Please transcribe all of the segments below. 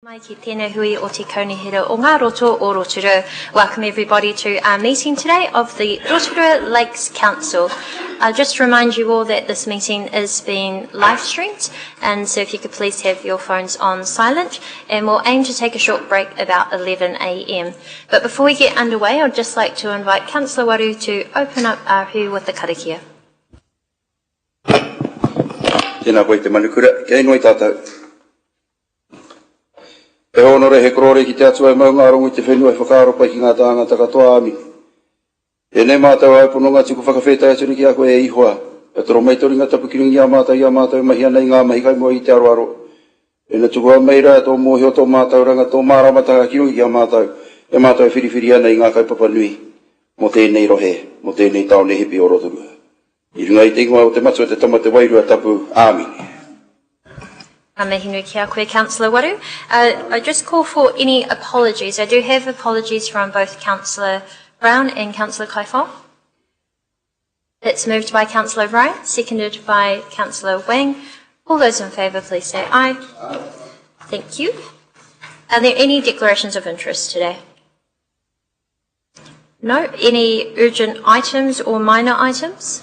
Mai ki tēnei hui o te kaunihera o ngā roto o Rotorua. Welcome everybody to our meeting today of the Rotorua Lakes Council. I'll just remind you all that this meeting is being live streamed, and so if you could please have your phones on silent, and we'll aim to take a short break about 11 a.m. But before we get underway, I'd just like to invite Councillor Waru to open up our hui with the karakia. Tēnā koe te manukura, kei noi tātou. E honore he korore ki te atua e maunga arongo I te whenua e whakaropa ki ngā tāngata katoa ami. E ne mātau au punonga tiku whakawhetai atuni ki a koe e ihoa. E toro maitoringa tapu kiringi a mātau e mahia nei ngā mahi kai mua I te aroaro. E na tuku a meira e tō mōhi o tō mātau ranga tō māramata kiringi ki a mātau. E mātau e whiriwhiri ana I ngā kaipapa nui. Mo tēnei rohe, mo tēnei taone hipi o Rotorua. I runga I te ingoa o te matua te tama te wairua tapu āmini. Councillor Waru. I just call for any apologies. I do have apologies from both Councillor Brown and Councillor Kaifong. It's moved by Councillor O'Brien, seconded by Councillor Wang. All those in favour, please say aye. Aye. Thank you. Are there any declarations of interest today? No. Any urgent items or minor items?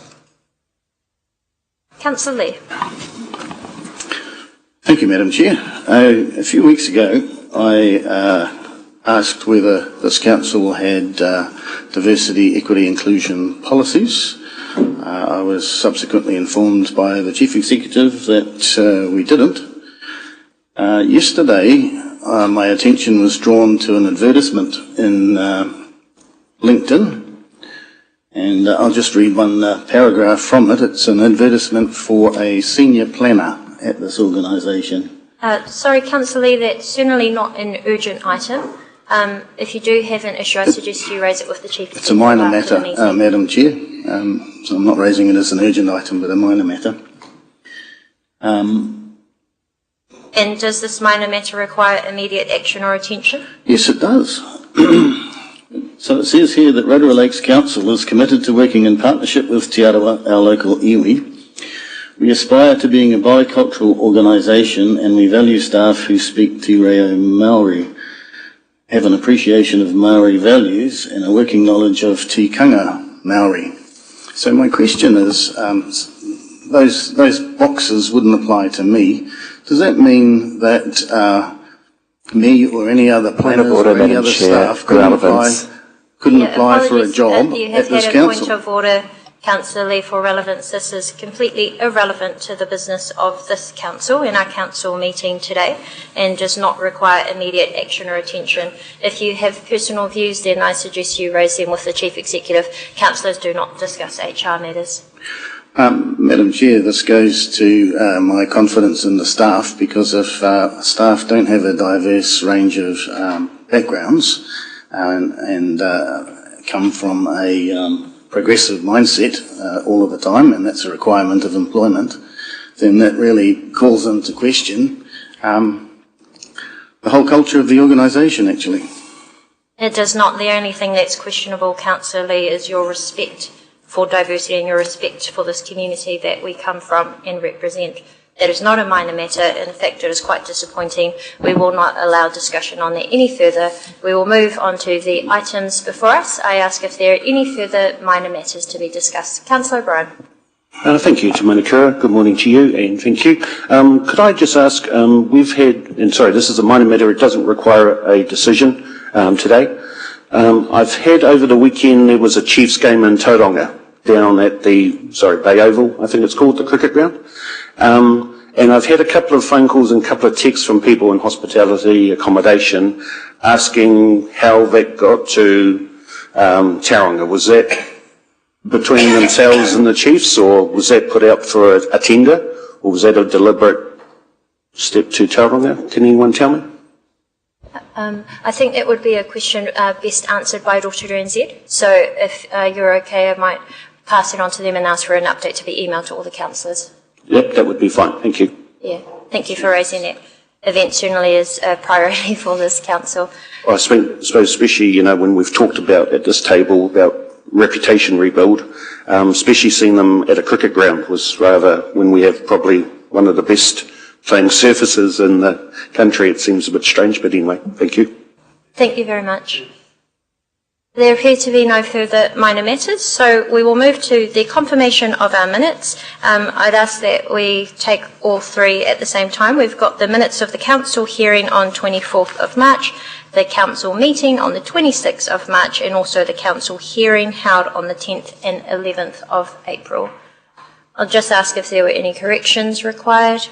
Councillor Lee. Thank you, Madam Chair. A few weeks ago, I asked whether this council had diversity, equity, inclusion policies. I was subsequently informed by the Chief Executive that we didn't. Yesterday, my attention was drawn to an advertisement in LinkedIn, and I'll just read one paragraph from it. It's an advertisement for a senior planner at this organisation. Sorry, Councillor Lee, that's certainly not an urgent item. If you do have an issue, I suggest you raise it with the Chief Executive. It's a minor matter, Madam Chair. So I'm not raising it as an urgent item, but a minor matter. And does this minor matter require immediate action or attention? Yes, it does. So it says here that Rotorua Lakes Council is committed to working in partnership with Te Arawa, our local iwi. We aspire to being a bicultural organisation, and we value staff who speak Te Reo Māori, have an appreciation of Māori values and a working knowledge of tikanga Māori. So my question is, those boxes wouldn't apply to me. Does that mean that me or any other planners or any other staff couldn't apply for a job at this council? Point of order, Councillor Lee, for relevance. This is completely irrelevant to the business of this council in our council meeting today, and does not require immediate action or attention. If you have personal views, then I suggest you raise them with the Chief Executive. Councillors do not discuss HR matters. Madam Chair, this goes to my confidence in the staff, because if staff don't have a diverse range of backgrounds and come from a progressive mindset all of the time, and that's a requirement of employment, then that really calls into question the whole culture of the organisation, actually. It does not. The only thing that's questionable, Councillor Lee, is your respect for diversity and your respect for this community that we come from and represent. That is not a minor matter. In fact, it is quite disappointing. We will not allow discussion on that any further. We will move on to the items before us. I ask if there are any further minor matters to be discussed. Councillor O'Brien. Thank you, Te Manukura. Good morning to you, and thank you. Could I just ask, we've had, and sorry, this is a minor matter, it doesn't require a decision today. I've had over the weekend, there was a Chiefs game in Tauranga down at the, Bay Oval, I think it's called, the cricket ground. And I've had a couple of phone calls and a couple of texts from people in hospitality accommodation asking how that got to Tauranga. Was that between themselves and the Chiefs, or was that put out for a tender, or was that a deliberate step to Tauranga? Can anyone tell me? I think that would be a question best answered by Rotorua NZ. So if you're okay, I might pass it on to them and ask for an update to be emailed to all the councillors. Yep, that would be fine. Thank you. Yeah, thank you for raising that. Event certainly is a priority for this council. Well, I suppose especially, when we've talked about at this table about reputation rebuild, especially seeing them at a cricket ground was rather, when we have probably one of the best playing surfaces in the country, it seems a bit strange, but anyway, thank you. Thank you very much. There appear to be no further minor matters, so we will move to the confirmation of our minutes. I'd ask that we take all three at the same time. We've got the minutes of the Council hearing on 24th of March, the Council meeting on the 26th of March, and also the Council hearing held on the 10th and 11th of April. I'll just ask if there were any corrections required.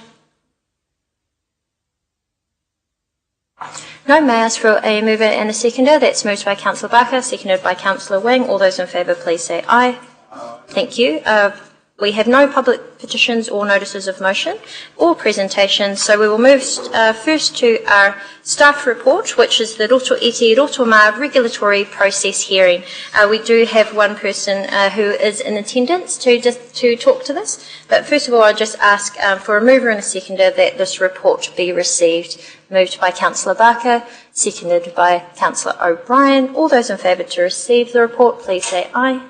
No, may I ask for a mover and a seconder? That's moved by Councillor Barker, seconded by Councillor Wing. All those in favour, please say aye. Thank you. We have no public petitions or notices of motion or presentations, so we will move first to our staff report, which is the Roto Iti Rotorua regulatory process hearing. We do have one person who is in attendance to talk to this, but first of all, I'll just ask for a mover and a seconder that this report be received. Moved by Councillor Barker, seconded by Councillor O'Brien. All those in favour to receive the report, please say aye.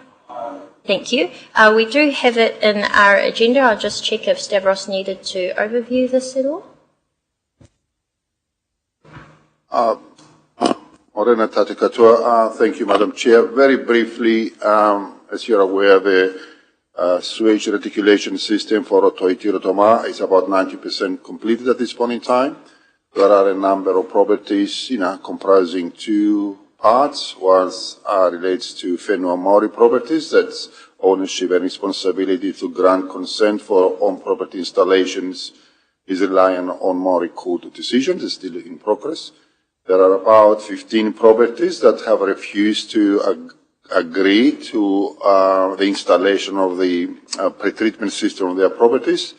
Thank you. We do have it in our agenda. I'll just check if Stavros needed to overview this at all. Morena Tati Katoa. Thank you, Madam Chair. Very briefly, as you're aware, the sewage reticulation system for Roto Iti Rotorua is about 90% completed at this point in time. There are a number of properties, comprising two parts. One relates to Whenua Maori properties, that's ownership and responsibility to grant consent for on-property installations is relying on Maori court decisions, it's still in progress. There are about 15 properties that have refused to agree to the installation of the pretreatment system on their properties.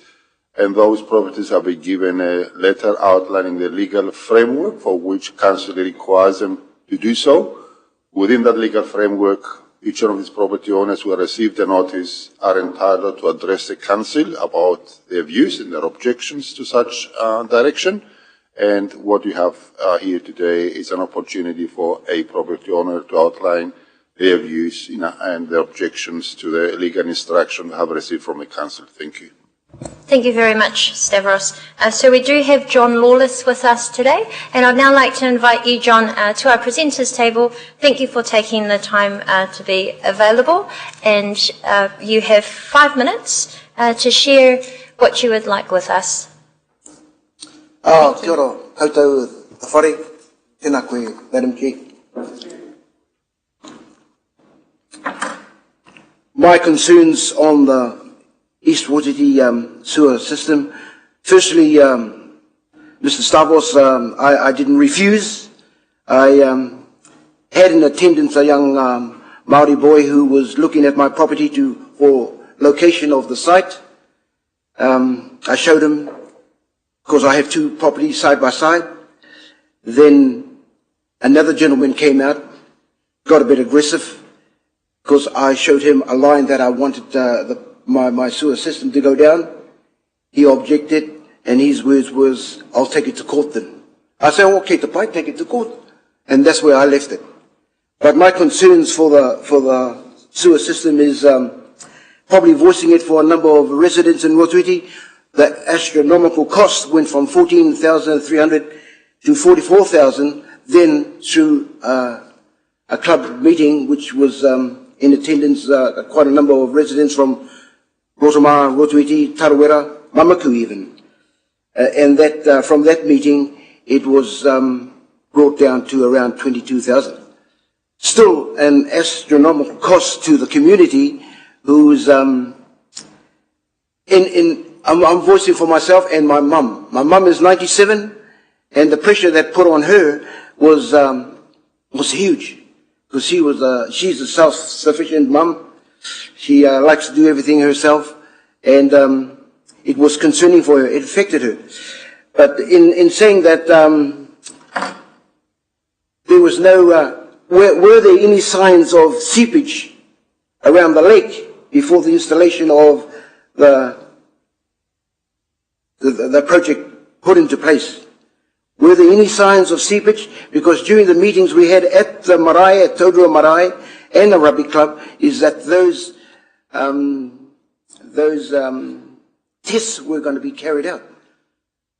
And those properties have been given a letter outlining the legal framework for which Council requires them to do so. Within that legal framework, each one of these property owners who have received a notice are entitled to address the Council about their views and their objections to such direction. And what you have here today is an opportunity for a property owner to outline their views and their objections to the legal instruction they have received from the Council. Thank you. Thank you very much, Stavros. So we do have John Lawless with us today, and I'd now like to invite you, John, to our presenters table. Thank you for taking the time to be available, and you have 5 minutes to share what you would like with us. Kia ora, koutou te whare, tēnā koe, Madam Chair. My concerns on the East Waititi sewer system. Firstly, Mr. Stavros, I didn't refuse. I had in attendance a young Maori boy who was looking at my property for location of the site. I showed him, because I have two properties side by side. Then another gentleman came out, got a bit aggressive, because I showed him a line that I wanted my sewer system to go down. He objected, and his words was, "I'll take it to court then." I said, "Okay, take it to court," and that's where I left it. But my concerns for the sewer system is probably voicing it for a number of residents in Rotorua. The astronomical cost went from 14,300 to 44,000. Then through a club meeting, which was in attendance, quite a number of residents from Rotorua, Rotoiti, Tarawera, Mamaku even. And that from that meeting, it was brought down to around 22,000. Still an astronomical cost to the community who's I'm voicing for myself and my mum. My mum is 97, and the pressure that put on her was huge, because she's a self-sufficient mum. She likes to do everything herself, and it was concerning for her. It affected her. But in saying that, there was no. Were there any signs of seepage around the lake before the installation of the project put into place? Were there any signs of seepage? Because during the meetings we had at the marae, at Rotorua Marae, and the rugby club, is that those tests were going to be carried out.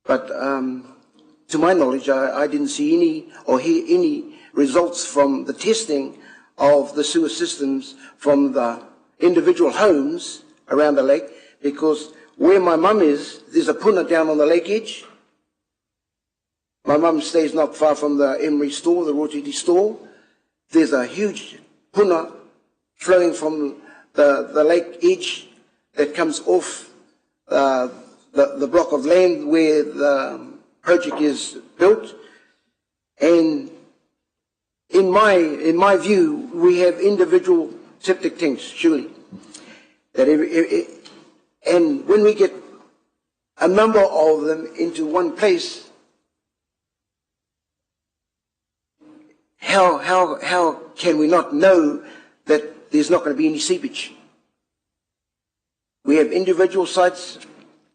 But to my knowledge, I didn't see any or hear any results from the testing of the sewer systems from the individual homes around the lake, because where my mum is, there's a puna down on the lake edge. My mum stays not far from the Emery store, the Rotorua store. There's a huge puna flowing from the lake edge that comes off the block of land where the project is built. And in my view, we have individual septic tanks, surely. And when we get a number of them into one place, how can we not know that there's not going to be any seepage? We have individual sites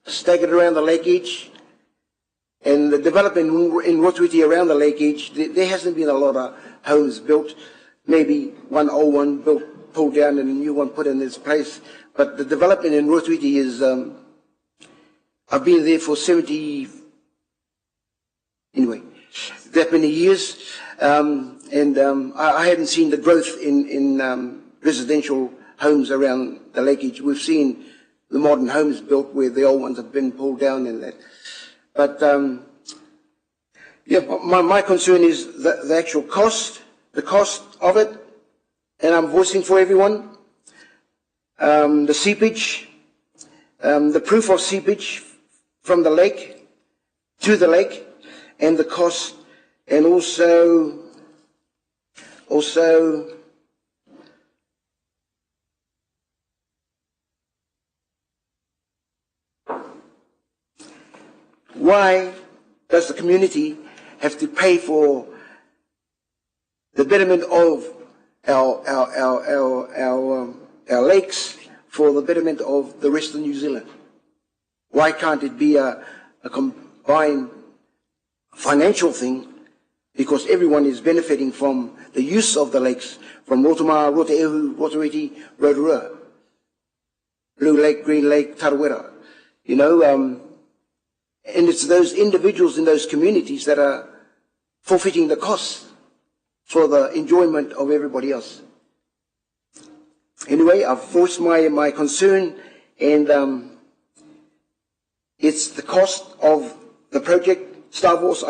staggered around the lake edge, and the development in Rotorua around the lake edge, there hasn't been a lot of homes built. Maybe one old one built, pulled down, and a new one put in its place. But the development in Rotorua is, I've been there for 70, anyway, that many years, and I haven't seen the growth in residential homes around the lake edge. We've seen the modern homes built where the old ones have been pulled down and that. But, yeah, my concern is the actual cost, the cost of it, and I'm voicing for everyone. The seepage, the proof of seepage from the lake to the lake, and the cost, and also why does the community have to pay for the betterment of our lakes, for the betterment of the rest of New Zealand? Why can't it be a combined financial thing? Because everyone is benefiting from the use of the lakes, from Rotorua, Rotorua, Blue Lake, Green Lake, Tarawera. You know, and it's those individuals in those communities that are forfeiting the costs for the enjoyment of everybody else. Anyway, I've voiced my concern, and it's the cost of the project. Star Wars,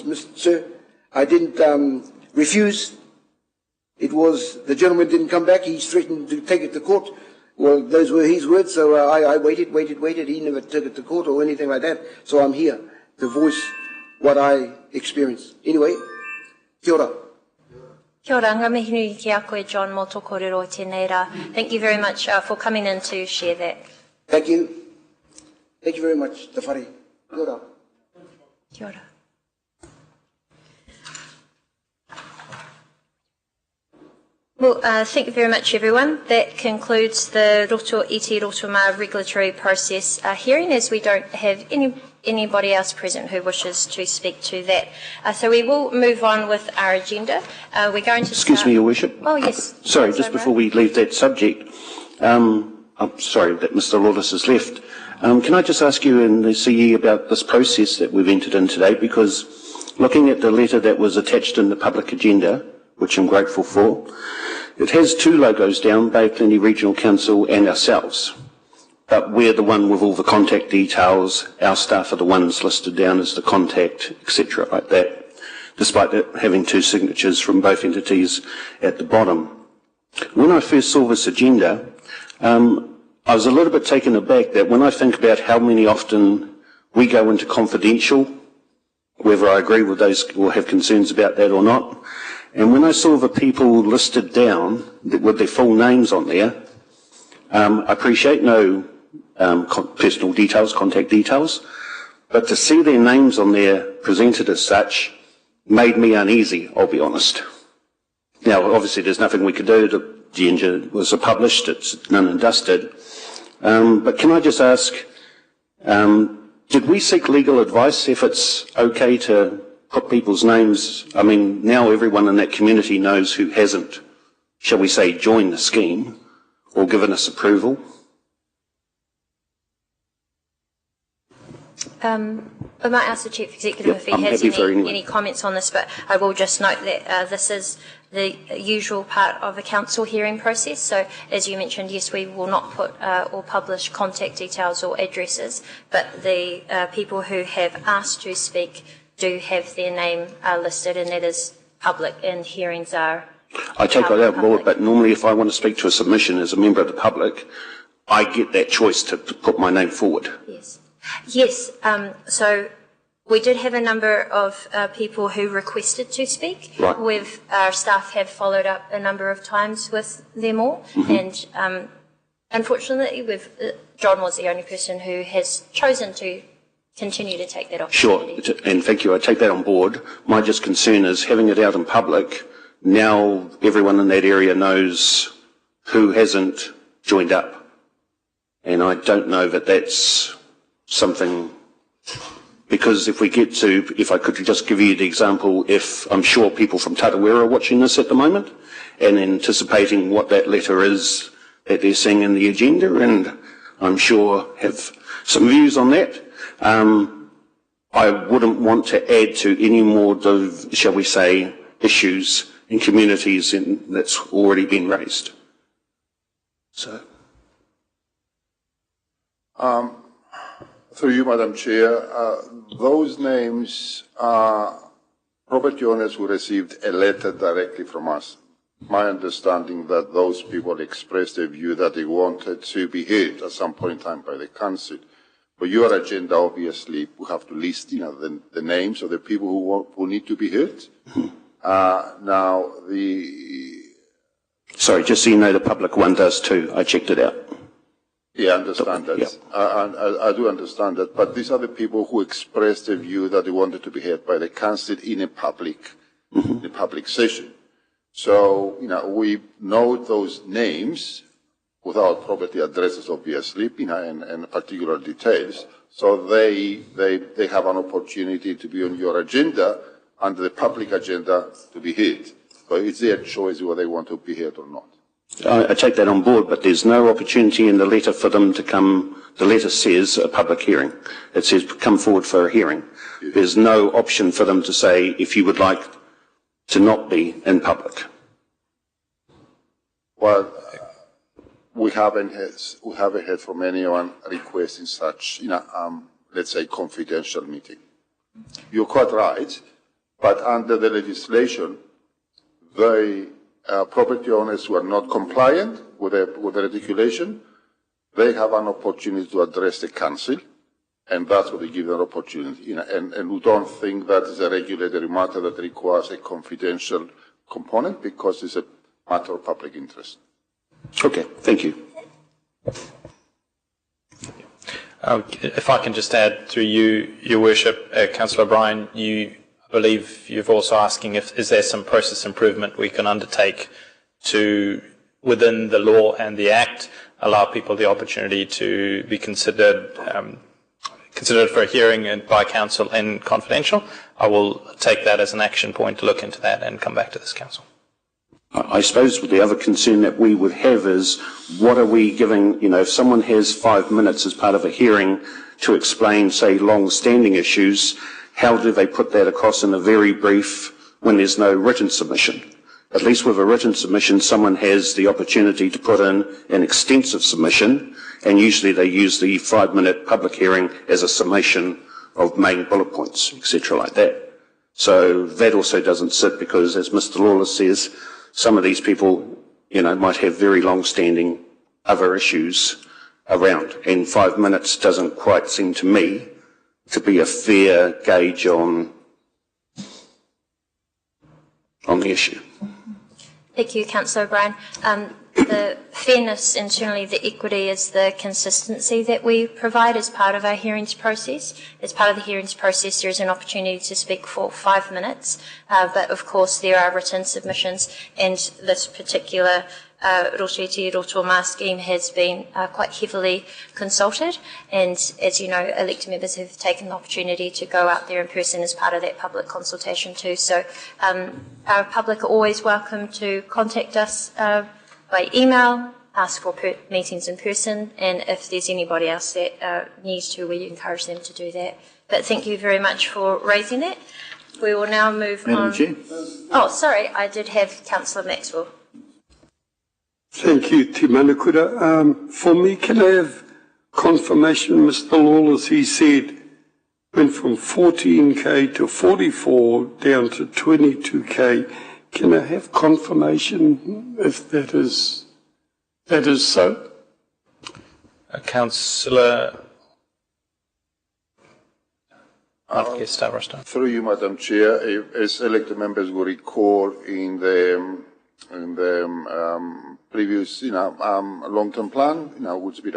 Mr. Sir, I didn't refuse. It was, the gentleman didn't come back, he threatened to take it to court. Well, those were his words, so I waited. He never took it to court or anything like that. So I'm here to voice what I experienced. Anyway, kia ora. Kia ora, ngā mihi ki a koe, John, mō tō kōrero i tēnei rā. Thank you very much for coming in to share that. Thank you. Thank you very much, Te Whare. Kia ora. Kia ora. Well, thank you very much, everyone. That concludes the Iti Rotorua regulatory process hearing, as we don't have anybody else present who wishes to speak to that. So we will move on with our agenda. We're going to Excuse me, Your Worship. Oh, yes. Sorry, just before we leave that subject, I'm sorry that Mr. Lawless has left. Can I just ask you and the CE about this process that we've entered in today? Because looking at the letter that was attached in the public agenda, which I'm grateful for, it has two logos down, Bay Plenty Regional Council and ourselves. But we're the one with all the contact details, our staff are the ones listed down as the contact, etc., like that, despite it having two signatures from both entities at the bottom. When I first saw this agenda, I was a little bit taken aback that when I think about how many often we go into confidential, whether I agree with those or have concerns about that or not, and when I saw the people listed down with their full names on there, I appreciate no personal details, contact details, but to see their names on there presented as such made me uneasy, I'll be honest. Now, obviously there's nothing we could do. The engine was published, it's done and dusted. But can I just ask, did we seek legal advice if it's okay to put people's names? I mean, now everyone in that community knows who hasn't, shall we say, joined the scheme or given us approval. I might ask the Chief Executive if he I'm has happy for anyone. any comments on this, but I will just note that this is the usual part of a council hearing process. So, as you mentioned, yes, we will not put or publish contact details or addresses, but the people who have asked to speak do have their name listed, and that is public, and hearings are. I take that on board, but normally if I want to speak to a submission as a member of the public, I get that choice to put my name forward. Yes. Yes. So we did have a number of people who requested to speak. Right. Our staff have followed up a number of times with them all, and unfortunately, John was the only person who has chosen to continue to take that opportunity. Sure, and thank you. I take that on board. My just concern is having it out in public. Now everyone in that area knows who hasn't joined up, and I don't know that that's something. Because if I could just give you the example, if I'm sure people from Tarawera are watching this at the moment and anticipating what that letter is that they're seeing in the agenda, and I'm sure have some views on that. I wouldn't want to add to any more, shall we say, issues in communities that's already been raised. So. Through you, Madam Chair, those names are property owners who received a letter directly from us. My understanding that those people expressed a view that they wanted to be heard at some point in time by the council. For your agenda, obviously, we have to list, the names of the people who need to be heard. Sorry, just so you know, the public one does too. I checked it out. Yeah, I understand that. Yeah. I do understand that. But these are the people who expressed a view that they wanted to be heard by the council in a public, session. So, we note those names without property addresses, obviously, and particular details. So they have an opportunity to be on your agenda and the public agenda to be heard. So it's their choice whether they want to be heard or not. I take that on board, but there's no opportunity in the letter for them to come. The letter says a public hearing. It says come forward for a hearing. There's no option for them to say if you would like to not be in public. Well, we haven't heard from anyone requesting such, let's say, confidential meeting. You're quite right, but under the legislation, property owners who are not compliant with the regulation, they have an opportunity to address the council, and that's what they give an opportunity. And we don't think that is a regulatory matter that requires a confidential component because it's a matter of public interest. Okay, thank you. If I can just add through you, Your Worship, Councillor O'Brien, I believe you're also asking is there some process improvement we can undertake to, within the law and the Act, allow people the opportunity to be considered for a hearing by council and confidential. I will take that as an action point to look into that and come back to this council. I suppose the other concern that we would have is what are we giving, if someone has 5 minutes as part of a hearing to explain, say, long-standing issues, how do they put that across in a very brief when there's no written submission? At least with a written submission, someone has the opportunity to put in an extensive submission, and usually they use the 5-minute public hearing as a summation of main bullet points, etc. like that. So that also doesn't sit because, as Mr. Lawless says, some of these people, might have very long-standing other issues around, and 5 minutes doesn't quite seem to me to be a fair gauge on the issue. Thank you, Councillor O'Brien. The fairness and certainly the equity is the consistency that we provide as part of our hearings process. As part of the hearings process, there is an opportunity to speak for 5 minutes, but of course there are written submissions, and this particular Rotorua Rotorua scheme has been quite heavily consulted, and as you know, elected members have taken the opportunity to go out there in person as part of that public consultation too. So our public are always welcome to contact us by email, ask for meetings in person, and if there's anybody else that needs to, we encourage them to do that. But thank you very much for raising that. We will now move on. Madam Chair. Oh, sorry, I did have Councillor Maxwell. Thank you, Te Manukura. For me, can I have confirmation, Mr. Lawless, he said, went from 14K to 44 down to 22K. Can I have confirmation if that is so? Councillor Through you, Madam Chair, as elected members will recall in the previous, long-term plan, which be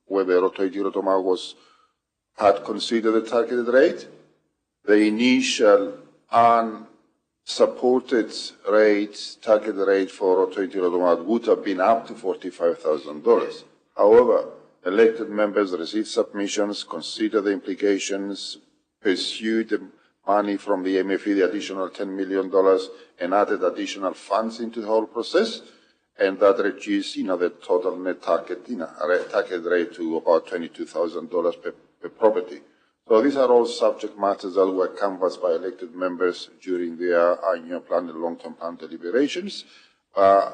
where the Rotorua had considered the targeted rate, the initial unsupported rate, target rate for Rotorua would have been up to $45,000. However, elected members received submissions, considered the implications, pursued the money from the MFE, the additional $10 million, and added additional funds into the whole process, and that reduced, the total net target, target rate to about $22,000 per property. So these are all subject matters that were canvassed by elected members during their annual plan and long-term plan deliberations,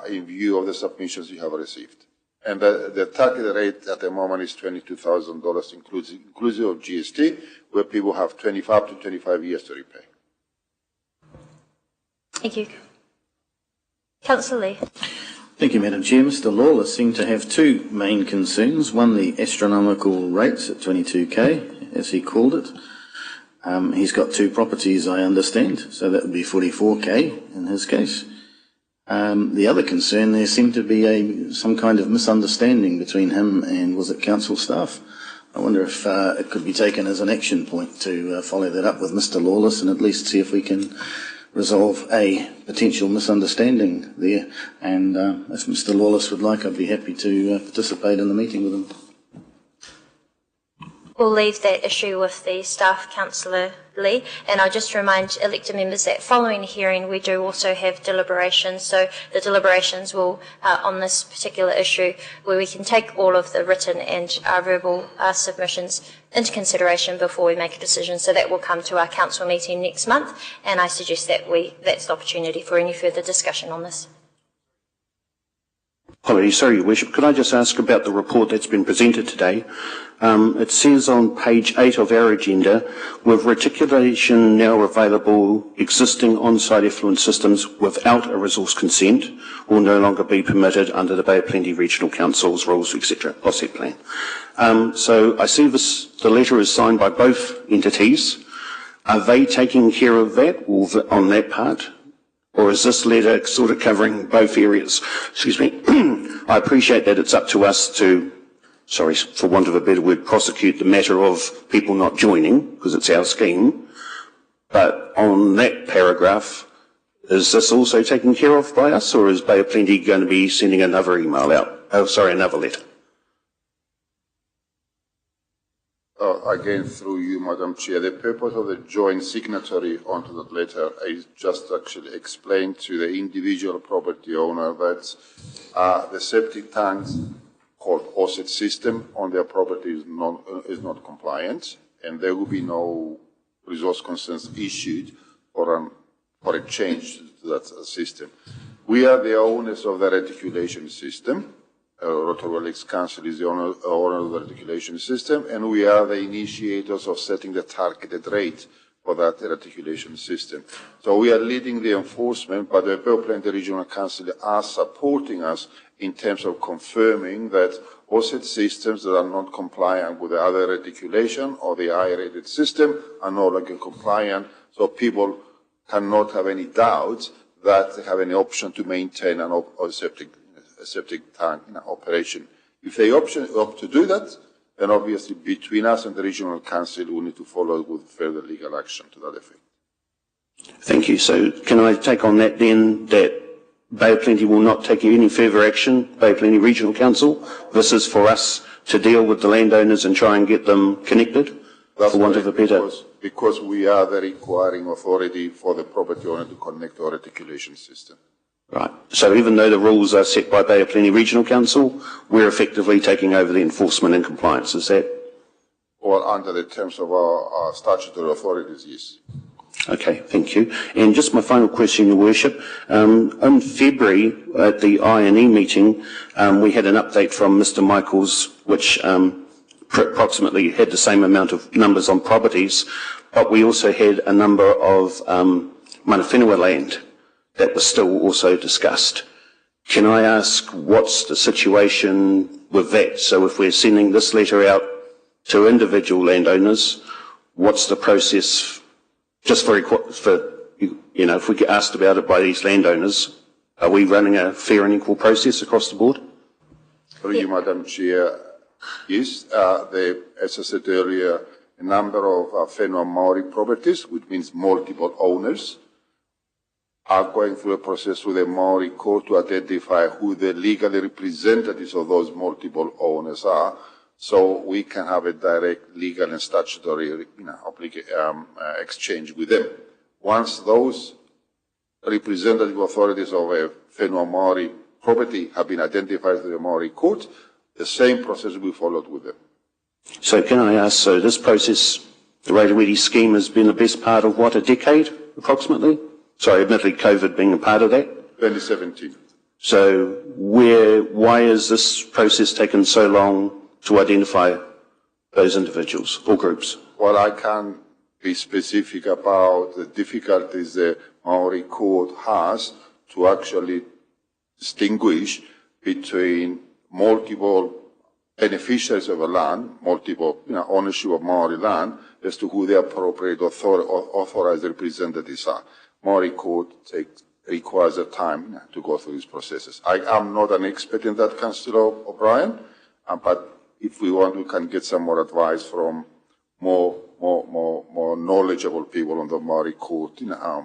in view of the submissions you have received. And the target rate at the moment is $22,000, inclusive of GST, where people have up to 25 years to repay. Thank you. Councillor Lee. Thank you, Madam Chair. Mr. Lawless seemed to have two main concerns. One, the astronomical rates at 22K, as he called it. He's got two properties, I understand, so that would be 44K in his case. The other concern, there seemed to be some kind of misunderstanding between him and, was it council staff? I wonder if it could be taken as an action point to follow that up with Mr. Lawless and at least see if we can resolve a potential misunderstanding there. And if Mr. Lawless would like, I'd be happy to participate in the meeting with him. We'll leave that issue with the staff, Councillor Lee, and I'll just remind elected members that following the hearing we do also have deliberations, so the deliberations will, on this particular issue, where we can take all of the written and verbal submissions into consideration before we make a decision, so that will come to our council meeting next month, and I suggest that that's the opportunity for any further discussion on this. Apologies, sorry, Your Worship. Could I just ask about the report that's been presented today? It says on page 8 of our agenda, with reticulation now available, existing on-site effluent systems without a resource consent will no longer be permitted under the Bay of Plenty Regional Council's rules, etc., offset plan. So I see the letter is signed by both entities. Are they taking care of that on that part? Or is this letter sort of covering both areas? Excuse me. I appreciate that it's up to us to, sorry, for want of a better word, prosecute the matter of people not joining, because it's our scheme. But on that paragraph, is this also taken care of by us, or is Bay of Plenty going to be sending another email out? Oh, sorry, another letter. Again, through you, Madam Chair, the purpose of the joint signatory onto that letter is just actually explain to the individual property owner that the septic tanks called offset system on their property is not compliant, and there will be no resource consents issued for a change to that system. We are the owners of the reticulation system. Rotorua Lakes Council is the owner of the reticulation system, and we are the initiators of setting the targeted rate for that reticulation system. So we are leading the enforcement, but the Bay of Plenty Regional Council are supporting us in terms of confirming that offset systems that are not compliant with the other reticulation or the I-rated system are no longer compliant, so people cannot have any doubts that they have any option to maintain an septic tank operation. If they opt to do that, then obviously between us and the regional council we need to follow with further legal action to that effect. Thank you. So can I take on that then that Bay of Plenty will not take any further action, Bay of Plenty Regional Council? This is for us to deal with the landowners and try and get them connected, That's for want of a better... Because we are the requiring authority for the property owner to connect to our reticulation system. Right. So even though the rules are set by Bay of Plenty Regional Council, we're effectively taking over the enforcement and compliance, is that? Or under the terms of our statutory authorities, yes. Okay, thank you. And just my final question, Your Worship. In February, at the I&E meeting, we had an update from Mr. Michaels, which approximately had the same amount of numbers on properties, but we also had a number of mana whenua land that was still also discussed. Can I ask what's the situation with that? So if we're sending this letter out to individual landowners, what's the process? Just for if we get asked about it by these landowners, are we running a fair and equal process across the board? Through you, Madam Chair, yes. As I said earlier, a number of whenua Maori properties, which means multiple owners, are going through a process with the Maori court to identify who the legally representatives of those multiple owners are, so we can have a direct legal and statutory exchange with them. Once those representative authorities of a whenua Maori property have been identified through the Maori court, the same process will be followed with them. So can I ask, so this process, the Rotorua scheme has been the best part of what, a decade approximately? Sorry, admittedly COVID being a part of that? 2017. So why has this process taken so long to identify those individuals or groups? Well, I can't be specific about the difficulties the Maori court has to actually distinguish between multiple beneficiaries of a land, multiple ownership of Maori land, as to who the appropriate authorized representatives are. Maori court requires a time to go through these processes. I am not an expert in that, Councillor O'Brien, but if we want, we can get some more advice from more knowledgeable people on the Maori court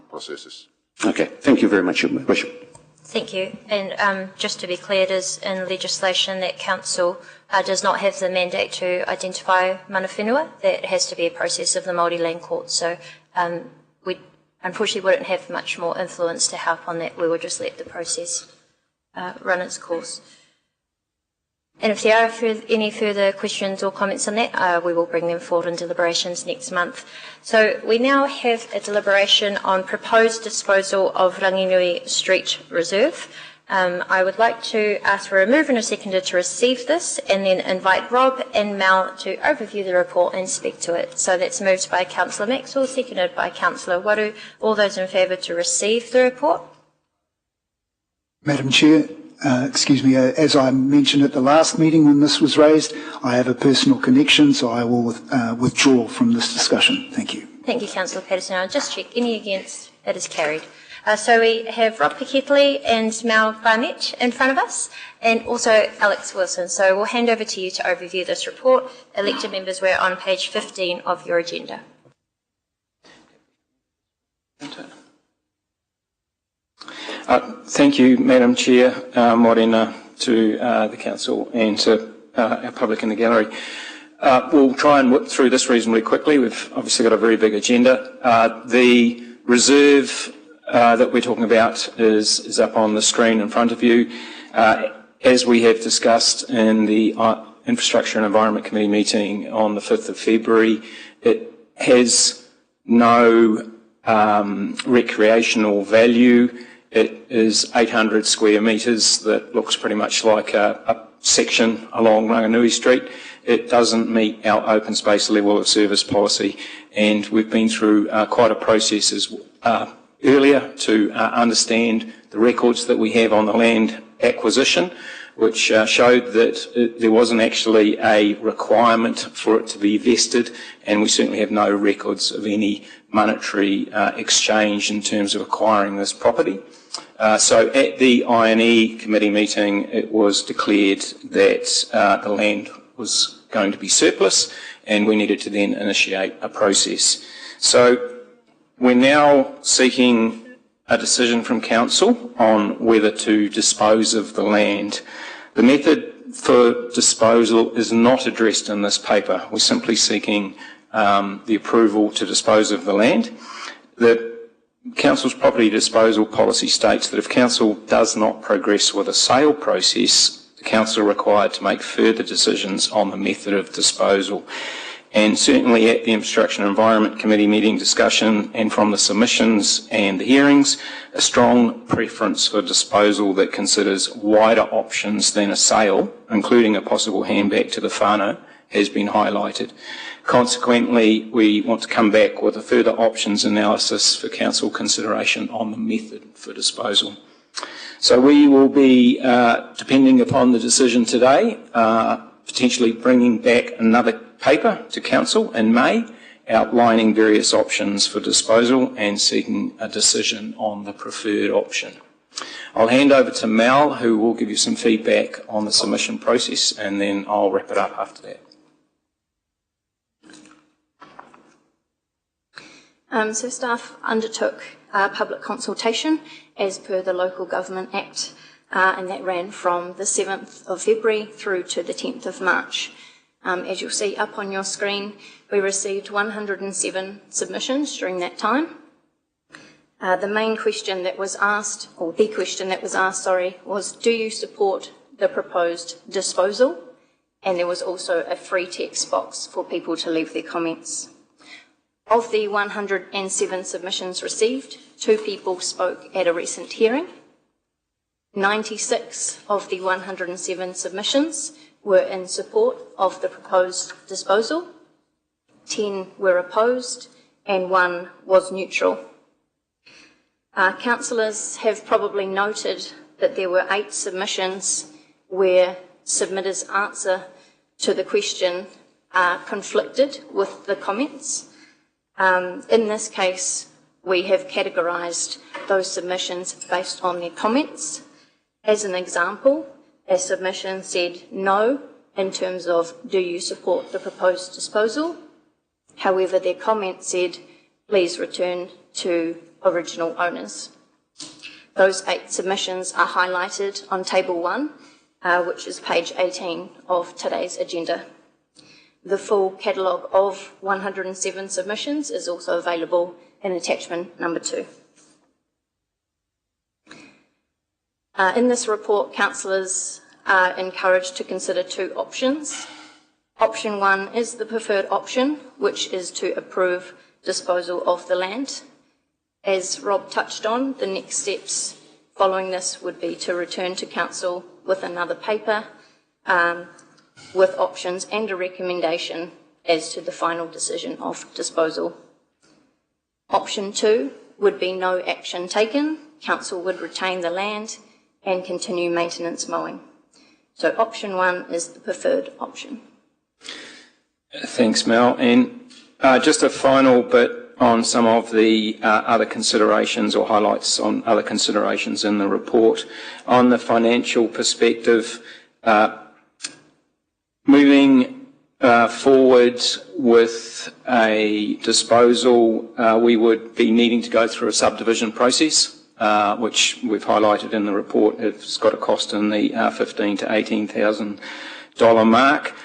processes. Okay, thank you very much, Your Worship. Thank you. And just to be clear, it is in legislation that Council does not have the mandate to identify mana whenua. That has to be a process of the Māori Land Court. So we unfortunately wouldn't have much more influence to help on that. We will just let the process run its course. And if there are any further questions or comments on that, we will bring them forward in deliberations next month. So we now have a deliberation on proposed disposal of Ranginui Street Reserve. I would like to ask for a mover and a seconder to receive this and then invite Rob and Mel to overview the report and speak to it. So that's moved by Councillor Maxwell, seconded by Councillor Waru. All those in favour to receive the report? Madam Chair, as I mentioned at the last meeting when this was raised, I have a personal connection, so I will withdraw from this discussion. Thank you. Thank you, Councillor Patterson. I'll just check. Any against? That is carried. So we have Rob Piketty and Mel Barnett in front of us, and also Alex Wilson. So we'll hand over to you to overview this report. Elected members, we're on page 15 of your agenda. Thank you, Madam Chair, Morena, to the Council and to our public in the gallery. We'll try and whip through this reasonably quickly. We've obviously got a very big agenda. The reserve that we're talking about is up on the screen in front of you. As we have discussed in the Infrastructure and Environment Committee meeting on the 5th of February, it has no recreational value. It is 800 square metres that looks pretty much like a section along Ranginui Street. It doesn't meet our open space level of service policy, and we've been through quite a process earlier to understand the records that we have on the land acquisition, which showed that there wasn't actually a requirement for it to be vested, and we certainly have no records of any monetary exchange in terms of acquiring this property. So at the I&E committee meeting, it was declared that the land was going to be surplus, and we needed to then initiate a process. So we're now seeking a decision from Council on whether to dispose of the land. The method for disposal is not addressed in this paper. We're simply seeking the approval to dispose of the land. The Council's property disposal policy states that if Council does not progress with a sale process, the Council are required to make further decisions on the method of disposal. And certainly at the Infrastructure and Environment Committee meeting discussion and from the submissions and the hearings, a strong preference for disposal that considers wider options than a sale, including a possible handback to the whānau, has been highlighted. Consequently, we want to come back with a further options analysis for Council consideration on the method for disposal. So we will be, depending upon the decision today, potentially bringing back another paper to Council in May, outlining various options for disposal and seeking a decision on the preferred option. I'll hand over to Mal, who will give you some feedback on the submission process, and then I'll wrap it up after that. So staff undertook public consultation as per the Local Government Act, and that ran from the 7th of February through to the 10th of March. As you'll see up on your screen, we received 107 submissions during that time. The main question that was asked, or the question that was asked, was do you support the proposed disposal? And there was also a free text box for people to leave their comments. Of the 107 submissions received, 2 people spoke at a recent hearing. 96 of the 107 submissions were in support of the proposed disposal, 10 were opposed, and 1 was neutral. Councillors have probably noted that there were 8 submissions where submitters' answer to the question conflicted with the comments. In this case, we have categorised those submissions based on their comments. As an example, a submission said no in terms of do you support the proposed disposal. However, their comment said please return to original owners. Those 8 submissions are highlighted on table 1, which is page 18 of today's agenda. The full catalogue of 107 submissions is also available in attachment number 2. In this report, councillors are encouraged to consider 2 options. Option 1 is the preferred option, which is to approve disposal of the land. As Rob touched on, the next steps following this would be to return to council with another paper with options and a recommendation as to the final decision of disposal. Option 2 would be no action taken. Council would retain the land and continue maintenance mowing. So option 1 is the preferred option. Thanks, Mel. And just a final bit on some of the other considerations or highlights on other considerations in the report. On the financial perspective, moving forward with a disposal, we would be needing to go through a subdivision process, which we've highlighted in the report. It's got a cost in the $15,000 to $18,000 mark.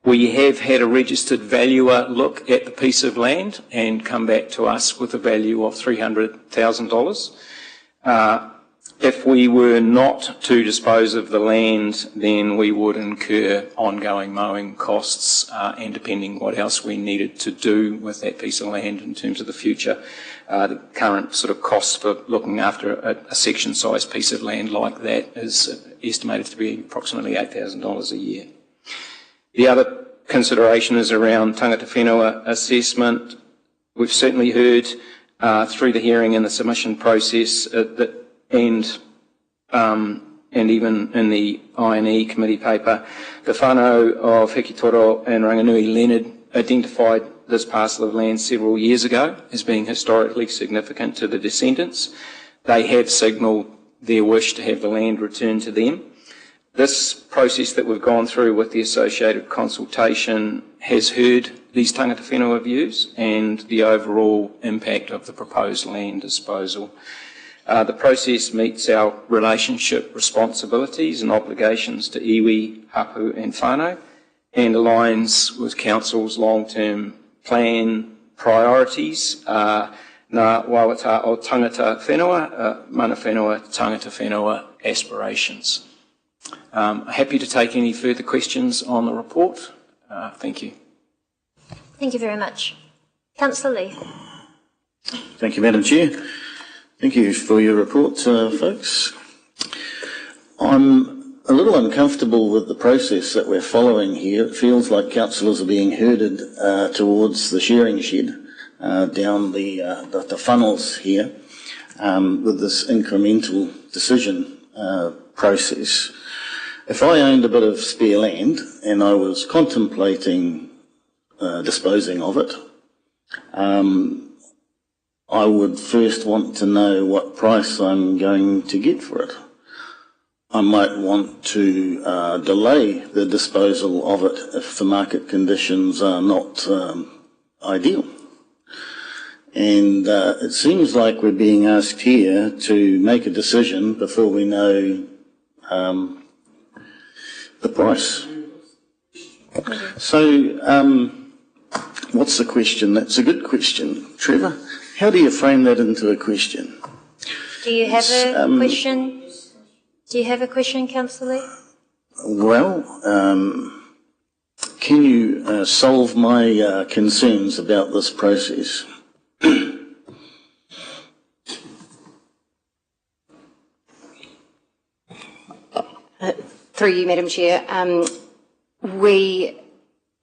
We have had a registered valuer look at the piece of land and come back to us with a value of $300,000. If we were not to dispose of the land, then we would incur ongoing mowing costs and depending what else we needed to do with that piece of land in terms of the future. The current sort of cost for looking after a section-sized piece of land like that is estimated to be approximately $8,000 a year. The other consideration is around tangata whenua assessment. We've certainly heard through the hearing and the submission process and even in the I&E committee paper, the whānau of Hekitoro and Ranganui Leonard identified this parcel of land several years ago as being historically significant to the descendants. They have signalled their wish to have the land returned to them. This process that we've gone through with the associated consultation has heard these tangata whenua views and the overall impact of the proposed land disposal. The process meets our relationship responsibilities and obligations to iwi, hapu and whānau and aligns with Council's long-term plan priorities Nā wawata o tangata whenua, mana whenua, tangata whenua aspirations. Happy to take any further questions on the report. Thank you. Thank you very much. Councillor Lee. Thank you, Madam Chair. Thank you for your report, folks. I'm a little uncomfortable with the process that we're following here. It feels like councillors are being herded towards the shearing shed down the funnels here with this incremental decision process. If I owned a bit of spare land and I was contemplating disposing of it, I would first want to know what price I'm going to get for it. I might want to delay the disposal of it if the market conditions are not ideal. And it seems like we're being asked here to make a decision before we know the price. So, what's the question? That's a good question. Trevor, how do you frame that into a question? Do you have a question? Do you have a question, Councillor Lee? Well, can you solve my concerns about this process? Through you, Madam Chair, we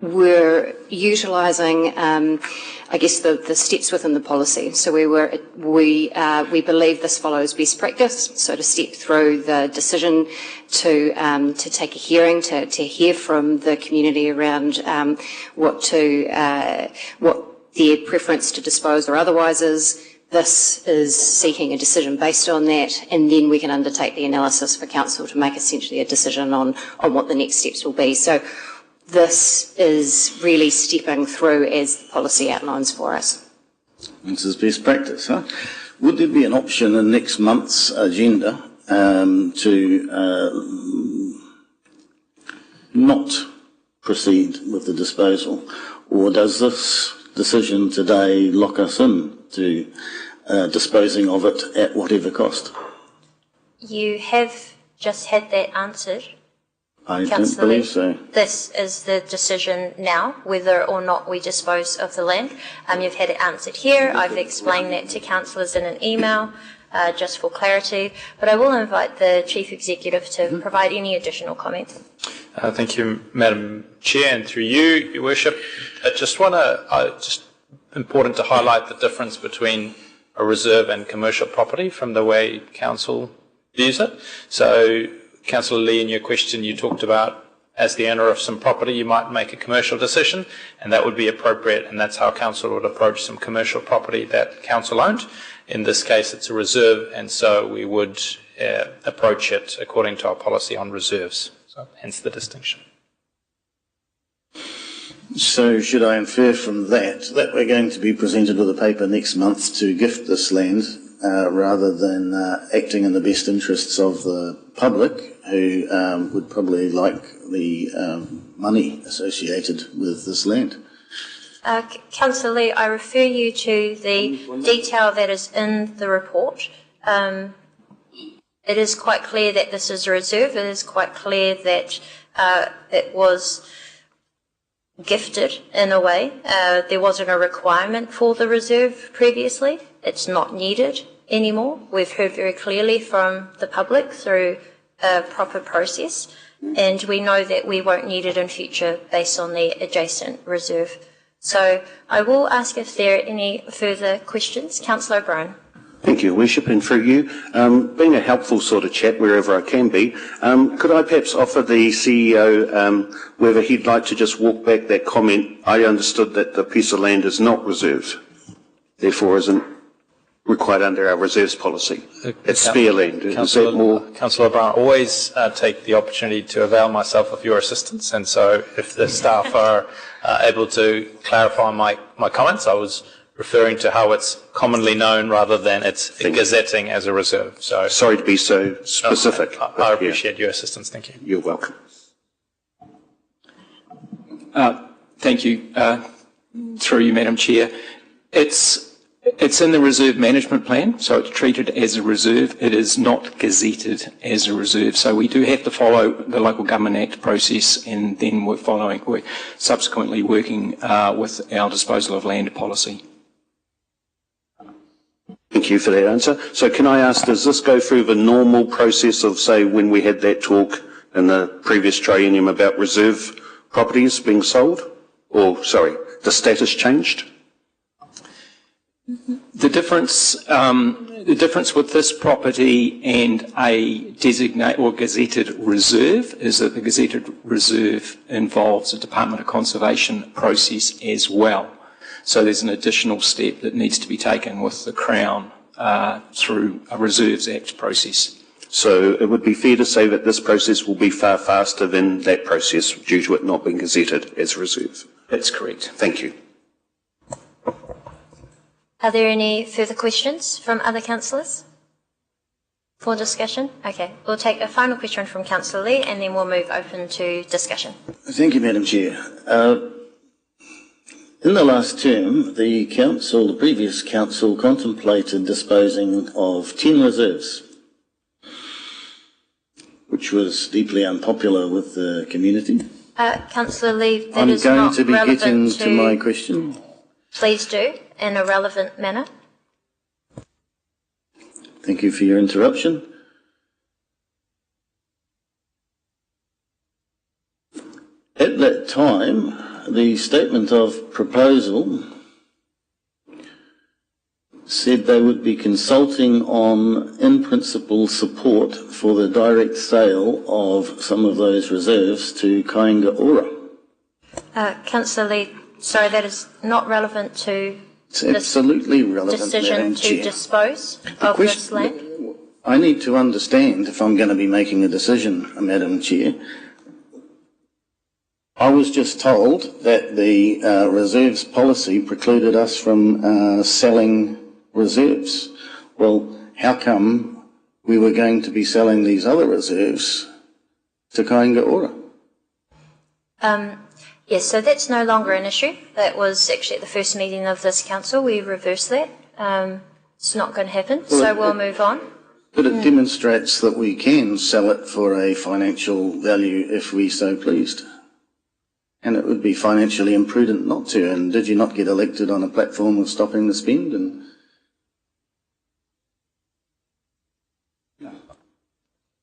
were utilising, I guess, the steps within the policy. So we believe this follows best practice. So to step through the decision to take a hearing, to hear from the community around what their preference to dispose or otherwise is. This is seeking a decision based on that, and then we can undertake the analysis for council to make essentially a decision on what the next steps will be. So this is really stepping through as the policy outlines for us. This is best practice, huh? Would there be an option in next month's agenda to not proceed with the disposal, or does this decision today lock us in to disposing of it at whatever cost? You have just had that answered. I don't believe so. This is the decision now, whether or not we dispose of the land. You've had it answered here. I've explained that to councillors in an email, just for clarity. But I will invite the Chief Executive to provide any additional comments. Thank you, Madam Chair, and through you, Your Worship. I just want to, just important to highlight the difference between a reserve and commercial property from the way Council views it. So, Councillor Lee, in your question, you talked about as the owner of some property, you might make a commercial decision, and that would be appropriate, and that's how Council would approach some commercial property that Council owned. In this case, it's a reserve, and so we would approach it according to our policy on reserves. So, hence the distinction. So should I infer from that we're going to be presented with a paper next month to gift this land rather than acting in the best interests of the public, who would probably like the money associated with this land? Councillor Lee, I refer you to the detail that is in the report. It is quite clear that this is a reserve. It is quite clear that it was gifted in a way. There wasn't a requirement for the reserve previously. It's not needed anymore. We've heard very clearly from the public through a proper process, and we know that we won't need it in future based on the adjacent reserve. So I will ask if there are any further questions. Councillor O'Brien. Thank you, Worship, and through you, being a helpful sort of chat wherever I can be, could I perhaps offer the CEO whether he'd like to just walk back that comment? I understood that the piece of land is not reserved, therefore isn't required under our reserves policy. It's spare land. Is that more? Councillor O'Brien, always take the opportunity to avail myself of your assistance, and so if the staff are able to clarify my comments, I was referring to how it's commonly known rather than it's gazetting as a reserve. So sorry to be so specific. I appreciate your assistance. Thank you. You're welcome. Thank you. Through you, Madam Chair. It's It's in the reserve management plan, so it's treated as a reserve. It is not gazetted as a reserve. So we do have to follow the Local Government Act process, and then we're subsequently working with our disposal of land policy. Thank you for that answer. So can I ask, does this go through the normal process of, say, when we had that talk in the previous triennium about reserve properties being sold? Or, sorry, the status changed? The difference with this property and a designated or gazetted reserve is that the gazetted reserve involves a Department of Conservation process as well. So there's an additional step that needs to be taken with the Crown through a Reserves Act process. So it would be fair to say that this process will be far faster than that process due to it not being gazetted as a reserve? That's correct. Thank you. Are there any further questions from other councillors for discussion? Okay, we'll take a final question from Councillor Lee and then we'll move open to discussion. Thank you, Madam Chair. In the last term, the previous council contemplated disposing of 10 reserves, which was deeply unpopular with the community. Councillor Lee, that I'm is going not to be relevant getting to my question. Please do, in a relevant manner. Thank you for your interruption. At that time, the statement of proposal said they would be consulting on in-principle support for the direct sale of some of those reserves to Kāinga Ora. Councillor Lee, sorry, that is not relevant to It's absolutely relevant, decision Madam to Chair. dispose of this land. I need to understand if I'm going to be making a decision, Madam Chair. I was just told that the reserves policy precluded us from selling reserves. Well, how come we were going to be selling these other reserves to Kāinga Ora? Yes, so that's no longer an issue. That was actually at the first meeting of this council. We reversed that. It's not going to happen, Well, so we'll move on. But it demonstrates that we can sell it for a financial value if we so pleased. And it would be financially imprudent not to. And did you not get elected on a platform of stopping the spend? And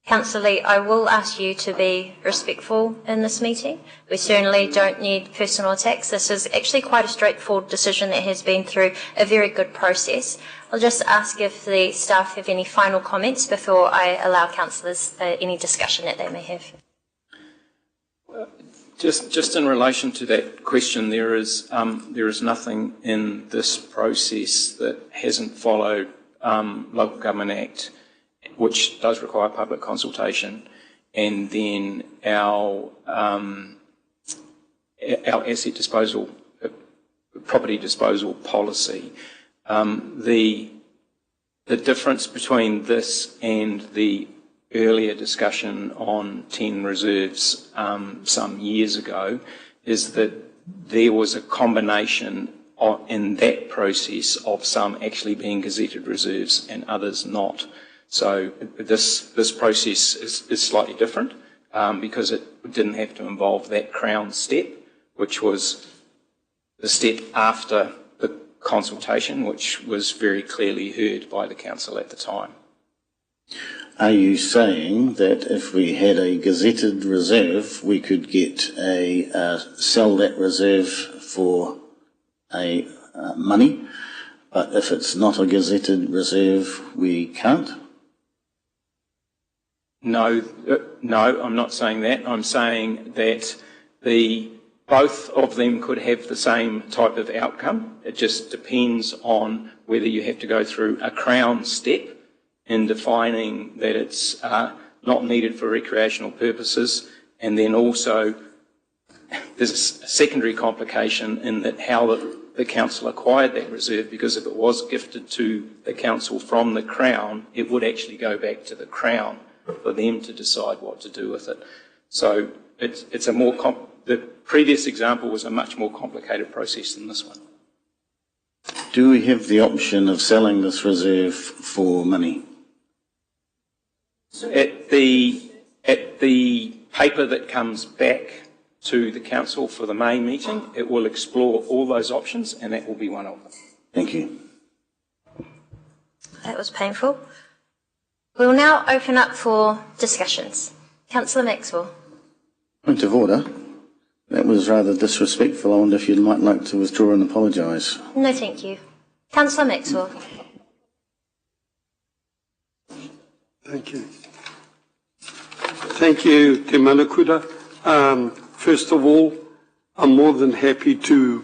Councillor Lee, I will ask you to be respectful in this meeting. We certainly don't need personal attacks. This is actually quite a straightforward decision that has been through a very good process. I'll just ask if the staff have any final comments before I allow councillors any discussion that they may have. Just in relation to that question, there is nothing in this process that hasn't followed Local Government Act, which does require public consultation, and then our asset disposal, property disposal policy. The difference between this and the earlier discussion on 10 reserves some years ago is that there was a combination in that process of some actually being gazetted reserves and others not. So this process is slightly different because it didn't have to involve that Crown step, which was the step after the consultation, which was very clearly heard by the council at the time. are you saying that if we had a gazetted reserve, we could get sell that reserve for money, but if it's not a gazetted reserve, we can't? No, I'm not saying that. I'm saying that both of them could have the same type of outcome. It just depends on whether you have to go through a Crown step in defining that it's not needed for recreational purposes, and then also there's a secondary complication in that how the council acquired that reserve, because if it was gifted to the council from the Crown, it would actually go back to the Crown for them to decide what to do with it. So it's a more the previous example was a much more complicated process than this one. Do we have the option of selling this reserve for money? At the paper that comes back to the council for the May meeting, it will explore all those options, and that will be one of them. Thank you. That was painful. We'll now open up for discussions. Councillor Maxwell. Point of order. That was rather disrespectful. I wonder if you might like to withdraw and apologise. No, thank you. Councillor Maxwell. Thank you. Thank you, Te Manakura. First of all, I'm more than happy to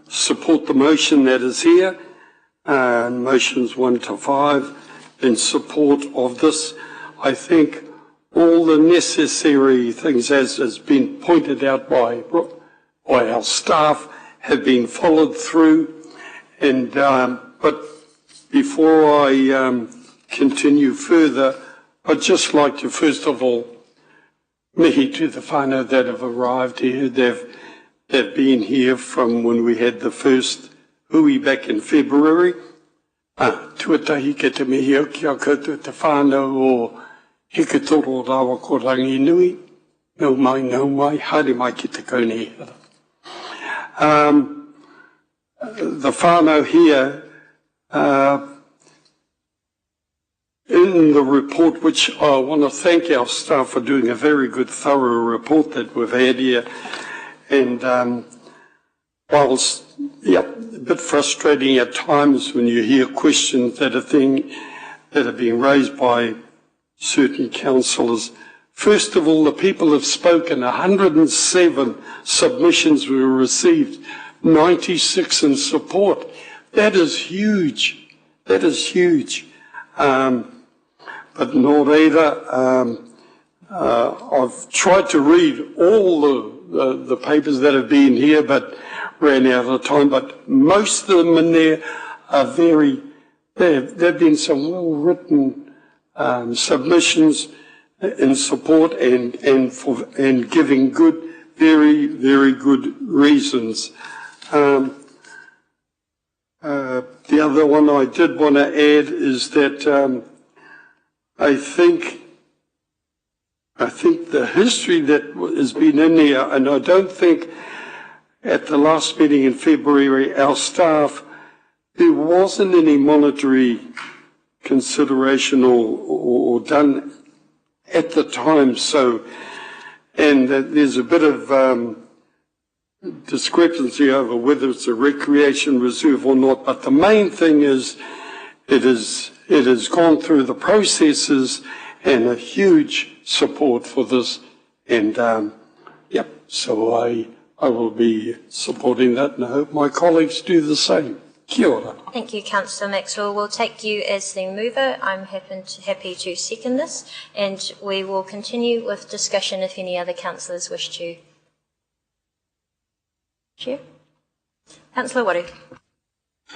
support the motion that is here, motions 1 to 5, in support of this. I think all the necessary things, as has been pointed out by our staff, have been followed through. And but before I continue further, I'd just like to first of all mihi to the whānau that have arrived here. They've been here from when we had the first hui back in February. Tuatahi ke te mihi au ki a koutou te whānau o heke toro rawa ko rangi nui. Nau mai, haere mai ki te kauni. The whānau here, in the report, which I want to thank our staff for doing a very good, thorough report that we've had here. And whilst, a bit frustrating at times when you hear questions that are being raised by certain councillors. First of all, the people have spoken. 107 submissions were received, 96 in support. That is huge. That is huge. But no reira, I've tried to read all the papers that have been here, but ran out of time. But most of them in there are there've been some well-written submissions in support and giving good, very, very good reasons. The other one I did want to add is that I think the history that has been in there, and I don't think at the last meeting in February, our staff, there wasn't any monetary consideration or done at the time. So, and there's a bit of discrepancy over whether it's a recreation reserve or not. But the main thing is, it has gone through the processes and a huge support for this. And so I will be supporting that, and I hope my colleagues do the same. Kia ora. Thank you, Councillor Maxwell. We'll take you as the mover. I'm happy to second this, and we will continue with discussion if any other councillors wish to. Chair? Councillor Waru.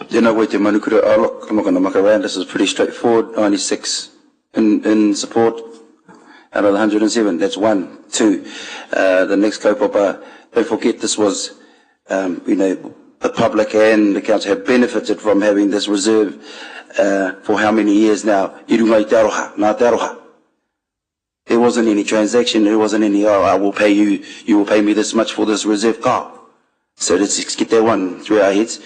Tēnā koe te manukura. Look, I'm not going to muck around. This is pretty straightforward. 96 in support out of the 107. That's 1, 2. The next kaupapa, don't forget this was, the public and the council have benefited from having this reserve for how many years now? Irungai te aroha, nā te aroha. There wasn't any transaction, there wasn't any, I will pay you, you will pay me this much for this reserve car. So let's get that one through our heads.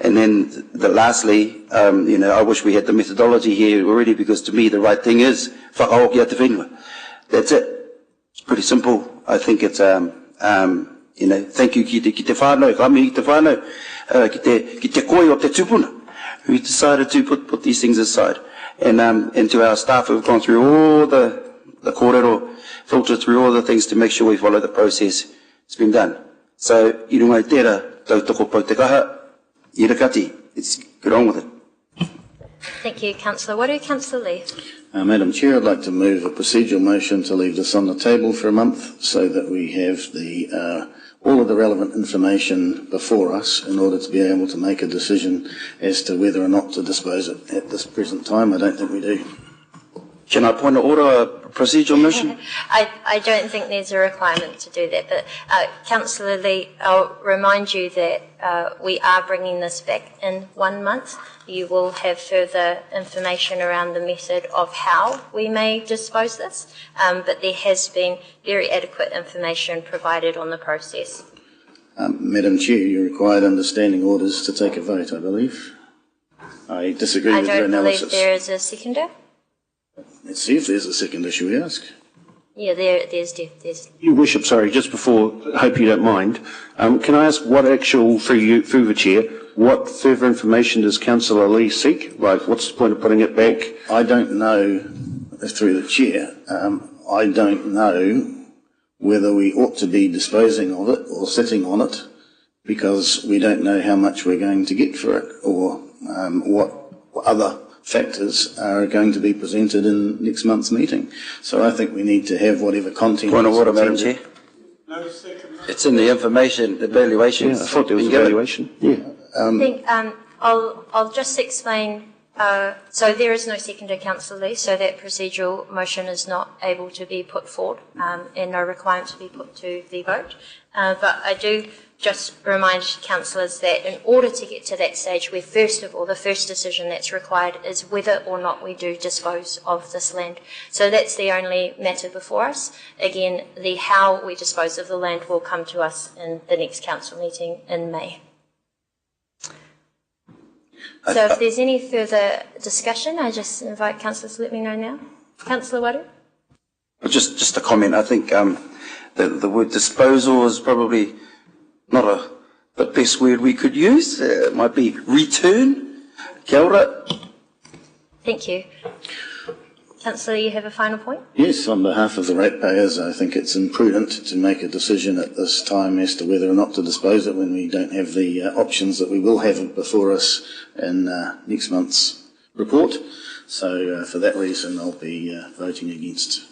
And then lastly, I wish we had the methodology here already, because to me the right thing is whakaoki a te whenua. That's it. It's pretty simple. I think it's, thank you ki te whānau, kami ki te whānau, ki te koi o te tupuna, who decided to put these things aside. And to our staff who have gone through all the kōrero, filtered through all the things to make sure we follow the process. It's been done. So, irungai tērā, tautoko pau te kaha, irakati, let's get on with it. Thank you, Councillor Waru. Councillor Lee. Madam Chair, I'd like to move a procedural motion to leave this on the table for a month so that we have all of the relevant information before us in order to be able to make a decision as to whether or not to dispose it at this present time. I don't think we do. Can I point of order a procedural motion? I don't think there's a requirement to do that, but Councillor Lee, I'll remind you that we are bringing this back in 1 month. You will have further information around the method of how we may dispose this, but there has been very adequate information provided on the process. Madam Chair, you required understanding orders to take a vote, I believe. I disagree with your analysis. I don't believe there is a seconder. Let's see if there's a second issue we ask. Yeah, there's. Your Worship, sorry, just before, I hope you don't mind, can I ask what actual, through the Chair, what further information does Councillor Lee seek? Like, what's the point of putting it back? I don't know, through the Chair, I don't know whether we ought to be disposing of it or sitting on it, because we don't know how much we're going to get for it, or what other factors are going to be presented in next month's meeting. So I think we need to have whatever content. Point of order, Madam Chair. No second. It's in the information, the evaluation. Yeah, I thought there was evaluation. Yeah. I think I'll just explain. So there is no seconder, Councillor Lee, so that procedural motion is not able to be put forward and no requirement to be put to the vote. But I do just remind councillors that in order to get to that stage where, first of all, the first decision that's required is whether or not we do dispose of this land. So that's the only matter before us. Again, the how we dispose of the land will come to us in the next council meeting in May. So if there's any further discussion, I just invite councillors to let me know now. Councillor Wadu? Just a comment. I think the word disposal is probably not the best word we could use. It might be return. Kia ora. Thank you. Councillor, you have a final point? Yes, on behalf of the ratepayers, I think it's imprudent to make a decision at this time as to whether or not to dispose it when we don't have the options that we will have before us in next month's report. So for that reason, I'll be voting against.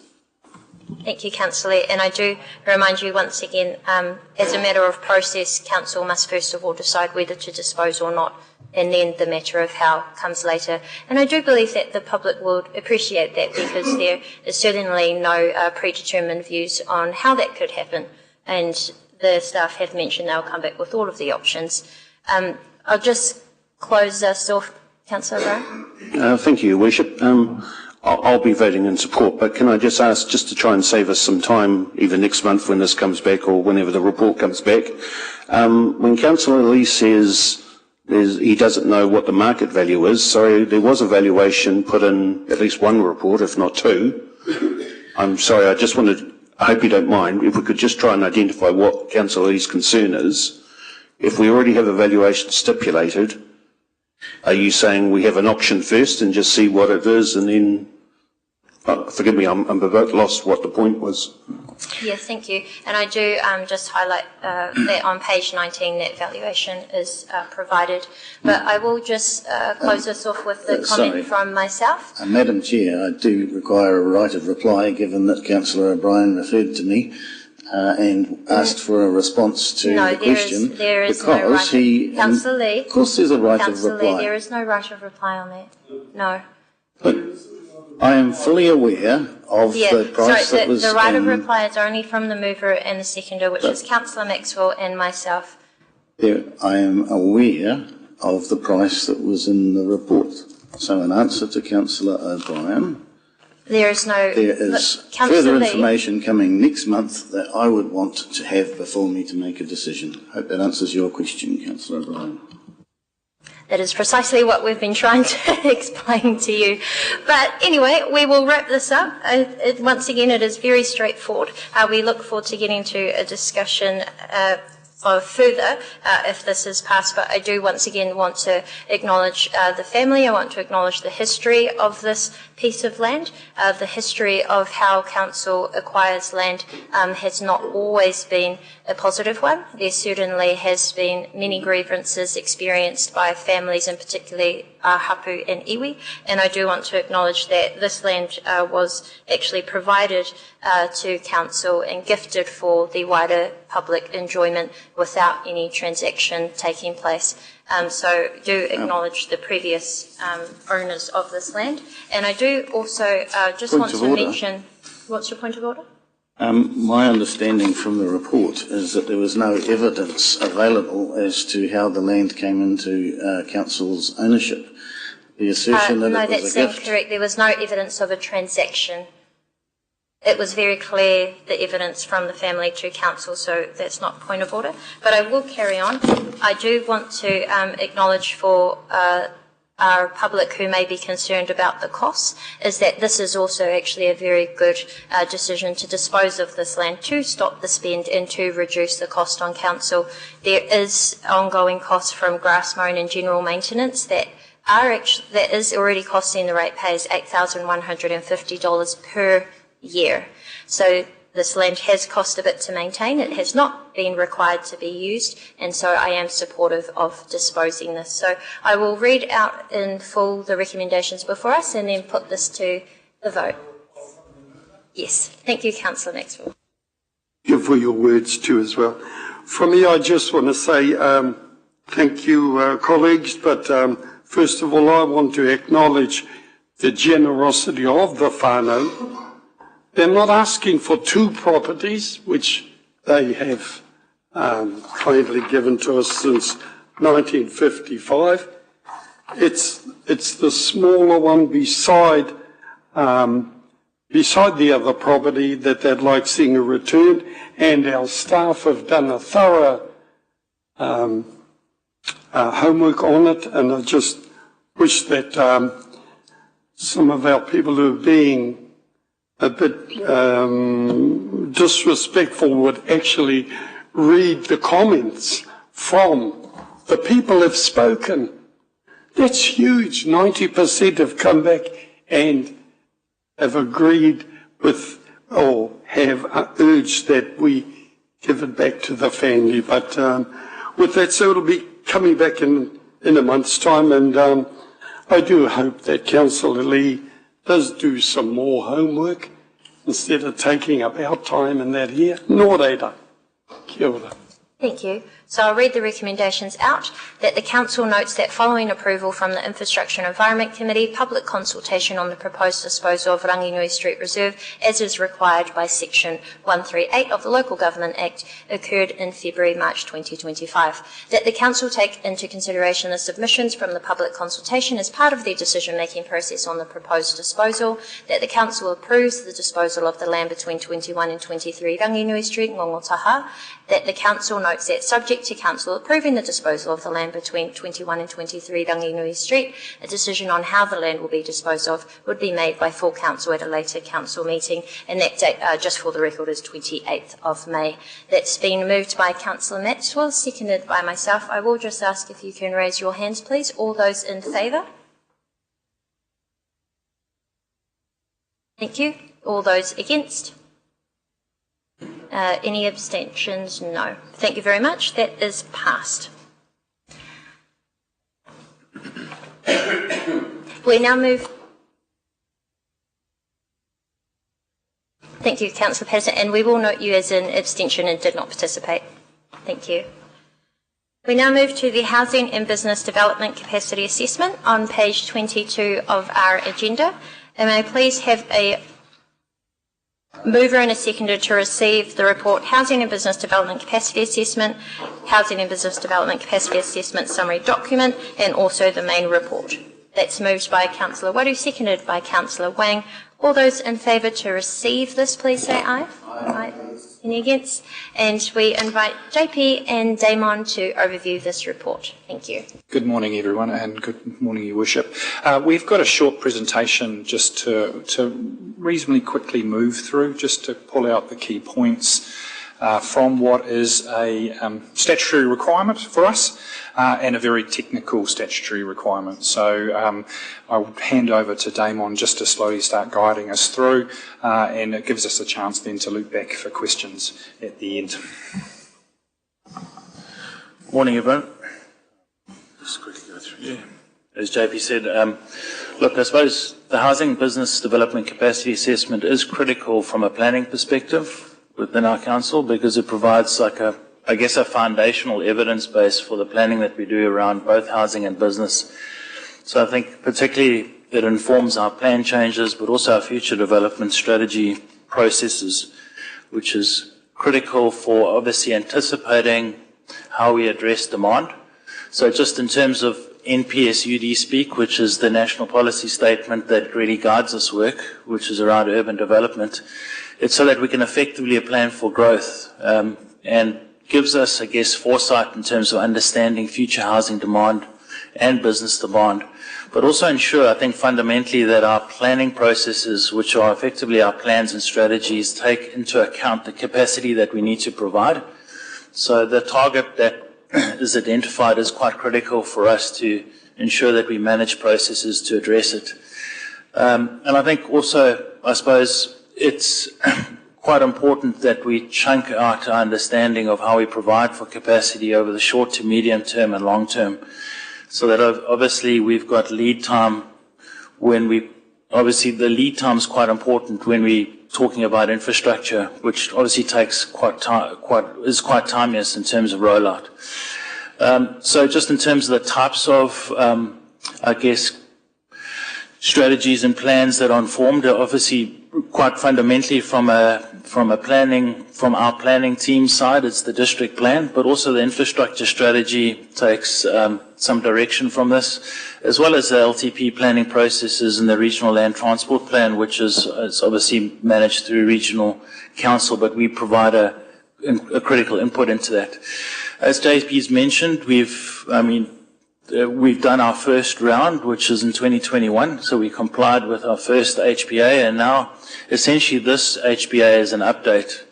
Thank you, Councillor. And I do remind you once again, as a matter of process, Council must first of all decide whether to dispose or not, and then the matter of how comes later. And I do believe that the public would appreciate that, because there is certainly no predetermined views on how that could happen. And the staff have mentioned they'll come back with all of the options. I'll just close us off, Councillor Brown. Thank you, Your Worship. I'll be voting in support, but can I just ask, just to try and save us some time, either next month when this comes back or whenever the report comes back, when Councillor Lee says he doesn't know what the market value is, so there was a valuation put in at least one report, if not two. I'm sorry, I hope you don't mind, if we could just try and identify what Councillor Lee's concern is. If we already have a valuation stipulated, are you saying we have an auction first and just see what it is and then... forgive me, I'm a bit lost what the point was. Yes, thank you. And I do just highlight that on page 19 that valuation is provided. But I will just close this off with the comment from myself. Madam Chair, I do require a right of reply, given that Councillor O'Brien referred to me and asked for a response to the question. There is no right. Councillor Lee. Of course there's a right of reply. Councillor Lee, there is no right of reply on that. No. But I am fully aware of the price that was... The right of reply is only from the mover and the seconder, which is Councillor Maxwell and myself. I am aware of the price that was in the report. So in answer to Councillor O'Brien, there is further information coming next month that I would want to have before me to make a decision. Hope that answers your question, Councillor O'Brien. That is precisely what we've been trying to explain to you. But anyway, we will wrap this up. Once again, it is very straightforward. We look forward to getting to a discussion further if this is passed, but I do once again want to acknowledge the family. I want to acknowledge the history of this piece of land. The history of how council acquires land has not always been a positive one. There certainly has been many grievances experienced by families, and particularly Hapu and Iwi, and I do want to acknowledge that this land was actually provided to council and gifted for the wider public enjoyment without any transaction taking place. So do acknowledge the previous owners of this land. And I do also just want to mention, what's your point of order? My understanding from the report is that there was no evidence available as to how the land came into council's ownership. The assertion that no, it was that's a gift. incorrect. There was no evidence of a transaction. It was very clear, the evidence from the family to council, so that's not point of order. But I will carry on. I do want to acknowledge for our public who may be concerned about the costs, is that this is also actually a very good decision to dispose of this land, to stop the spend and to reduce the cost on council. There is ongoing costs from grass mowing and general maintenance that is already costing the ratepayers $8,150 per year. So this land has cost a bit to maintain. It has not been required to be used, and so I am supportive of disposing this. So I will read out in full the recommendations before us and then put this to the vote. Yes. Thank you, Councillor Maxwell. Thank you for your words too as well. From me, I just want to say thank you, colleagues, but first of all, I want to acknowledge the generosity of the whānau. They're not asking for 2 properties, which they have kindly given to us since 1955. It's the smaller one beside the other property that they'd like seeing a return, and our staff have done a thorough homework on it, and I just wish that some of our people who are being a bit disrespectful would actually read the comments from the people who have spoken. That's huge. 90% have come back and have agreed with or have urged that we give it back to the family. But with that, so it'll be coming back in a month's time, and I do hope that Councillor Lee does do some more homework instead of taking up our time in that here. Nō reira. Kia ora. Thank you. So I'll read the recommendations out. That the Council notes that following approval from the Infrastructure and Environment Committee, public consultation on the proposed disposal of Ranginui Street Reserve, as is required by Section 138 of the Local Government Act, occurred in February-March 2025. That the Council take into consideration the submissions from the public consultation as part of their decision-making process on the proposed disposal. That the Council approves the disposal of the land between 21 and 23 Ranginui Street, Ngongotaha. That the Council notes that, subject to Council approving the disposal of the land between 21 and 23 Ranginui Street, a decision on how the land will be disposed of would be made by full Council at a later Council meeting, and that date, just for the record, is 28th of May. That's been moved by Councillor Maxwell, seconded by myself. I will just ask if you can raise your hands, please. All those in favour? Thank you. All those against? Any abstentions? No. Thank you very much. That is passed. We now move. Thank you, Councillor Patterson, and we will note you as an abstention and did not participate. Thank you. We now move to the Housing and Business Development Capacity Assessment on page 22 of our agenda. And may I please have a mover and a seconder to receive the report Housing and Business Development Capacity Assessment, Housing and Business Development Capacity Assessment Summary Document, and also the main report. That's moved by Councillor Waru, seconded by Councillor Wang. All those in favour to receive this, please say aye. Aye. Any against? And we invite JP and Damon to overview this report. Thank you. Good morning, everyone, and good morning, Your Worship. We've got a short presentation just to reasonably quickly move through, just to pull out the key points from what is a statutory requirement for us and a very technical statutory requirement. So I'll hand over to Damon just to slowly start guiding us through, and it gives us a chance then to loop back for questions at the end. Morning, everyone. Just quickly go through. Yeah. As JP said, look, I suppose the Housing Business Development Capacity Assessment is critical from a planning perspective within our council because it provides like a I guess, a foundational evidence base for the planning that we do around both housing and business. So I think particularly it informs our plan changes, but also our future development strategy processes, which is critical for obviously anticipating how we address demand. So just in terms of NPSUD speak, which is the national policy statement that really guides this work, which is around urban development, it's so that we can effectively plan for growth and gives us, I guess, foresight in terms of understanding future housing demand and business demand, but also ensure, I think, fundamentally that our planning processes, which are effectively our plans and strategies, take into account the capacity that we need to provide. So the target that is identified is quite critical for us to ensure that we manage processes to address it. And I think also, I suppose, it's quite important that we chunk out our understanding of how we provide for capacity over the short to medium term and long term. So that obviously we've got lead time obviously the lead time is quite important when we're talking about infrastructure, which obviously takes quite timeous in terms of rollout. So just in terms of the types of, I guess, strategies and plans that are informed are obviously quite fundamentally from our planning team side, it's the district plan, but also the infrastructure strategy takes some direction from this, as well as the LTP planning processes and the regional land transport plan, which is obviously managed through regional council, but we provide a critical input into that. As JP's mentioned, we've done our first round, which is in 2021, so we complied with our first HPA, and now essentially this HPA is an update,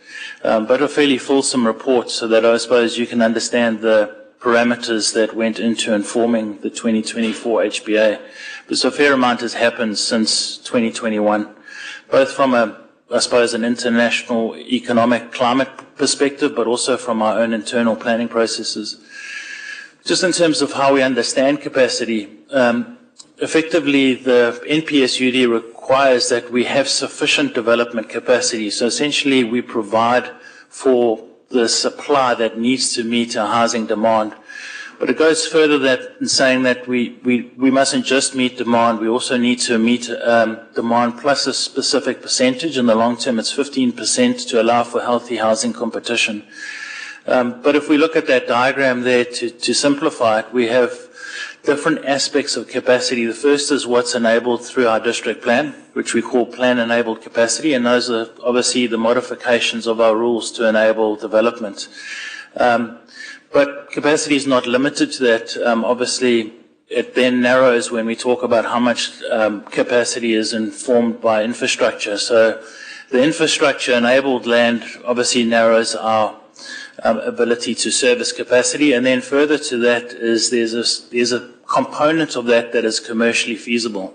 but a fairly fulsome report so that I suppose you can understand the parameters that went into informing the 2024 HPA. But a fair amount has happened since 2021, both from an international economic climate perspective, but also from our own internal planning processes. Just in terms of how we understand capacity, effectively the NPSUD requires that we have sufficient development capacity. So essentially we provide for the supply that needs to meet our housing demand. But it goes further in saying that we mustn't just meet demand, we also need to meet demand plus a specific percentage. In the long term it's 15% to allow for healthy housing competition. But if we look at that diagram there to simplify it, we have different aspects of capacity. The first is what's enabled through our district plan, which we call plan-enabled capacity, and those are obviously the modifications of our rules to enable development. But capacity is not limited to that. Obviously, it then narrows when we talk about how much capacity is informed by infrastructure. So the infrastructure-enabled land obviously narrows our ability to service capacity, and then further to that is there's a component of that is commercially feasible.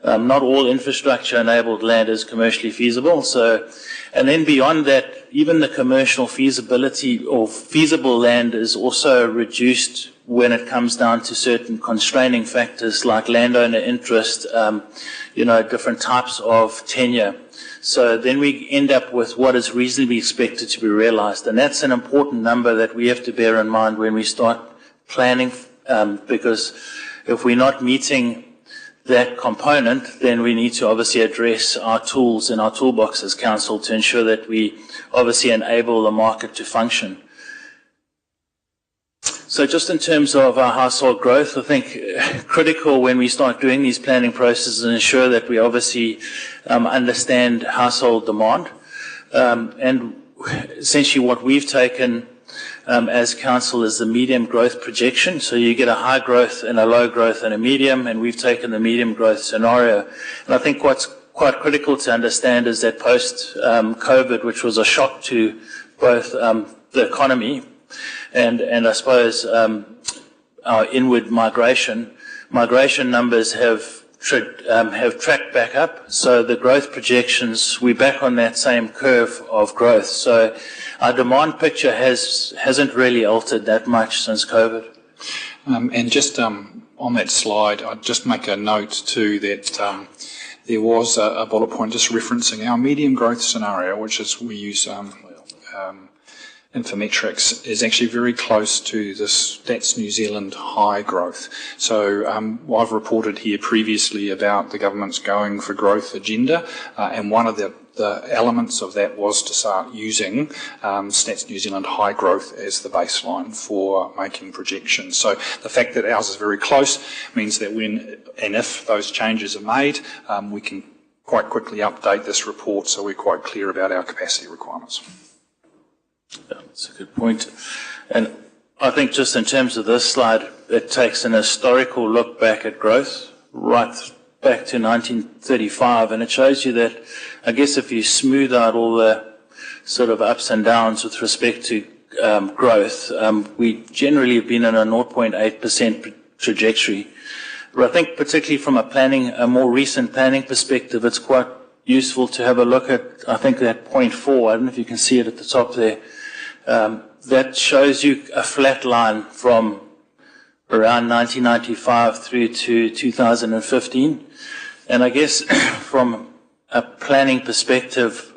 Not all infrastructure-enabled land is commercially feasible. So, and then beyond that, even the commercial feasibility or feasible land is also reduced when it comes down to certain constraining factors like landowner interest, different types of tenure. So then we end up with what is reasonably expected to be realized. And that's an important number that we have to bear in mind when we start planning, because if we're not meeting that component, then we need to obviously address our tools in our toolbox as council to ensure that we obviously enable the market to function. So just in terms of our household growth, I think critical when we start doing these planning processes is ensure that we obviously understand household demand. And essentially what we've taken as council is the medium growth projection. So you get a high growth and a low growth and a medium, and we've taken the medium growth scenario. And I think what's quite critical to understand is that post-COVID, which was a shock to both the economy and I suppose our inward migration numbers have tracked back up. So the growth projections, we're back on that same curve of growth. So our demand picture hasn't really altered that much since COVID. And just on that slide, I'd just make a note too that there was a bullet point just referencing our medium growth scenario, which is we use Infometrics is actually very close to the Stats New Zealand high growth. So I've reported here previously about the government's Going for Growth agenda, and one of the elements of that was to start using Stats New Zealand high growth as the baseline for making projections. So the fact that ours is very close means that when and if those changes are made, we can quite quickly update this report so we're quite clear about our capacity requirements. Yeah, that's a good point. And I think just in terms of this slide, it takes an historical look back at growth, right back to 1935, and it shows you that, I guess if you smooth out all the sort of ups and downs with respect to growth, we generally have been in a 0.8% trajectory. But I think particularly from a more recent planning perspective, it's quite useful to have a look at, I think, that 0.4, I don't know if you can see it at the top there. That shows you a flat line from around 1995 through to 2015. And I guess from a planning perspective,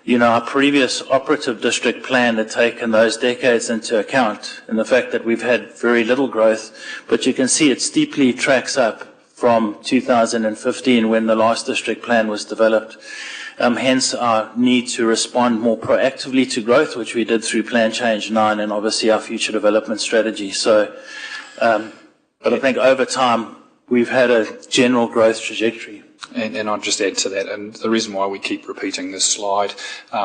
you know, our previous operative district plan had taken those decades into account, and the fact that we've had very little growth, but you can see it steeply tracks up from 2015 when the last district plan was developed. Hence our need to respond more proactively to growth, which we did through Plan Change 9 and obviously our future development strategy. So, but I think over time we've had a general growth trajectory. And I'll just add to that, and the reason why we keep repeating this slide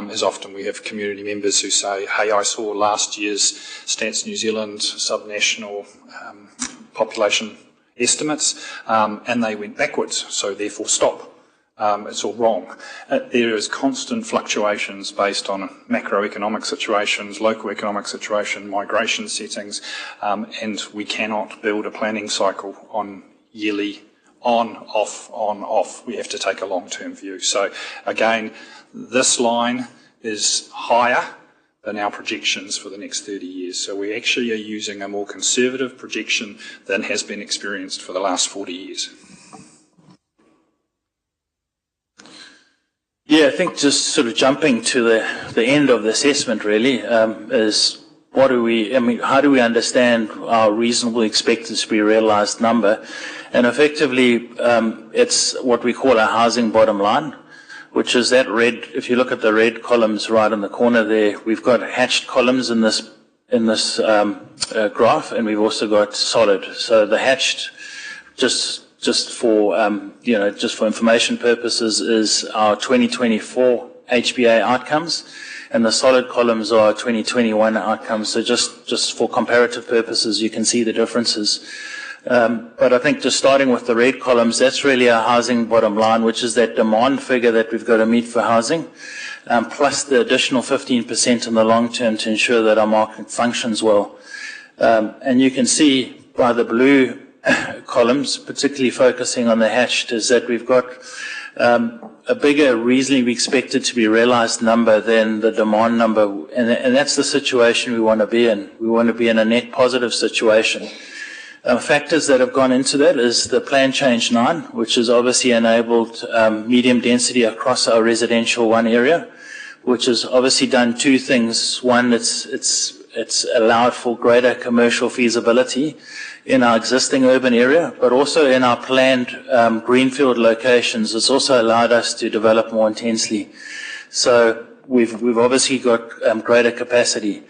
is often we have community members who say, hey, I saw last year's Stats New Zealand subnational population estimates and they went backwards, so therefore stop. It's all wrong. There is constant fluctuations based on macroeconomic situations, local economic situation, migration settings, and we cannot build a planning cycle on yearly on, off. We have to take a long-term view. So again, this line is higher than our projections for the next 30 years. So we actually are using a more conservative projection than has been experienced for the last 40 years. Yeah, I think just sort of jumping to the end of the assessment really is how do we understand our reasonably expected to be realised number? And effectively, it's what we call a housing bottom line, which is that red. If you look at the red columns right in the corner there, we've got hatched columns in this graph, and we've also got solid. So the hatched, just for information purposes, is our 2024 HBA outcomes, and the solid columns are 2021 outcomes. So just for comparative purposes, you can see the differences. But I think just starting with the red columns, that's really our housing bottom line, which is that demand figure that we've got to meet for housing, plus the additional 15% in the long term to ensure that our market functions well. And you can see by the blue columns, particularly focusing on the hatched, is that we've got a bigger reasonably expected to be realised number than the demand number, and that's the situation we want to be in. We want to be in a net positive situation. Factors that have gone into that is the Plan Change 9, which has obviously enabled medium density across our residential 1 area, which has obviously done two things. One, it's allowed for greater commercial feasibility in our existing urban area, but also in our planned greenfield locations. It's also allowed us to develop more intensely. So we've obviously got greater capacity.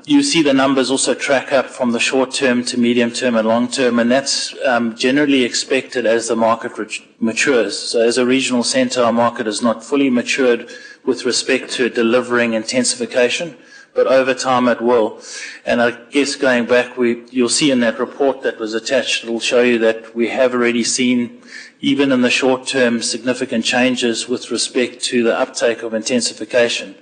You see the numbers also track up from the short term to medium term and long term, and that's generally expected as the market matures. So as a regional centre, our market is not fully matured with respect to delivering intensification, but over time it will. And I guess going back, you'll see in that report that was attached, it'll show you that we have already seen, even in the short term, significant changes with respect to the uptake of intensification.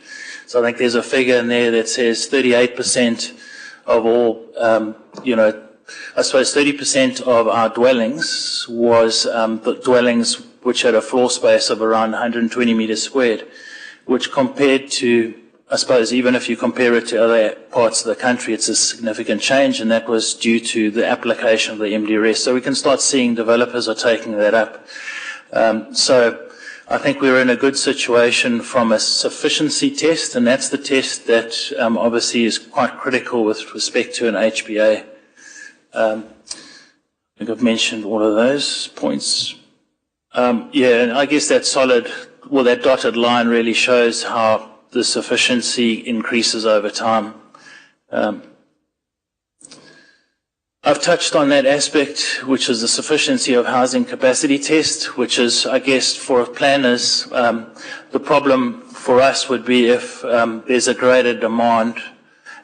So I think there's a figure in there that says 38% of all, I suppose 30% of our dwellings was the dwellings which had a floor space of around 120 metres squared, which compared to, I suppose, even if you compare it to other parts of the country, it's a significant change, and that was due to the application of the MDRS. So we can start seeing developers are taking that up. So I think we're in a good situation from a sufficiency test, and that's the test that obviously is quite critical with respect to an HBA. I think I've mentioned all of those points. Yeah, and I guess that that dotted line really shows how the sufficiency increases over time. I've touched on that aspect, which is the sufficiency of housing capacity test, which is, I guess, for planners, the problem for us would be if there's a greater demand,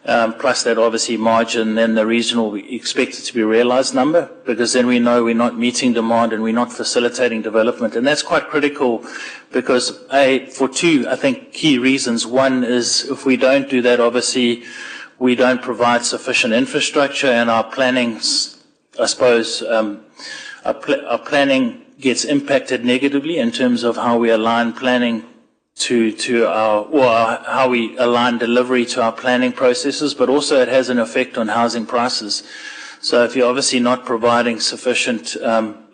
plus that obviously margin than the regional expected to be realised number, because then we know we're not meeting demand and we're not facilitating development. And that's quite critical because, for two, I think, key reasons. One is if we don't do that, obviously, we don't provide sufficient infrastructure, and our planning, I suppose, our planning gets impacted negatively in terms of how we align planning to how we align delivery to our planning processes, but also it has an effect on housing prices. So if you're obviously not providing sufficient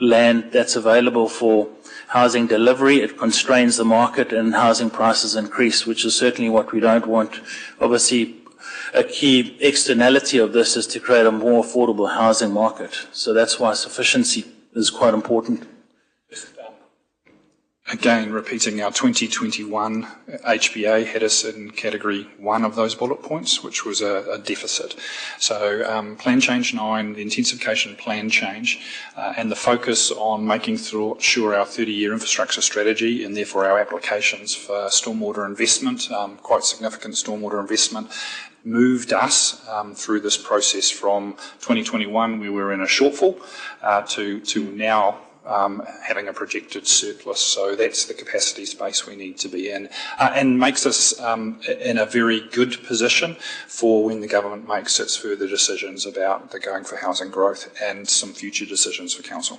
land that's available for housing delivery, it constrains the market and housing prices increase, which is certainly what we don't want. Obviously, a key externality of this is to create a more affordable housing market. So that's why sufficiency is quite important. Again, repeating our 2021 HBA had us in category 1 of those bullet points, which was a deficit. So Plan Change 9, the intensification plan change, and the focus on making sure our 30-year infrastructure strategy and therefore our applications for stormwater investment, quite significant stormwater investment, moved us through this process from 2021, where we were in a shortfall, to now having a projected surplus. So that's the capacity space we need to be in, and makes us in a very good position for when the government makes its further decisions about the going for housing growth and some future decisions for council.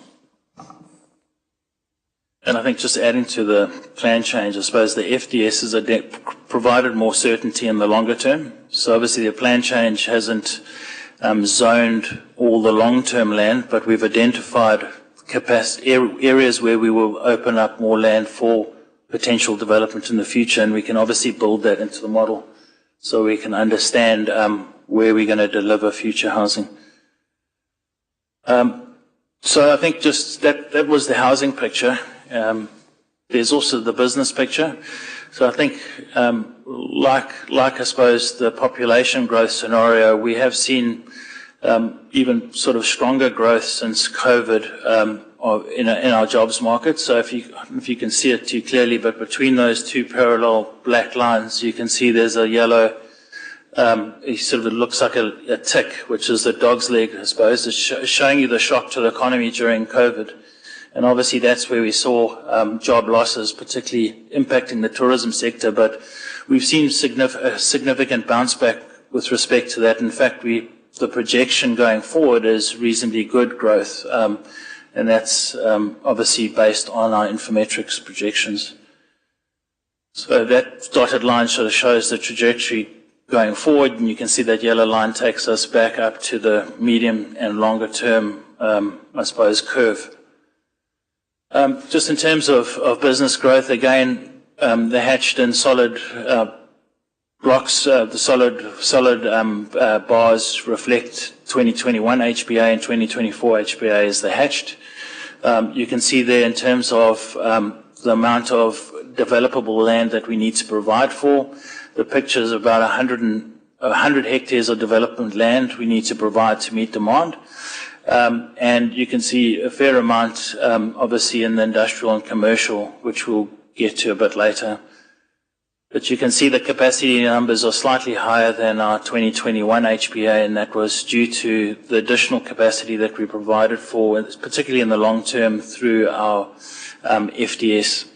And I think just adding to the plan change, I suppose the FDS has provided more certainty in the longer term. So obviously the plan change hasn't zoned all the long-term land, but we've identified areas where we will open up more land for potential development in the future, and we can obviously build that into the model so we can understand where we're going to deliver future housing. So I think just that was the housing picture. There's also the business picture. So I think, like I suppose the population growth scenario, we have seen even sort of stronger growth since COVID in our jobs market. So if you can see it too clearly, but between those two parallel black lines, you can see there's a yellow. It sort of looks like a tick, which is the dog's leg, I suppose. It's showing you the shock to the economy during COVID. And obviously that's where we saw job losses, particularly impacting the tourism sector. But we've seen a significant bounce back with respect to that. In fact, the projection going forward is reasonably good growth. And that's obviously based on our Infometrics projections. So that dotted line sort of shows the trajectory going forward, and you can see that yellow line takes us back up to the medium and longer term, I suppose, curve. Just in terms of business growth, again, the hatched and solid blocks, the solid bars reflect 2021 HBA and 2024 HBA is the hatched. You can see there in terms of the amount of developable land that we need to provide for. The picture is about 100 hectares of development land we need to provide to meet demand. And you can see a fair amount, obviously, in the industrial and commercial, which we'll get to a bit later. But you can see the capacity numbers are slightly higher than our 2021 HBA, and that was due to the additional capacity that we provided for, particularly in the long term, through our FDS.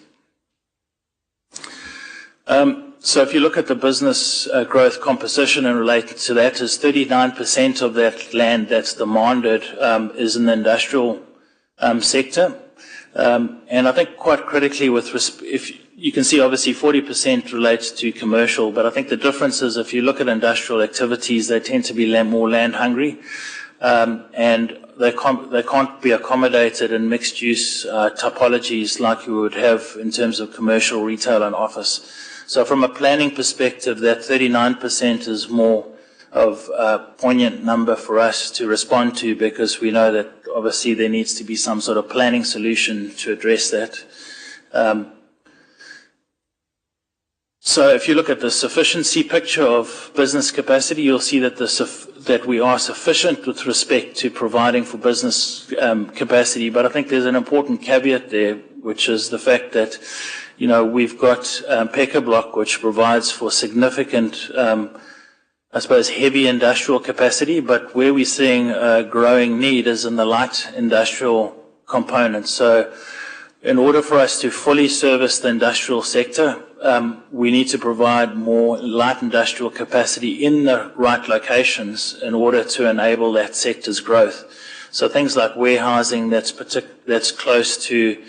So if you look at the business growth composition and related to that, is 39% of that land that's demanded is in the industrial sector. And I think quite critically, if you can see obviously 40% relates to commercial, but I think the difference is if you look at industrial activities, they tend to be more land hungry. And they can't be accommodated in mixed-use typologies like you would have in terms of commercial, retail and office. So from a planning perspective, that 39% is more of a poignant number for us to respond to, because we know that obviously there needs to be some sort of planning solution to address that. So if you look at the sufficiency picture of business capacity, you'll see that that we are sufficient with respect to providing for business capacity. But I think there's an important caveat there, which is the fact that, you know, we've got Pekka Block, which provides for significant, I suppose, heavy industrial capacity, but where we're seeing a growing need is in the light industrial component. So in order for us to fully service the industrial sector, we need to provide more light industrial capacity in the right locations in order to enable that sector's growth. So things like warehousing that's close to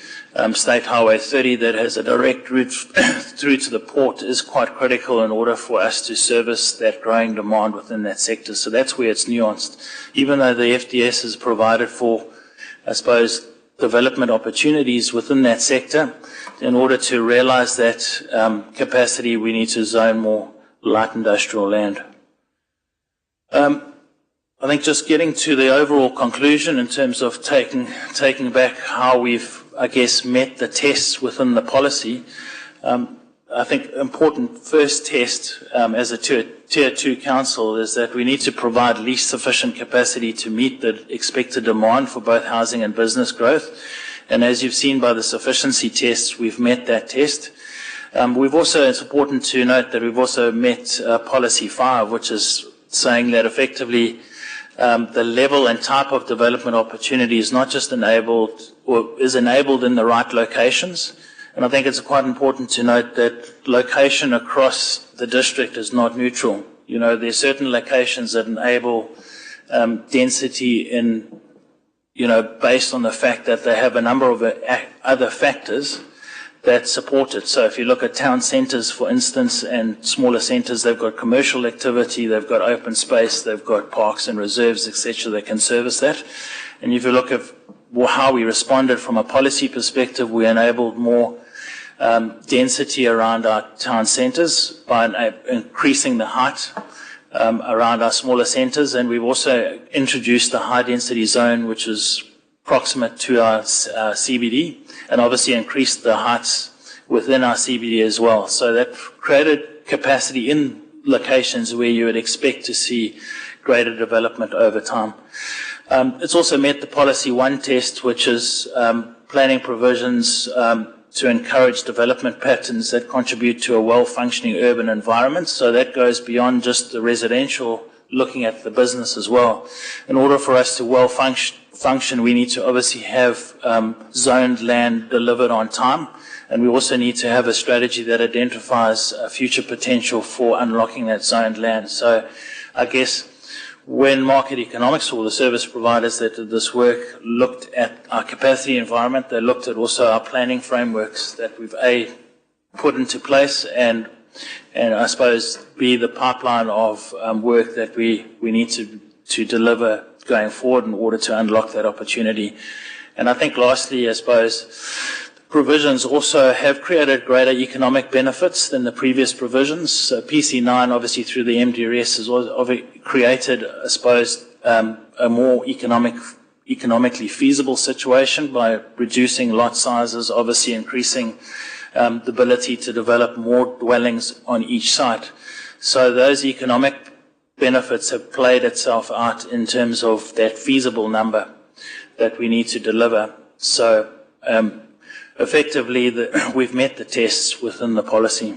State Highway 30 that has a direct route through to the port is quite critical in order for us to service that growing demand within that sector. So that's where it's nuanced. Even though the FDS has provided for, I suppose, development opportunities within that sector, in order to realize that capacity, we need to zone more light industrial land. I think just getting to the overall conclusion in terms of taking back how we've, I guess, met the tests within the policy, I think important first test as a Tier 2 council is that we need to provide least sufficient capacity to meet the expected demand for both housing and business growth. And as you've seen by the sufficiency tests, we've met that test. It's important to note that we've also met Policy 5, which is saying that effectively the level and type of development opportunity is not just enabled, or is enabled in the right locations. And I think it's quite important to note that location across the district is not neutral. You know, there are certain locations that enable density in, you know, based on the fact that they have a number of other factors that support it. So if you look at town centres, for instance, and smaller centres, they've got commercial activity, they've got open space, they've got parks and reserves, etc., that can service that. And if you look at how we responded from a policy perspective, we enabled more density around our town centres by increasing the height around our smaller centres, and we've also introduced the high density zone, which is proximate to our CBD, and obviously increased the heights within our CBD as well. So that created capacity in locations where you would expect to see greater development over time. It's also met the Policy 1 test, which is planning provisions to encourage development patterns that contribute to a well-functioning urban environment. So that goes beyond just the residential, looking at the business as well. In order for us to well function, we need to obviously have zoned land delivered on time, and we also need to have a strategy that identifies future potential for unlocking that zoned land. So I guess when market economics, or the service providers that did this work, looked at our capacity environment, they looked at also our planning frameworks that we've put into place, and I suppose be the pipeline of work that we need to deliver going forward in order to unlock that opportunity. And I think lastly, I suppose, provisions also have created greater economic benefits than the previous provisions. So PC9, obviously through the MDRS, has created, I suppose, a more economically feasible situation by reducing lot sizes, obviously increasing the ability to develop more dwellings on each site. So those economic benefits have played itself out in terms of that feasible number that we need to deliver. So effectively, we've met the tests within the policy.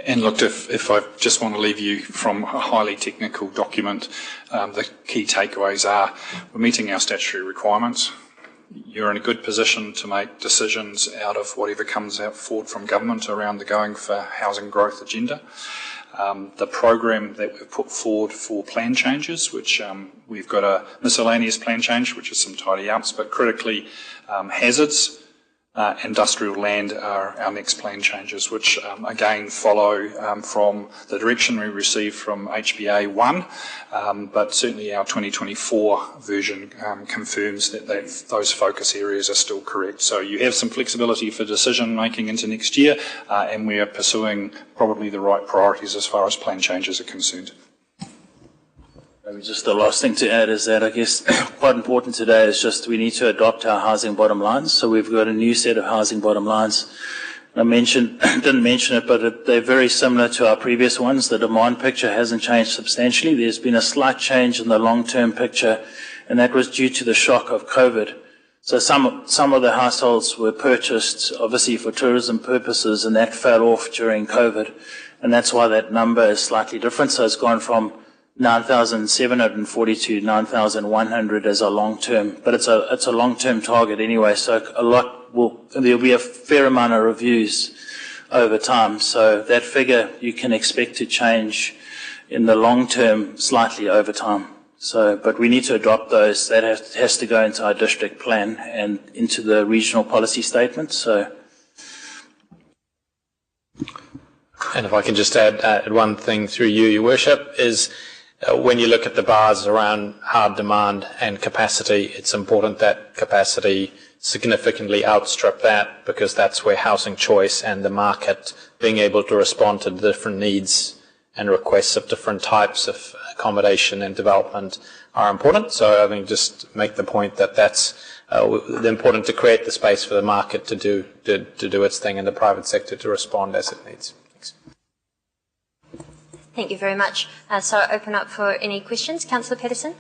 And look, if I just want to leave you from a highly technical document, the key takeaways are we're meeting our statutory requirements. You're in a good position to make decisions out of whatever comes out forward from government around the Going for Housing Growth agenda. The program that we've put forward for plan changes, which we've got a miscellaneous plan change, which is some tidy ups, but critically hazards. industrial land are our next plan changes, which again follow from the direction we received from HBA 1, but certainly our 2024 version confirms that those focus areas are still correct. So you have some flexibility for decision making into next year, and we are pursuing probably the right priorities as far as plan changes are concerned. Maybe just the last thing to add is that I guess quite important today is just we need to adopt our housing bottom lines. So we've got a new set of housing bottom lines. I didn't mention it, but they're very similar to our previous ones. The demand picture hasn't changed substantially. There's been a slight change in the long-term picture, and that was due to the shock of COVID. So some of the households were purchased, obviously, for tourism purposes, and that fell off during COVID. And that's why that number is slightly different. So it's gone from 9,740 to 9,100 as a long-term, but it's a long-term target anyway, so there'll be a fair amount of reviews over time. So that figure you can expect to change in the long term slightly over time. So, but we need to adopt those. That has to go into our district plan and into the regional policy statement. So. And if I can just add one thing through you, Your Worship, is when you look at the bars around hard demand and capacity, it's important that capacity significantly outstrip that, because that's where housing choice and the market being able to respond to the different needs and requests of different types of accommodation and development are important. So I think just make the point that that's important to create the space for the market to do its thing and the private sector to respond as it needs. Thank you very much. So I open up for any questions. Councillor Patterson.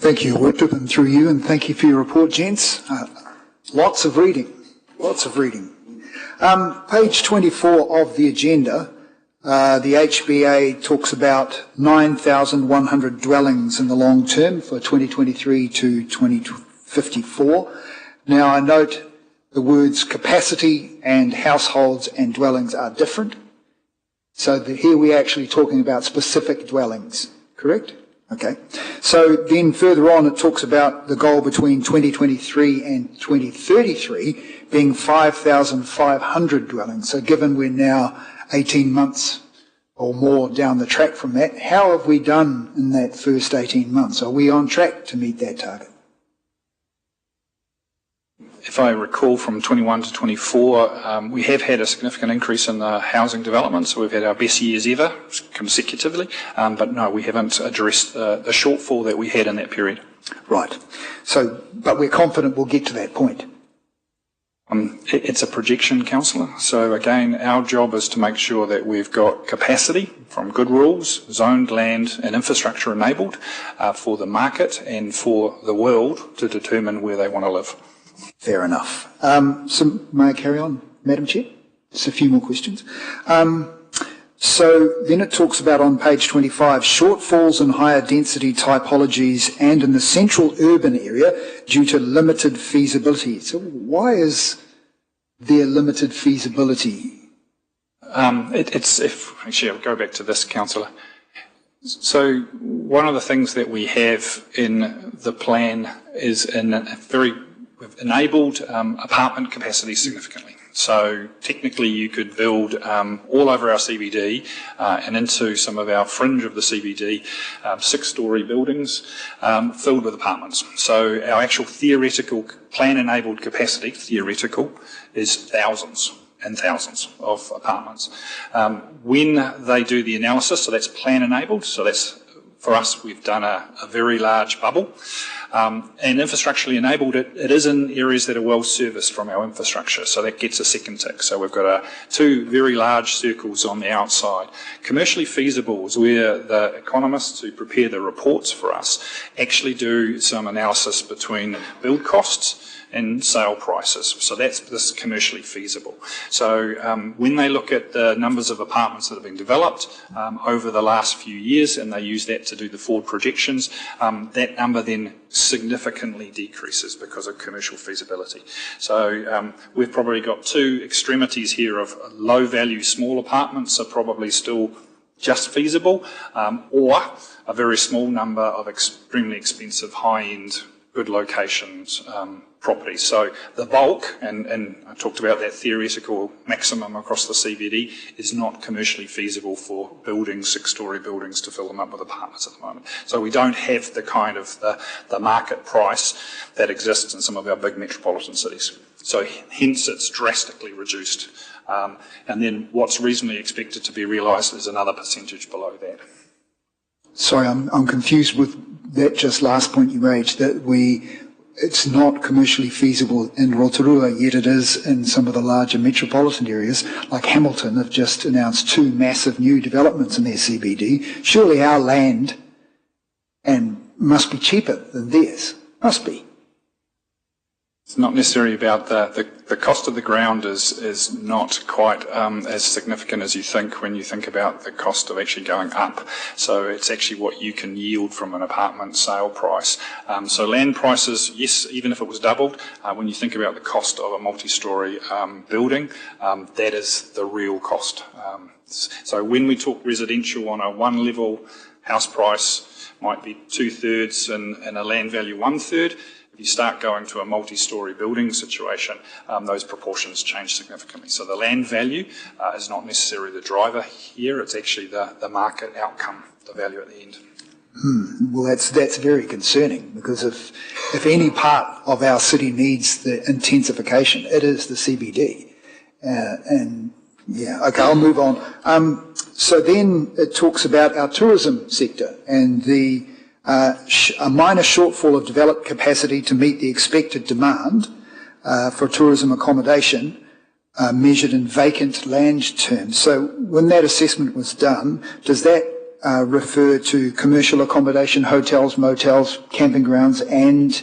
Thank you, Worship, and through you, and thank you for your report, gents. Lots of reading. Page 24 of the agenda, the HBA talks about 9,100 dwellings in the long term for 2023 to 2054. Now, I note the words capacity and households and dwellings are different. So here we're actually talking about specific dwellings, correct? Okay. So then further on it talks about the goal between 2023 and 2033 being 5,500 dwellings. So given we're now 18 months or more down the track from that, how have we done in that first 18 months? Are we on track to meet that target? If I recall from 21 to 24, we have had a significant increase in the housing development, so we've had our best years ever consecutively, but no, we haven't addressed the shortfall that we had in that period. Right. So, but we're confident we'll get to that point. It's a projection, Councillor. So again, our job is to make sure that we've got capacity from good rules, zoned land and infrastructure enabled for the market and for the world to determine where they want to live. Fair enough. So may I carry on, Madam Chair? Just a few more questions. So then it talks about on page 25, shortfalls in higher density typologies and in the central urban area due to limited feasibility. So why is there limited feasibility? Actually, I'll go back to this, Councillor. So one of the things that we have in the plan is we've enabled apartment capacity significantly. So technically you could build all over our CBD and into some of our fringe of the CBD 6-storey buildings filled with apartments. So our actual theoretical plan-enabled capacity, is thousands and thousands of apartments. When they do the analysis, so that's plan-enabled, so that's, for us, we've done a very large bubble. And infrastructurally enabled, it is in areas that are well serviced from our infrastructure, so that gets a second tick. So we've got two very large circles on the outside. Commercially feasible is where the economists who prepare the reports for us actually do some analysis between build costs and sale prices. So that's this commercially feasible. So when they look at the numbers of apartments that have been developed over the last few years, and they use that to do the forward projections, that number then significantly decreases because of commercial feasibility. So we've probably got two extremities here of low value small apartments are probably still just feasible, or a very small number of extremely expensive high-end good locations properties. So the bulk, and I talked about that theoretical maximum across the CBD, is not commercially feasible for buildings, 6-storey buildings, to fill them up with apartments at the moment. So we don't have the kind of the market price that exists in some of our big metropolitan cities. So hence it's drastically reduced. And then what's reasonably expected to be realised is another percentage below that. Sorry, I'm confused with that just last point you raised, that it's not commercially feasible in Rotorua, yet it is in some of the larger metropolitan areas, like Hamilton have just announced 2 massive new developments in their CBD. Surely our land must be cheaper than theirs. Must be. It's not necessarily about the cost of the ground is not quite as significant as you think when you think about the cost of actually going up. So it's actually what you can yield from an apartment sale price. So land prices, yes, even if it was doubled, when you think about the cost of a multi-storey building, that is the real cost. So when we talk residential on a 1-level house price, might be 2/3 and a land value 1/3. If you start going to a multi-storey building situation, those proportions change significantly. So the land value is not necessarily the driver here, it's actually the market outcome, the value at the end. Well, that's very concerning, because if any part of our city needs the intensification, it is the CBD. Okay, I'll move on. So then it talks about our tourism sector and a minor shortfall of developed capacity to meet the expected demand for tourism accommodation measured in vacant land terms. So when that assessment was done, does that refer to commercial accommodation, hotels, motels, camping grounds and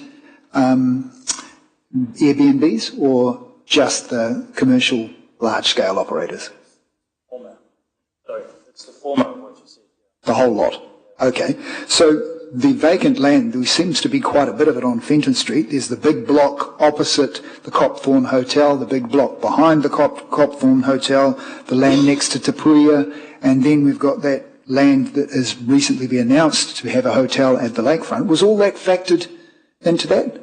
Airbnbs, or just the commercial large-scale operators? Sorry, it's the former of what you said. The whole lot. Okay. So the vacant land, there seems to be quite a bit of it on Fenton Street. There's the big block opposite the Copthorne Hotel, the big block behind the Copthorne Hotel, the land next to Tapuia, and then we've got that land that has recently been announced to have a hotel at the lakefront. Was all that factored into that?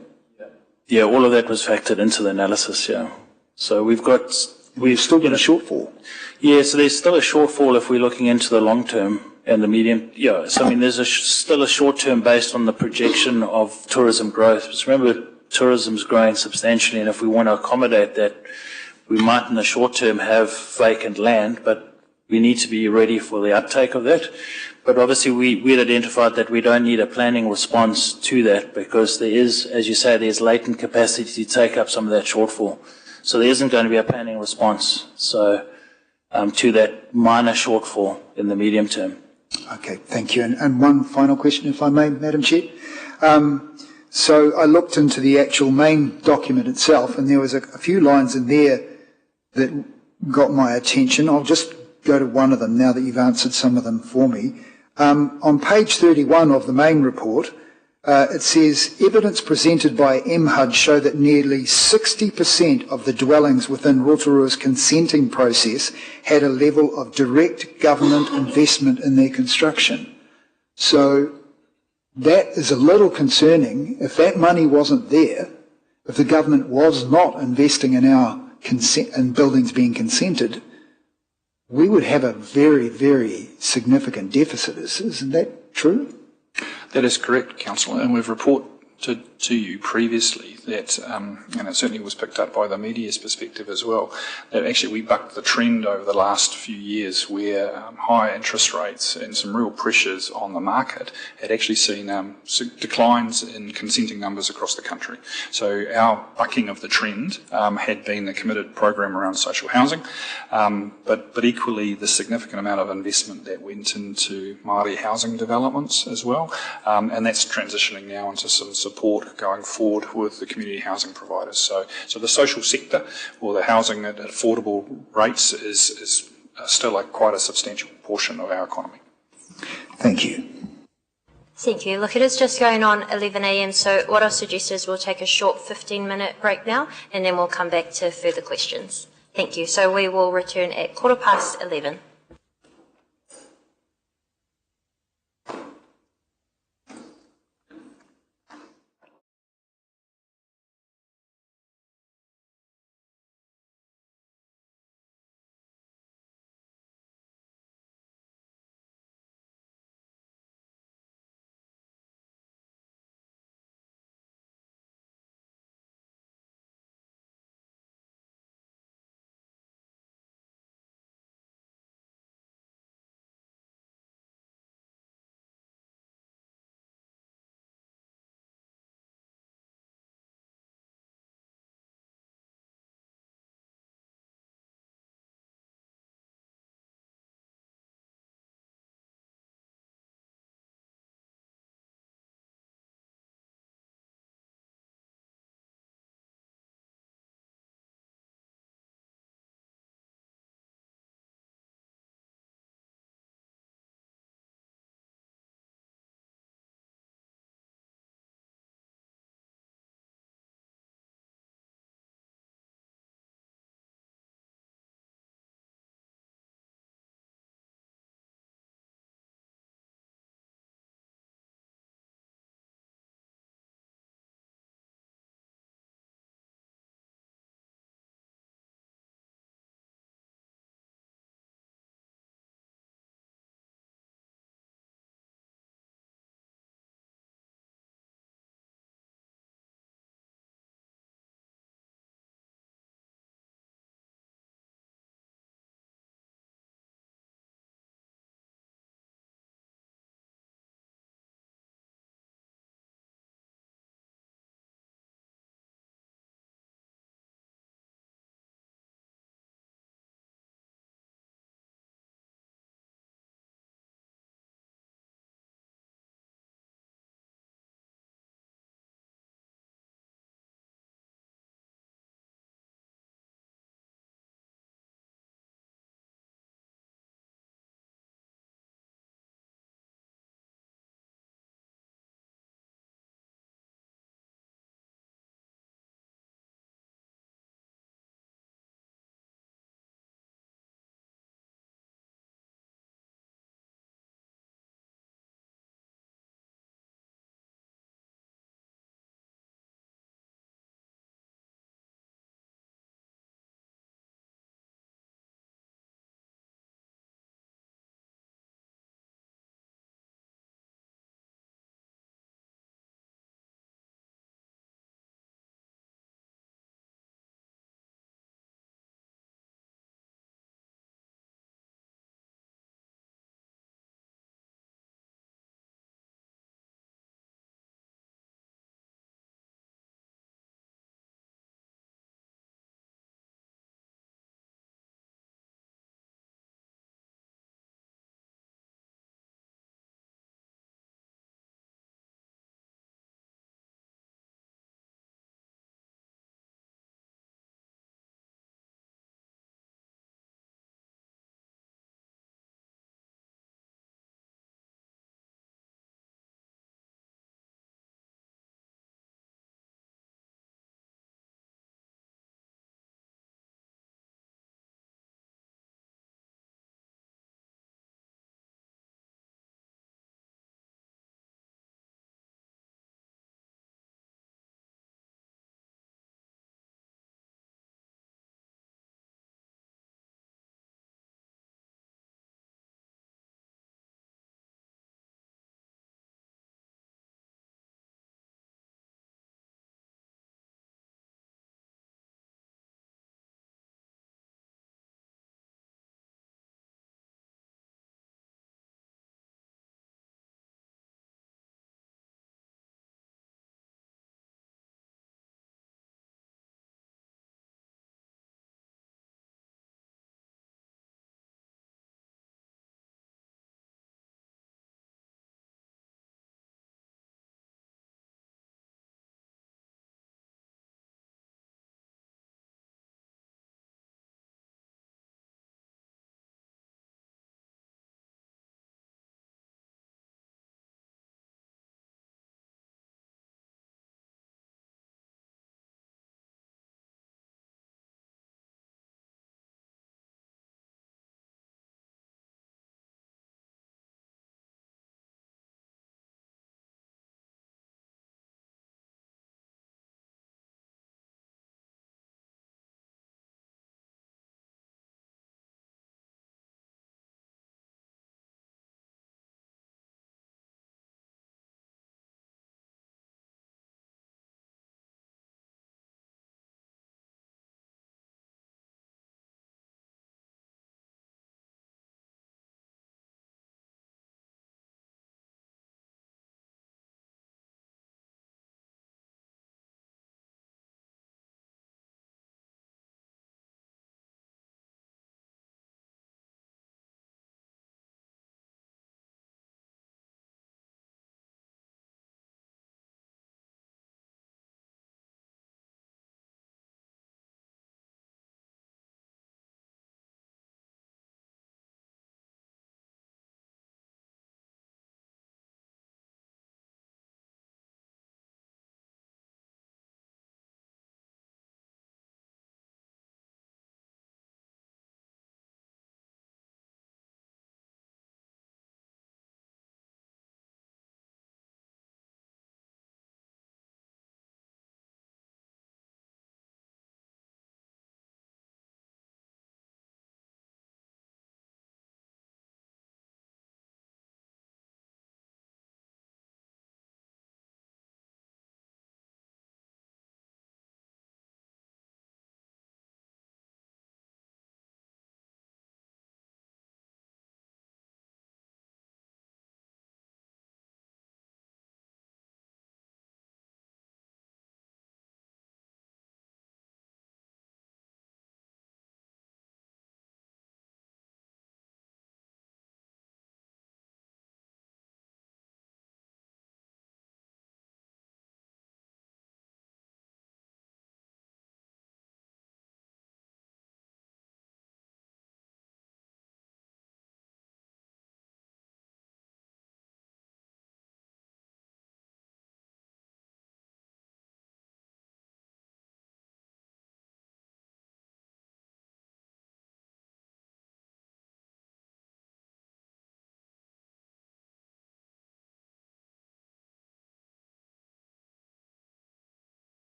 Yeah, all of that was factored into the analysis, yeah. So we've still got a shortfall. Yeah, so there's still a shortfall if we're looking into the long term. And the medium, yeah. So I mean, there's still a short term based on the projection of tourism growth. Just remember, tourism's growing substantially, and if we want to accommodate that, we might in the short term have vacant land, but we need to be ready for the uptake of that. But obviously, we'd identified that we don't need a planning response to that, because there is, as you say, there's latent capacity to take up some of that shortfall. So there isn't going to be a planning response to that minor shortfall in the medium term. Okay, thank you. And one final question, if I may, Madam Chair. So I looked into the actual main document itself, and there was a few lines in there that got my attention. I'll just go to one of them now that you've answered some of them for me. On page 31 of the main report, it says, evidence presented by MHUD show that nearly 60% of the dwellings within Rotorua's consenting process had a level of direct government investment in their construction. So that is a little concerning. If that money wasn't there, if the government was not investing in in buildings being consented, we would have a very, very significant deficit. Isn't that true? That is correct, Councillor, and we've reported to you previously that, and it certainly was picked up by the media's perspective as well, that actually we bucked the trend over the last few years where higher interest rates and some real pressures on the market had actually seen declines in consenting numbers across the country. So our bucking of the trend had been the committed program around social housing, but equally the significant amount of investment that went into Māori housing developments as well, and that's transitioning now into some support going forward with the community housing providers. So the social sector, or the housing at affordable rates, is still quite a substantial portion of our economy. Thank you. Thank you. Look, it is just going on 11 a.m, so what I suggest is we'll take a short 15-minute break now, and then we'll come back to further questions. Thank you. So we will return at 11:15.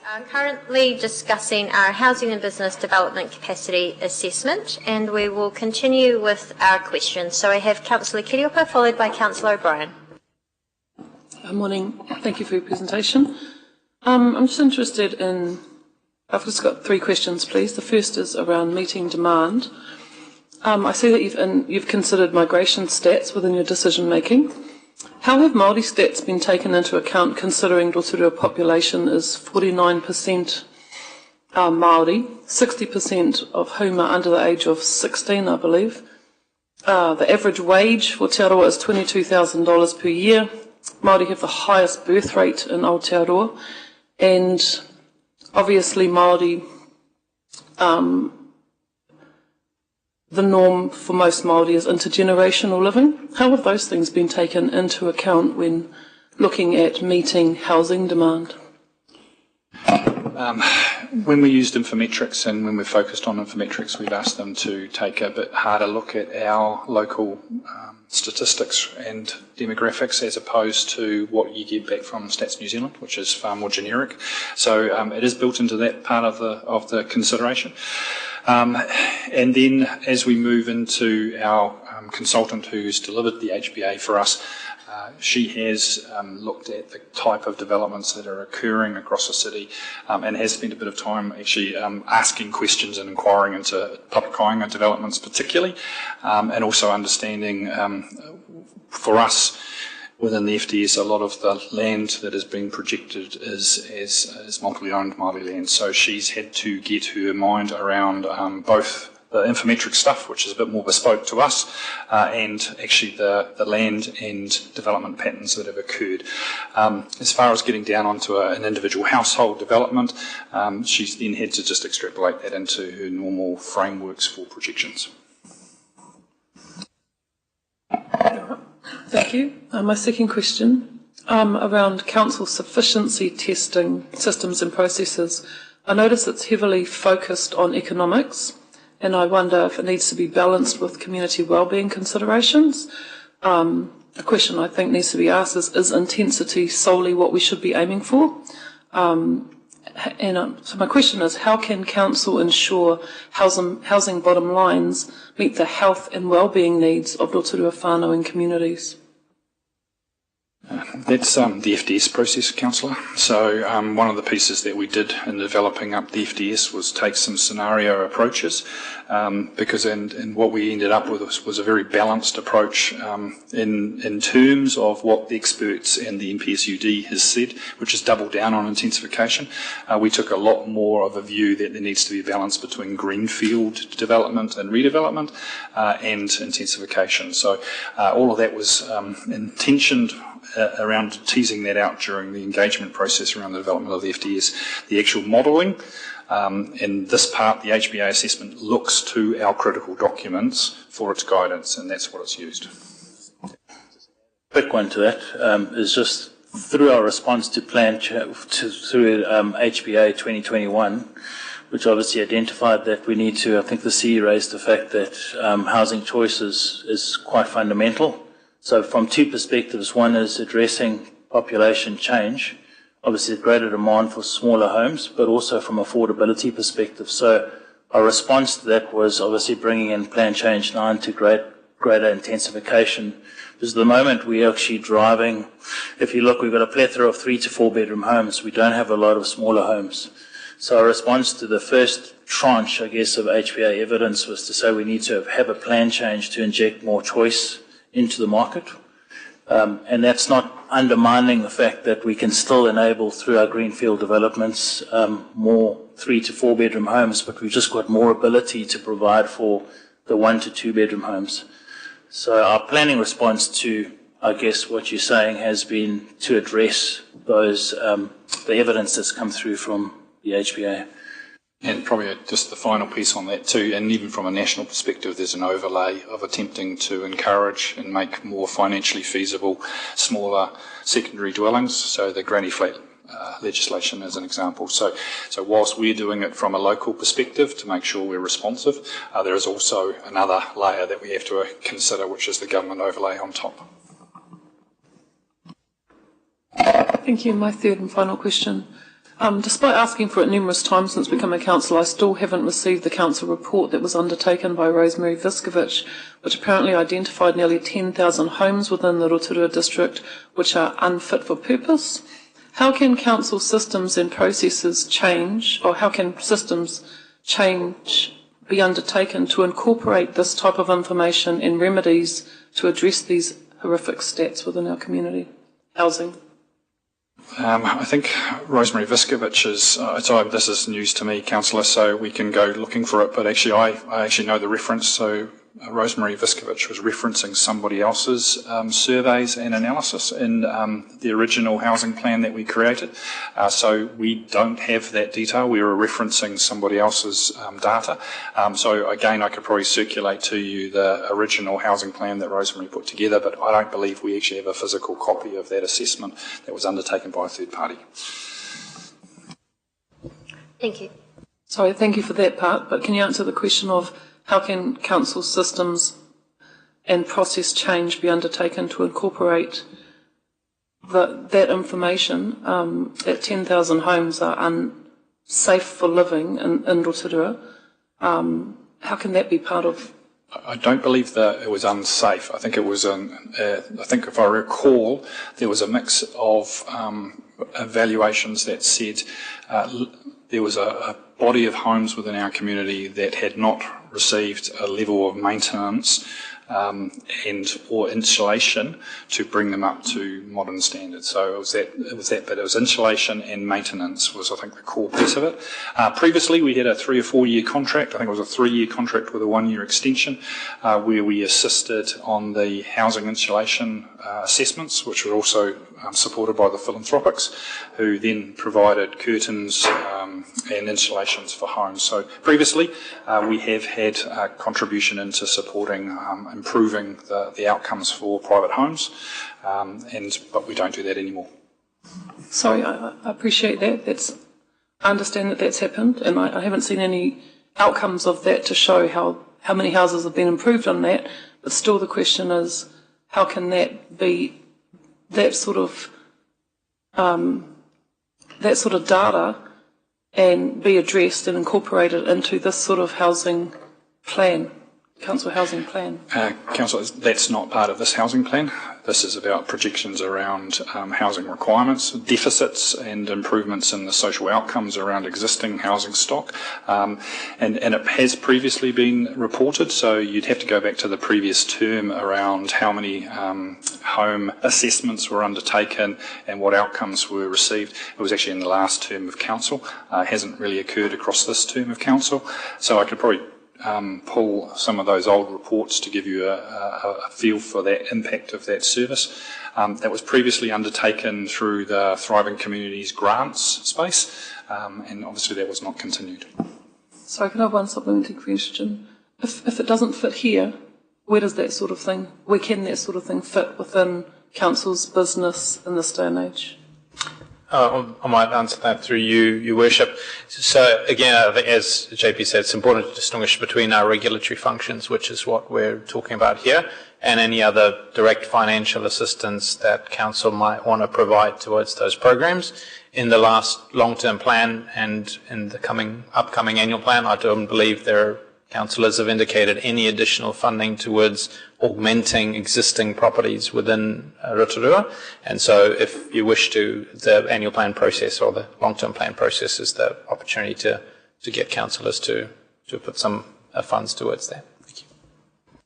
are currently discussing our housing and business development capacity assessment, and we will continue with our questions. So I have Councillor Kiriopa, followed by Councillor O'Brien. Good morning. Thank you for your presentation. I'm just interested in, I've just got 3 questions, please. The first is around meeting demand. I see that you've considered migration stats within your decision making. How have Māori stats been taken into account, considering Rotorua population is 49% Māori, 60% of whom are under the age of 16, I believe. The average wage for Te Aroha is $22,000 per year. Māori have the highest birth rate in Aotearoa, and obviously Māori, the norm for most Māori is intergenerational living. How have those things been taken into account when looking at meeting housing demand? When we used Infometrics and when we've focused on Infometrics, we've asked them to take a bit harder look at our local statistics and demographics as opposed to what you get back from Stats New Zealand, which is far more generic. So it is built into that part of the consideration. And then as we move into our consultant who's delivered the HBA for us, she has looked at the type of developments that are occurring across the city and has spent a bit of time actually asking questions and inquiring into public highway developments particularly, and also understanding for us within the FDS, a lot of the land that has been projected is multiply owned Māori land. So she's had to get her mind around both the Infometric stuff, which is a bit more bespoke to us, and actually the land and development patterns that have occurred. As far as getting down onto an individual household development, she's then had to just extrapolate that into her normal frameworks for projections. Thank you. My second question, around council sufficiency testing systems and processes. I notice it's heavily focused on economics, and I wonder if it needs to be balanced with community wellbeing considerations. A question I think needs to be asked is intensity solely what we should be aiming for? So my question is, how can council ensure housing bottom lines meet the health and wellbeing needs of Rotorua whānau and communities? That's the FDS process, Councillor. So one of the pieces that we did in developing up the FDS was take some scenario approaches, because and what we ended up with was a very balanced approach in terms of what the experts and the MPSUD has said, which is double down on intensification. We took a lot more of a view that there needs to be a balance between greenfield development and redevelopment and intensification. So all of that was intentioned around teasing that out during the engagement process around the development of the FDS. The actual modelling, in this part, the HBA assessment looks to our critical documents for its guidance, and that's what it's used. Quick one to that is just through our response to through HBA 2021, which obviously identified that we need to, I think the CE raised the fact that housing choices is quite fundamental. So from 2 perspectives, one is addressing population change, obviously greater demand for smaller homes, but also from affordability perspective. So our response to that was obviously bringing in Plan Change 9 to greater intensification. Because at the moment we're actually driving, if you look, we've got a plethora of 3 to 4 bedroom homes. We don't have a lot of smaller homes. So our response to the first tranche, I guess, of HBA evidence was to say we need to have a plan change to inject more choice into the market. And that's not undermining the fact that we can still enable through our greenfield developments more 3 to 4 bedroom homes, but we've just got more ability to provide for the 1 to 2 bedroom homes. So our planning response to, I guess, what you're saying has been to address those, the evidence that's come through from the HBA. And probably just the final piece on that too, and even from a national perspective, there's an overlay of attempting to encourage and make more financially feasible smaller secondary dwellings, so the granny flat legislation as an example. So whilst we're doing it from a local perspective to make sure we're responsive, there is also another layer that we have to consider, which is the government overlay on top. Thank you. My third and final question. Despite asking for it numerous times since becoming councillor, I still haven't received the council report that was undertaken by Rosemary Viskovich, which apparently identified nearly 10,000 homes within the Rotorua district which are unfit for purpose. How can council systems and processes change, or how can systems change be undertaken to incorporate this type of information and remedies to address these horrific stats within our community? Housing. I think Rosemary Viskovich is, this is news to me, Councillor, so we can go looking for it, but actually I actually know the reference, so Rosemary Viskovich was referencing somebody else's surveys and analysis in the original housing plan that we created. So we don't have that detail. We were referencing somebody else's data. So again, I could probably circulate to you the original housing plan that Rosemary put together, but I don't believe we actually have a physical copy of that assessment that was undertaken by a third party. Thank you. Sorry, thank you for that part, but can you answer the question of how can council systems and process change be undertaken to incorporate that information, that 10,000 homes are unsafe for living in Rotorua? How can that be part of? I don't believe that it was unsafe. I think it was, I think if I recall, there was a mix of evaluations that said there was a body of homes within our community that had not received a level of maintenance and or insulation to bring them up to modern standards. So it was that, but it was insulation and maintenance was, I think, the core piece of it. Previously, we had a 3 or 4 year contract. I think it was a 3-year contract with a 1-year extension, where we assisted on the housing insulation assessments, which were also supported by the philanthropics, who then provided curtains and installations for homes. So previously, we have had a contribution into supporting improving the outcomes for private homes, but we don't do that anymore. Sorry, I appreciate that. I understand that that's happened, and I haven't seen any outcomes of that to show how many houses have been improved on that. But still, the question is, how can that be that sort of data and be addressed and incorporated into this sort of housing plan? Council housing plan? Council, that's not part of this housing plan. This is about projections around housing requirements, deficits and improvements in the social outcomes around existing housing stock. And it has previously been reported, so you'd have to go back to the previous term around how many home assessments were undertaken and what outcomes were received. It was actually in the last term of council. It hasn't really occurred across this term of council. So I could probably pull some of those old reports to give you a feel for that impact of that service. That was previously undertaken through the Thriving Communities grants space, and obviously that was not continued. So I can have one supplementary question. If it doesn't fit here, where can that sort of thing fit within council's business in this day and age? I might answer that through you, Your Worship. So again, I think as JP said, it's important to distinguish between our regulatory functions, which is what we're talking about here, and any other direct financial assistance that Council might want to provide towards those programs. In the last long-term plan and in the upcoming annual plan, I don't believe there are councillors have indicated any additional funding towards augmenting existing properties within Rotorua. And so if you wish to, the annual plan process or the long-term plan process is the opportunity to get councillors to put some funds towards that. Thank you.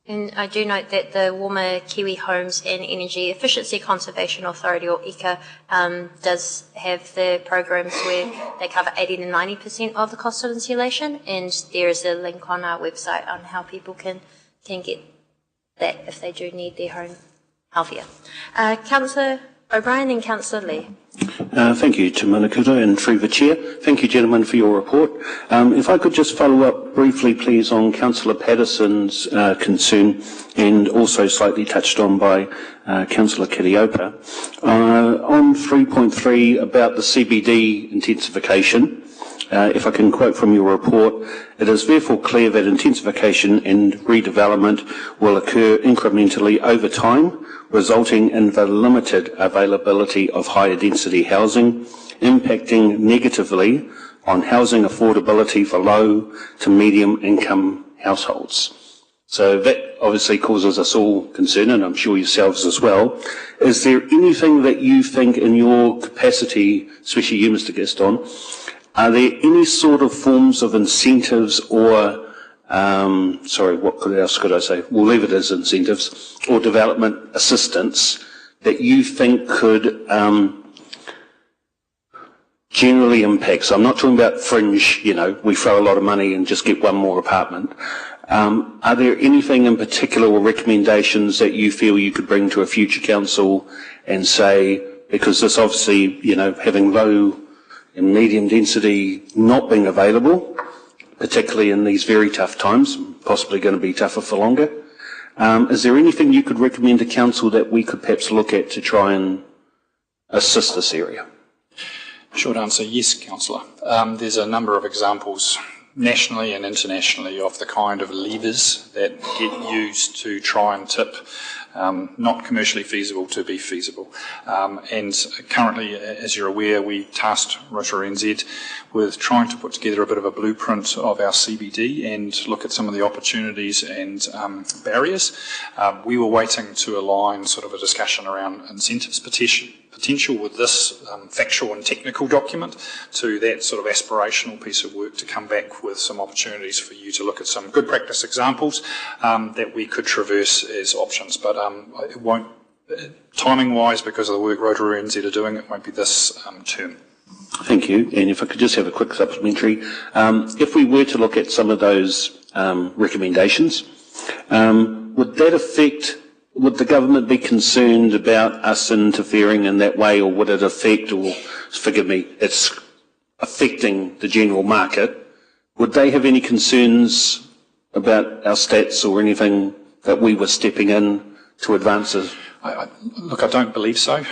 And I do note that the Warmer Kiwi Homes and Energy Efficiency Conservation Authority, or ECA, does have the programs where they cover 80 to 90% of the cost of insulation, and there is a link on our website on how people can get that if they do need their home healthier. Councillor O'Brien and Councillor Lee. Thank you, Te Manakura, and through the Chair. Thank you, gentlemen, for your report. If I could just follow up briefly, please, on Councillor Patterson's concern, and also slightly touched on by Councillor Kiriopa. On 3.3 about the CBD intensification, if I can quote from your report, it is therefore clear that intensification and redevelopment will occur incrementally over time, resulting in the limited availability of higher density housing impacting negatively on housing affordability for low to medium income households. So that obviously causes us all concern, and I'm sure yourselves as well. Is there anything that you think in your capacity, especially you, Mr. Gaston, are there any sort of forms of incentives or, what else could I say? We'll leave it as incentives, or development assistance that you think could generally impact? So I'm not talking about fringe, we throw a lot of money and just get one more apartment. Are there anything in particular or recommendations that you feel you could bring to a future council and say, because this obviously, having low and medium density not being available, particularly in these very tough times, possibly going to be tougher for longer, is there anything you could recommend to council that we could perhaps look at to try and assist this area? Short answer, yes, Councillor. There's a number of examples nationally and internationally of the kind of levers that get used to try and tip not commercially feasible to be feasible. And currently, as you're aware, we tasked Rotorua NZ with trying to put together a bit of a blueprint of our CBD and look at some of the opportunities and barriers. We were waiting to align sort of a discussion around incentives potential with this factual and technical document to that sort of aspirational piece of work to come back with some opportunities for you to look at some good practice examples that we could traverse as options. But it won't, timing-wise, because of the work Rotorua NZ are doing, it won't be this term. Thank you. And if I could just have a quick supplementary. If we were to look at some of those recommendations, would that affect, would the government be concerned about us interfering in that way, or would it affect, or forgive me, it's affecting the general market? Would they have any concerns about our stats or anything that we were stepping in to advance it? Look, I don't believe so.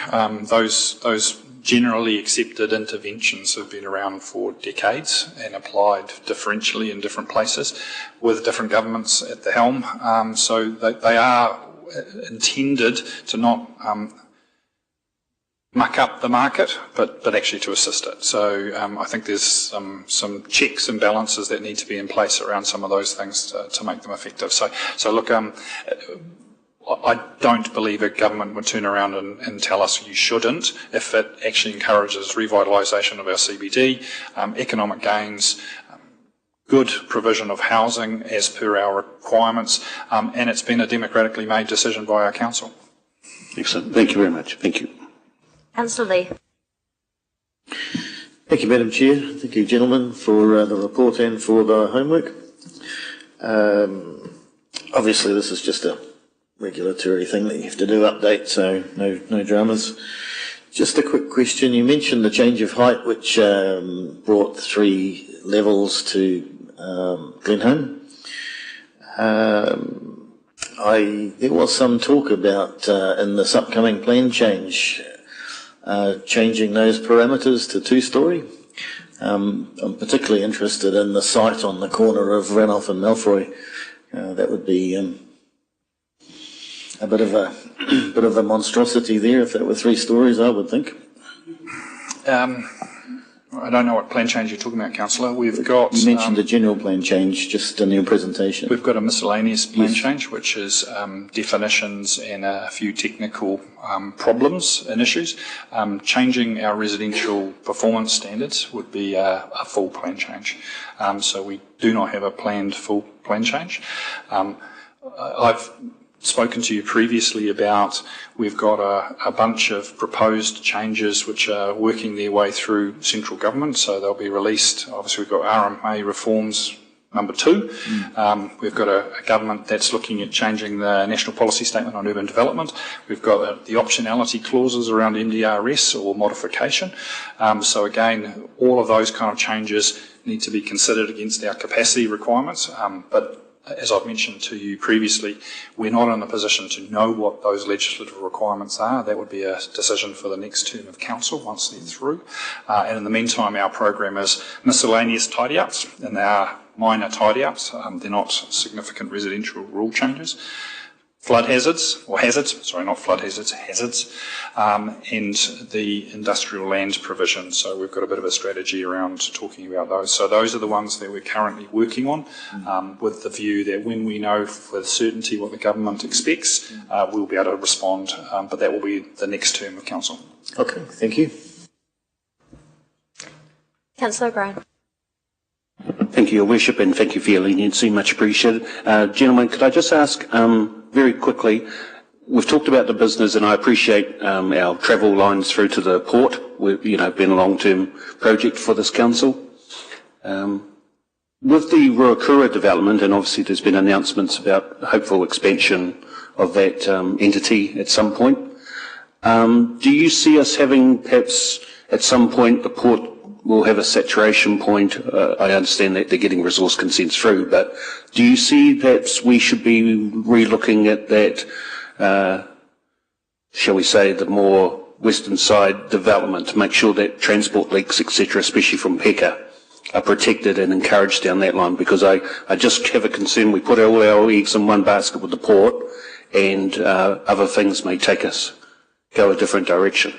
Those generally accepted interventions have been around for decades and applied differentially in different places with different governments at the helm. So they are intended to not muck up the market, but actually to assist it. So I think there's some checks and balances that need to be in place around some of those things to make them effective. So look, I don't believe a government would turn around and tell us you shouldn't if it actually encourages revitalisation of our CBD, economic gains, good provision of housing as per our requirements, and it's been a democratically made decision by our council. Excellent. Thank you very much. Thank you. Councillor Lee. Thank you, Madam Chair. Thank you, gentlemen, for the report and for the homework. Obviously, this is just a regulatory thing that you have to do, update, so no dramas. Just a quick question. You mentioned the change of height, which brought 3 levels to Glenholme. There was some talk about in this upcoming plan change, changing those parameters to 2-storey. I'm particularly interested in the site on the corner of Ranulph and Malfoy. That would be a bit of a monstrosity there if that were 3 stories, I would think. I don't know what plan change you're talking about, Councillor. We've got... You mentioned the general plan change just in your presentation. We've got a miscellaneous plan change, which is definitions and a few technical problems and issues. Changing our residential performance standards would be a full plan change. So we do not have a planned full plan change. I've spoken to you previously about we've got a bunch of proposed changes which are working their way through central government, so they'll be released. Obviously we've got RMA reforms number 2. We've got a government that's looking at changing the National Policy Statement on Urban Development. We've got the optionality clauses around MDRS or modification. So again, all of those kind of changes need to be considered against our capacity requirements, but as I've mentioned to you previously, we're not in a position to know what those legislative requirements are. That would be a decision for the next term of council once they're through. And in the meantime, our program is miscellaneous tidy-ups, and they are minor tidy-ups. They're not significant residential rule changes. flood hazards, or hazards, sorry, not flood hazards, hazards, and the industrial land provision. So we've got a bit of a strategy around talking about those. So those are the ones that we're currently working on, with the view that when we know with certainty what the government expects, we'll be able to respond, but that will be the next term of council. Okay, thank you. Councillor O'Brien. Thank you, Your Worship, and thank you for your leniency, much appreciated. Gentlemen, could I just ask very quickly, we've talked about the business, and I appreciate our travel lines through to the port. We've been a long-term project for this council. With the Rotorua development, and obviously there's been announcements about hopeful expansion of that entity at some point, do you see us having perhaps at some point the port will have a saturation point? I understand that they're getting resource consents through, but do you see perhaps we should be re-looking at that, shall we say, the more western side development to make sure that transport links, etc., especially from Peka, are protected and encouraged down that line? Because I just have a concern we put all our eggs in one basket with the port, and other things may go a different direction.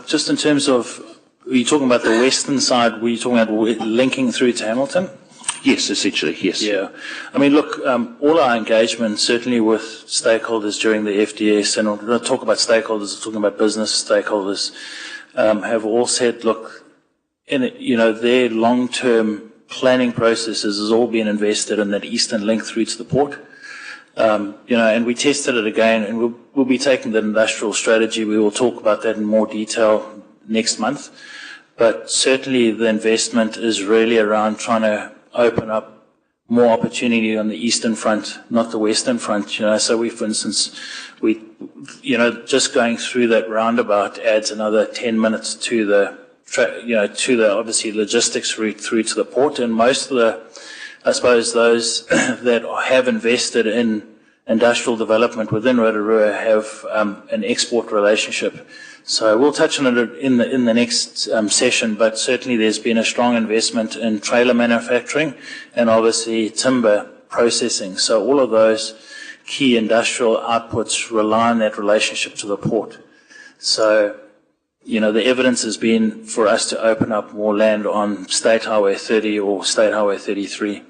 Just in terms of, were you talking about the western side, were you talking about linking through to Hamilton? Yes, essentially, yes. Yeah. I mean, look, all our engagement, certainly with stakeholders during the FDS, and I'm not talking about stakeholders, I'm talking about business stakeholders, have all said, look, their long-term planning processes has all been invested in that eastern link through to the port. And we tested it again, and we'll be taking the industrial strategy. We will talk about that in more detail next month. But certainly the investment is really around trying to open up more opportunity on the eastern front, not the western front. So we, for instance, just going through that roundabout adds another 10 minutes to the obviously logistics route through to the port. And most of I suppose those that have invested in industrial development within Rotorua have an export relationship. So we'll touch on it in the next session, but certainly there's been a strong investment in trailer manufacturing and obviously timber processing. So all of those key industrial outputs rely on that relationship to the port. So, the evidence has been for us to open up more land on State Highway 30 or State Highway 33.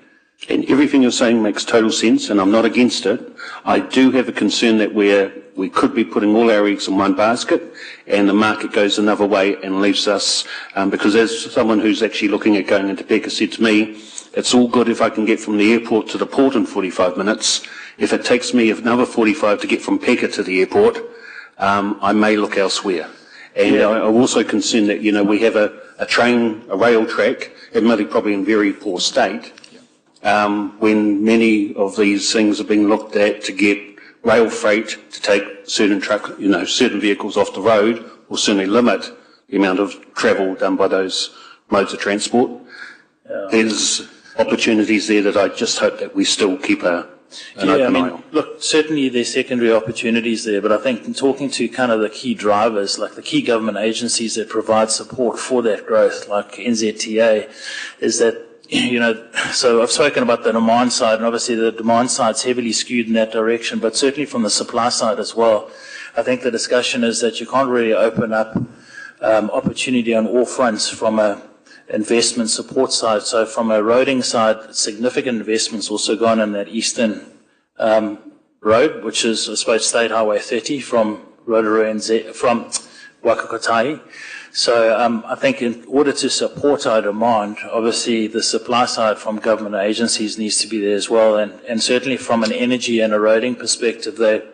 And everything you're saying makes total sense, and I'm not against it. I do have a concern that we could be putting all our eggs in one basket, and the market goes another way and leaves us, because as someone who's actually looking at going into Peka said to me, it's all good if I can get from the airport to the port in 45 minutes. If it takes me another 45 to get from Peka to the airport, I may look elsewhere. And I'm also concerned that, we have a rail track, admittedly probably in very poor state, when many of these things are being looked at to get rail freight to take certain certain vehicles off the road, will certainly limit the amount of travel done by those modes of transport. There's opportunities there that I just hope that we still keep an open eye on. Look, certainly there's secondary opportunities there, but I think in talking to kind of the key drivers, like the key government agencies that provide support for that growth, like NZTA, is that so I've spoken about the demand side, and obviously the demand side's heavily skewed in that direction, but certainly from the supply side as well. I think the discussion is that you can't really open up opportunity on all fronts from a investment support side. So from a roading side, significant investments also gone in that eastern road, which is, I suppose, State Highway 30 from Rotorua from Wakakotahi. So I think in order to support our demand, obviously the supply side from government agencies needs to be there as well. And certainly from an energy and a roading perspective, they're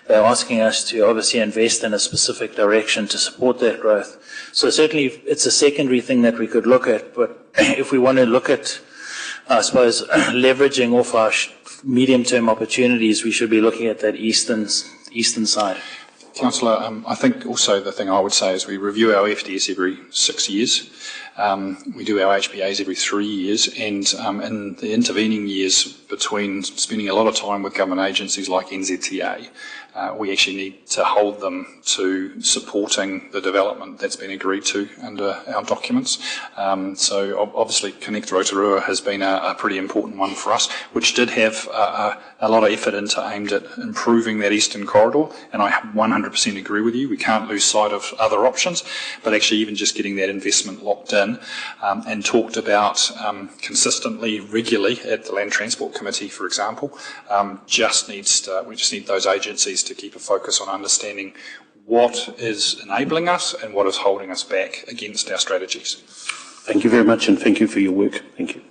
asking us to obviously invest in a specific direction to support that growth. So certainly it's a secondary thing that we could look at. But if we want to look at, I suppose, leveraging off our medium-term opportunities, we should be looking at that eastern side. Councillor, I think also the thing I would say is we review our FDS every 6 years. We do our HBAs every 3 years, and in the intervening years between spending a lot of time with government agencies like NZTA. We actually need to hold them to supporting the development that's been agreed to under our documents. So obviously Connect Rotorua has been a pretty important one for us, which did have a lot of effort aimed at improving that eastern corridor, and I 100% agree with you. We can't lose sight of other options, but actually even just getting that investment locked in and talked about consistently, regularly at the Land Transport Committee, for example, we just need those agencies to keep a focus on understanding what is enabling us and what is holding us back against our strategies. Thank you very much, and thank you for your work. Thank you.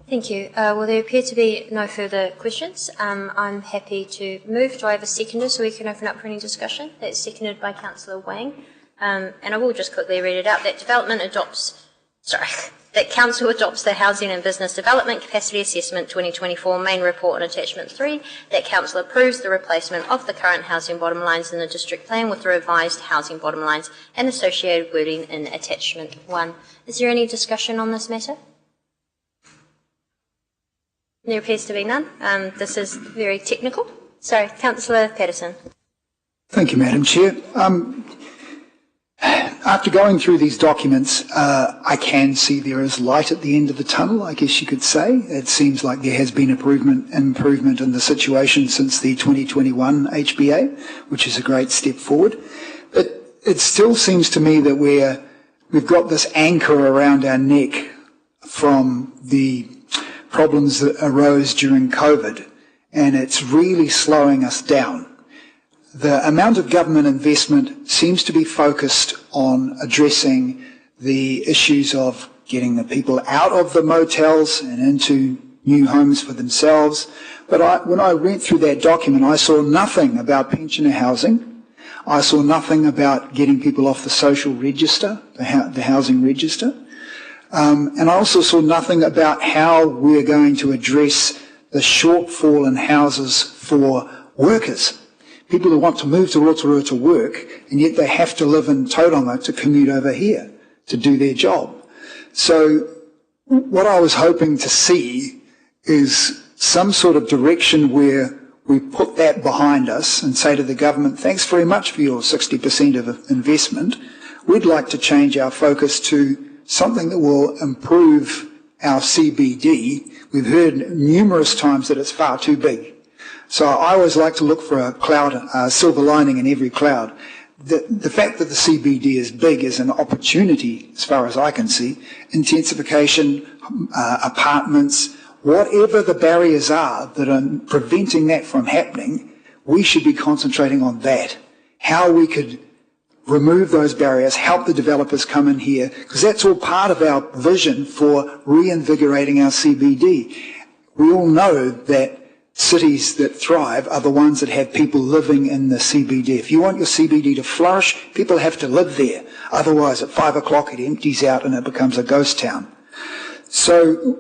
Thank you. Well, there appear to be no further questions. I'm happy to move. Do I have a seconder so we can open up for any discussion? That's seconded by Councillor Wang. And I will just quickly read it out. That Council adopts the Housing and Business Development Capacity Assessment 2024 Main Report on Attachment 3, that Council approves the replacement of the current housing bottom lines in the District Plan with the revised housing bottom lines and associated wording in Attachment 1. Is there any discussion on this matter? There appears to be none. This is very technical. So, Councillor Patterson. Thank you, Madam Chair. After going through these documents, I can see there is light at the end of the tunnel, I guess you could say. It seems like there has been improvement in the situation since the 2021 HBA, which is a great step forward. But it still seems to me that we've got this anchor around our neck from the problems that arose during COVID, and it's really slowing us down. The amount of government investment seems to be focused on addressing the issues of getting the people out of the motels and into new homes for themselves. But when I went through that document, I saw nothing about pensioner housing. I saw nothing about getting people off the social register, the housing register. And I also saw nothing about how we're going to address the shortfall in houses for workers. People who want to move to Rotorua to work, and yet they have to live in Tauranga to commute over here to do their job. So what I was hoping to see is some sort of direction where we put that behind us and say to the government, thanks very much for your 60% of investment. We'd like to change our focus to something that will improve our CBD. We've heard numerous times that it's far too big. So I always like to look for a silver lining in every cloud. The fact that the CBD is big is an opportunity, as far as I can see. Intensification, apartments, whatever the barriers are that are preventing that from happening, we should be concentrating on that. How we could remove those barriers, help the developers come in here, because that's all part of our vision for reinvigorating our CBD. We all know that cities that thrive are the ones that have people living in the CBD. If you want your CBD to flourish, people have to live there. Otherwise, at 5 o'clock, it empties out and it becomes a ghost town. So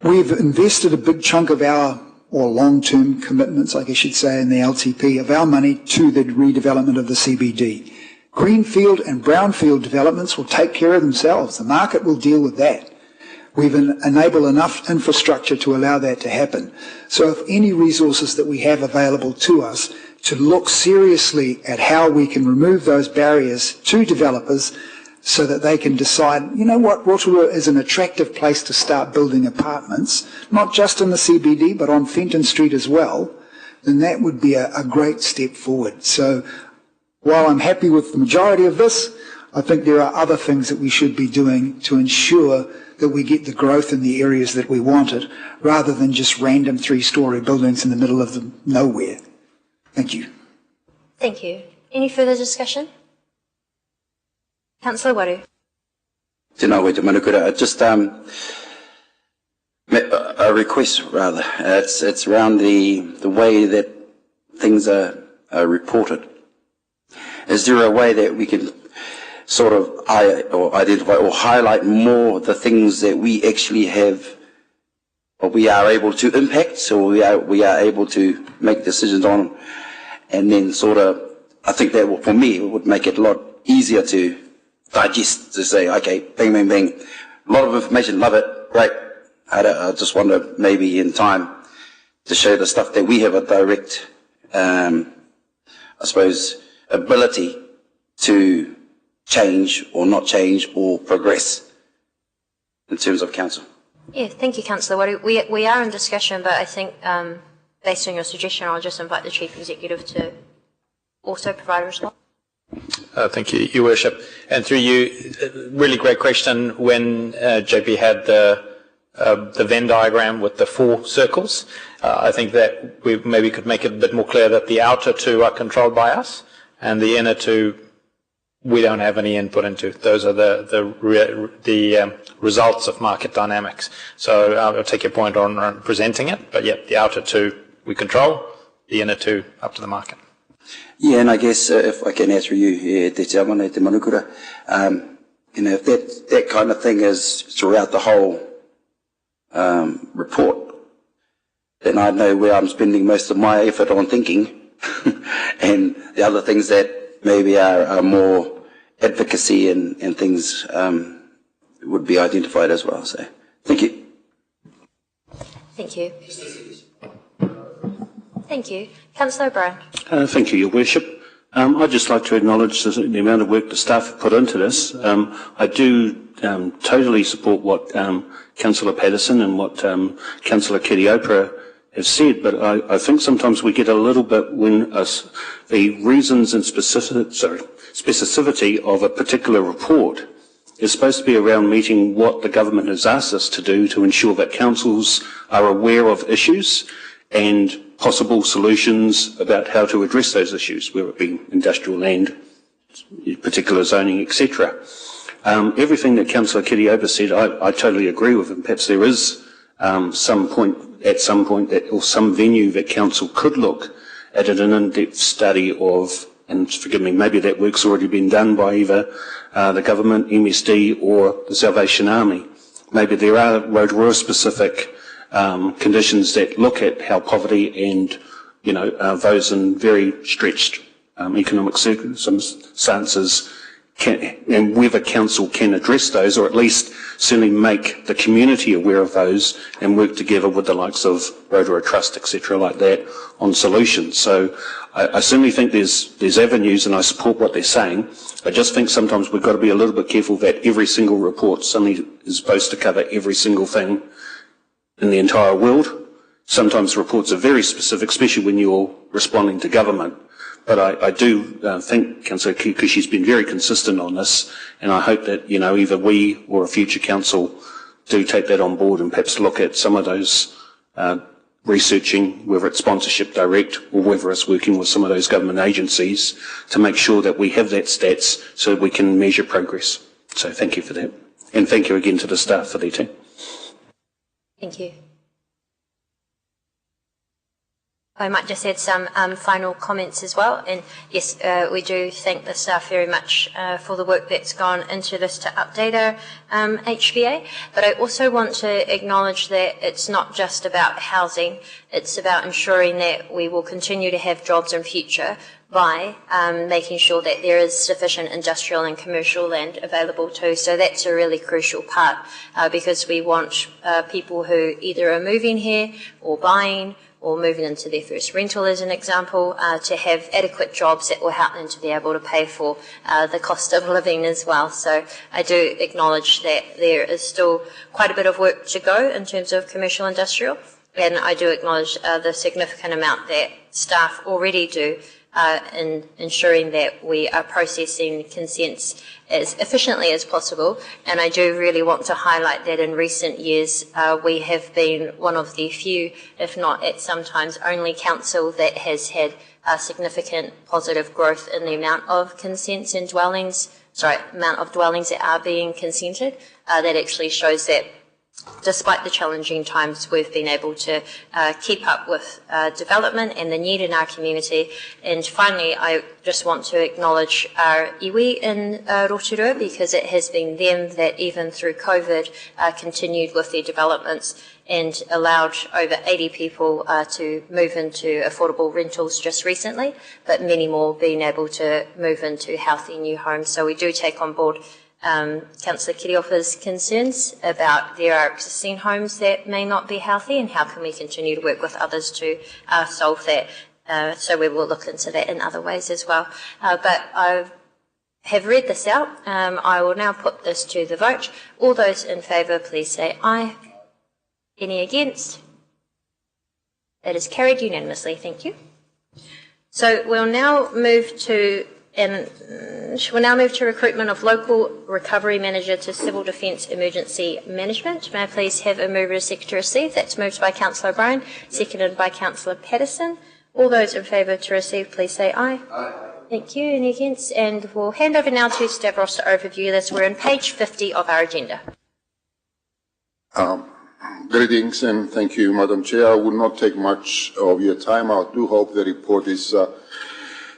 we've invested a big chunk of our, or long-term commitments, I guess you'd say, in the LTP, of our money to the redevelopment of the CBD. Greenfield and brownfield developments will take care of themselves. The market will deal with that. We've enabled enough infrastructure to allow that to happen. So if any resources that we have available to us, to look seriously at how we can remove those barriers to developers so that they can decide, you know what, Rotorua is an attractive place to start building apartments, not just in the CBD, but on Fenton Street as well, then that would be a great step forward. So while I'm happy with the majority of this, I think there are other things that we should be doing to ensure that we get the growth in the areas that we wanted, rather than just random 3-storey buildings in the middle of nowhere. Thank you. Thank you. Any further discussion? Councillor Waru. Tēnā koe te manukura. Just a request, rather. It's around the way that things are reported. Is there a way that we can sort of identify or highlight more the things that we actually have, or we are able to impact, so we are able to make decisions on, and then sort of, I think that will, for me, it would make it a lot easier to digest, to say, okay, bang, bang, bang, a lot of information, love it, great, I just wonder maybe in time to show the stuff that we have a direct, I suppose, ability to change or not change or progress in terms of council. Yeah, thank you, Councillor. We are in discussion, but I think based on your suggestion, I'll just invite the Chief Executive to also provide a response. Thank you, Your Worship. And through you, really great question when JP had the Venn diagram with the 4 circles. I think that we maybe could make it a bit more clear that the outer 2 are controlled by us and the inner 2 we don't have any input into. Those are the results of market dynamics. So I'll take your point on presenting it, but yeah, the outer 2 we control, the inner 2 up to the market. Yeah, and I guess if I can answer you, te te amana te manukura, if that kind of thing is throughout the whole report, then I know where I'm spending most of my effort on thinking, and the other things that maybe are more advocacy and things would be identified as well. So, thank you. Thank you. Thank you. Councillor O'Brien. Thank you, Your Worship. I'd just like to acknowledge the amount of work the staff have put into this. I do totally support what Councillor Patterson and what Councillor Kiriopa have said, but I think sometimes we get a little bit when the reasons and specificity of a particular report is supposed to be around meeting what the government has asked us to do to ensure that councils are aware of issues and possible solutions about how to address those issues, whether it be industrial land, particular zoning, etc. Everything that Councillor Kiriopa said, I totally agree with, and perhaps there is some point that, or some venue that council could look at an in-depth study of, and forgive me, maybe that work's already been done by either the government, MSD, or the Salvation Army. Maybe there are Rotorua specific conditions that look at how poverty and, those in very stretched economic circumstances can, and whether council can address those, or at least certainly make the community aware of those and work together with the likes of Rotorua Trust, etc., like that, on solutions. So I certainly think there's avenues, and I support what they're saying. I just think sometimes we've got to be a little bit careful that every single report suddenly is supposed to cover every single thing in the entire world. Sometimes reports are very specific, especially when you're responding to government. But I do think, Councillor Kiku, she's been very consistent on this, and I hope that, either we or a future council do take that on board and perhaps look at some of those researching, whether it's sponsorship direct or whether it's working with some of those government agencies to make sure that we have that stats so that we can measure progress. So thank you for that. And thank you again to the staff for their team. Thank you. I might just add some final comments as well. And yes, we do thank the staff very much for the work that's gone into this to update our HBA. But I also want to acknowledge that it's not just about housing. It's about ensuring that we will continue to have jobs in future by making sure that there is sufficient industrial and commercial land available too. So that's a really crucial part because we want people who either are moving here or buying or moving into their first rental, as an example, to have adequate jobs that will help them to be able to pay for the cost of living as well. So I do acknowledge that there is still quite a bit of work to go in terms of commercial industrial, and I do acknowledge the significant amount that staff already do in ensuring that we are processing consents as efficiently as possible. And I do really want to highlight that in recent years we have been one of the few, if not at sometimes only, council that has had significant positive growth in the amount of consents and amount of dwellings that are being consented. That actually shows that despite the challenging times, we've been able to keep up with development and the need in our community. And finally, I just want to acknowledge our iwi in Rotorua, because it has been them that, even through COVID, continued with their developments and allowed over 80 people to move into affordable rentals just recently, but many more being able to move into healthy new homes. So we do take on board Councillor Kiriopa's concerns about there are existing homes that may not be healthy and how can we continue to work with others to solve that. So we will look into that in other ways as well. But I have read this out. I will now put this to the vote. All those in favour, please say aye. Any against? That is carried unanimously. Thank you. So we'll now move to recruitment of local recovery manager to Civil Defence Emergency Management. May I please have a mover and seconder to receive? That's moved by Councillor O'Brien, seconded by Councillor Patterson. All those in favour to receive, please say aye. Aye. Thank you. Any against? And we'll hand over now to Stavros to overview this. We're on page 50 of our agenda. Greetings and thank you, Madam Chair. I will not take much of your time. I do hope the report is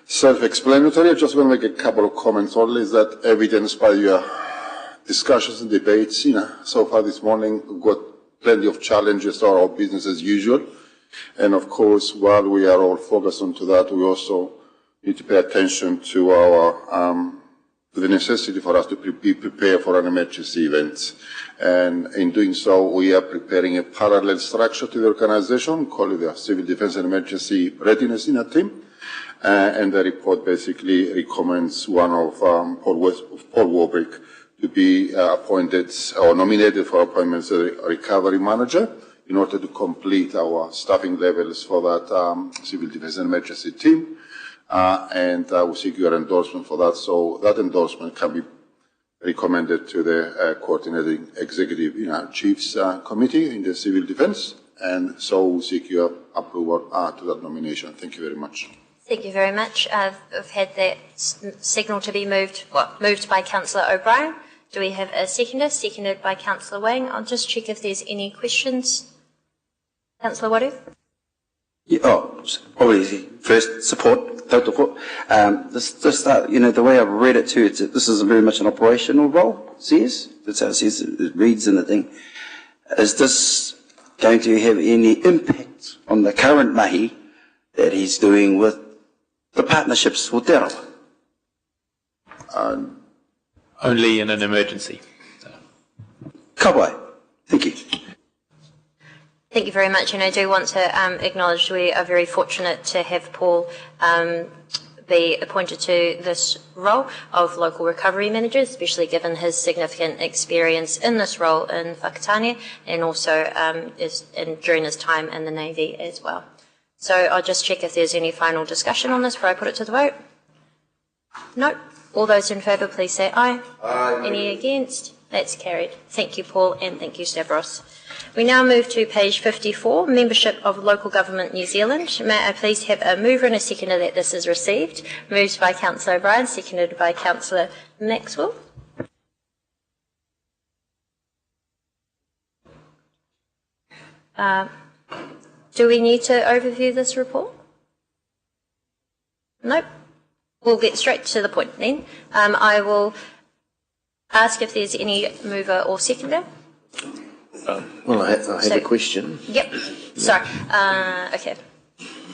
self-explanatory. I just want to make a couple of comments only, is that evidenced by your discussions and debates, so far this morning. We've got plenty of challenges to our business as usual. And of course, while we are all focused onto that, we also need to pay attention to our the necessity for us to be prepared for an emergency event. And in doing so, we are preparing a parallel structure to the organization, call it the Civil Defence and Emergency Readiness Team. And the report basically recommends one of Paul Warbrick to be appointed or nominated for appointment as a recovery manager in order to complete our staffing levels for that Civil Defence and Emergency team. And we seek your endorsement for that. So that endorsement can be recommended to the coordinating executive chiefs committee in the civil defence. And so we seek your approval to that nomination. Thank you very much. Thank you very much. I've had that signal to be moved by Councillor O'Brien. Do we have a seconder? Seconded by Councillor Wang. I'll just check if there's any questions. Councillor Waru? Yeah, probably first support, total support. The way I've read it too, this is very much an operational role, it says. That's how it says, it reads in the thing. Is this going to have any impact on the current mahi that he's doing with the partnerships with Rotorua? Only in an emergency. Kawai. Thank you. Thank you very much, and I do want to acknowledge we are very fortunate to have Paul be appointed to this role of local recovery manager, especially given his significant experience in this role in Whakatane and also during his time in the Navy as well. So I'll just check if there's any final discussion on this before I put it to the vote. No. All those in favour, please say aye. Aye. Any against? That's carried. Thank you, Paul, and thank you, Stavros. We now move to page 54, Membership of Local Government New Zealand. May I please have a mover and a seconder that this is received. Moved by Councillor O'Brien, seconded by Councillor Maxwell. Do we need to overview this report? Nope. We'll get straight to the point then. I will ask if there's any mover or seconder. Well, I have a question. Yep. Sorry. Okay.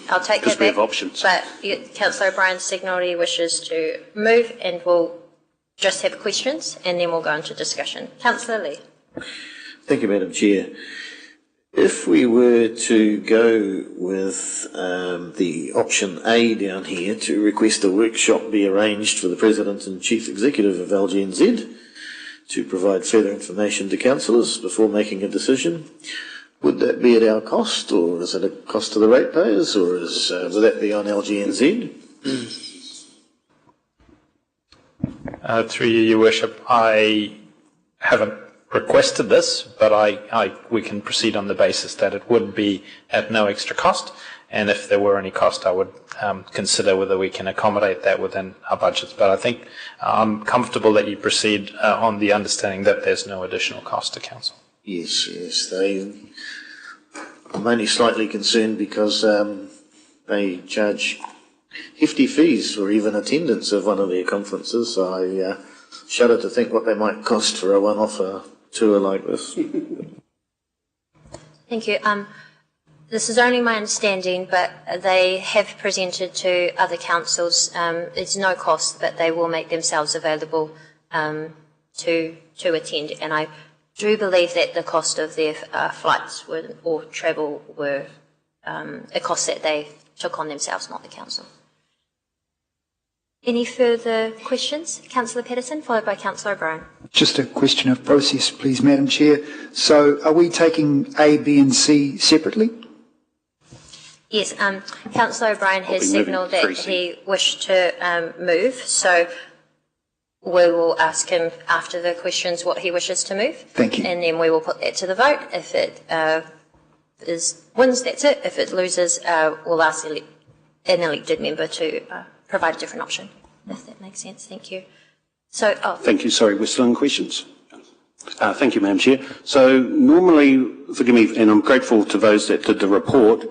I'll take that back. We have options. But Councillor O'Brien signalled he wishes to move, and we'll just have questions, and then we'll go into discussion. Councillor Lee. Thank you, Madam Chair. If we were to go with the option A down here to request a workshop be arranged for the President and Chief Executive of LGNZ to provide further information to councillors before making a decision, would that be at our cost, or is it a cost to the ratepayers, or would that be on LGNZ? Through you, Your Worship, I haven't requested this, but we can proceed on the basis that it would be at no extra cost, and if there were any cost, I would consider whether we can accommodate that within our budgets. But I think I'm comfortable that you proceed on the understanding that there's no additional cost to council. Yes. I'm only slightly concerned because they charge hefty fees for even attendance of one of their conferences. So I shudder to think what they might cost for a one-off tour like this. Thank you. This is only my understanding, but they have presented to other councils. It's no cost, but they will make themselves available to attend, and I do believe that the cost of their flights or travel were a cost that they took on themselves, not the council. Any further questions? Councillor Patterson, followed by Councillor O'Brien. Just a question of process, please, Madam Chair. So are we taking A, B and C separately? Yes, Councillor O'Brien has signalled that he wished to move, so we will ask him after the questions what he wishes to move. Thank you. And then we will put that to the vote. If it wins, that's it. If it loses, we'll ask an elected member to provide a different option, if that makes sense. Thank you. So, Thank you. Sorry, we're still in questions. Thank you, Madam Chair. So normally, forgive me, and I'm grateful to those that did the report,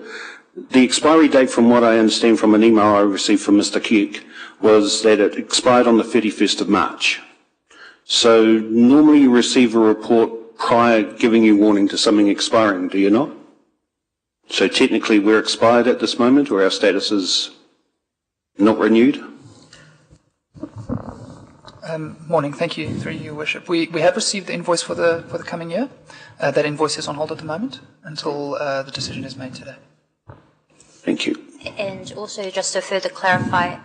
the expiry date, from what I understand from an email I received from Mr. Kirk, was that it expired on the 31st of March. So normally you receive a report prior giving you warning to something expiring, do you not? So technically we're expired at this moment, or our status is not renewed? Morning, thank you, through you, Worship. We have received the invoice for the coming year. That invoice is on hold at the moment until the decision is made today. Thank you. and also just to further clarify,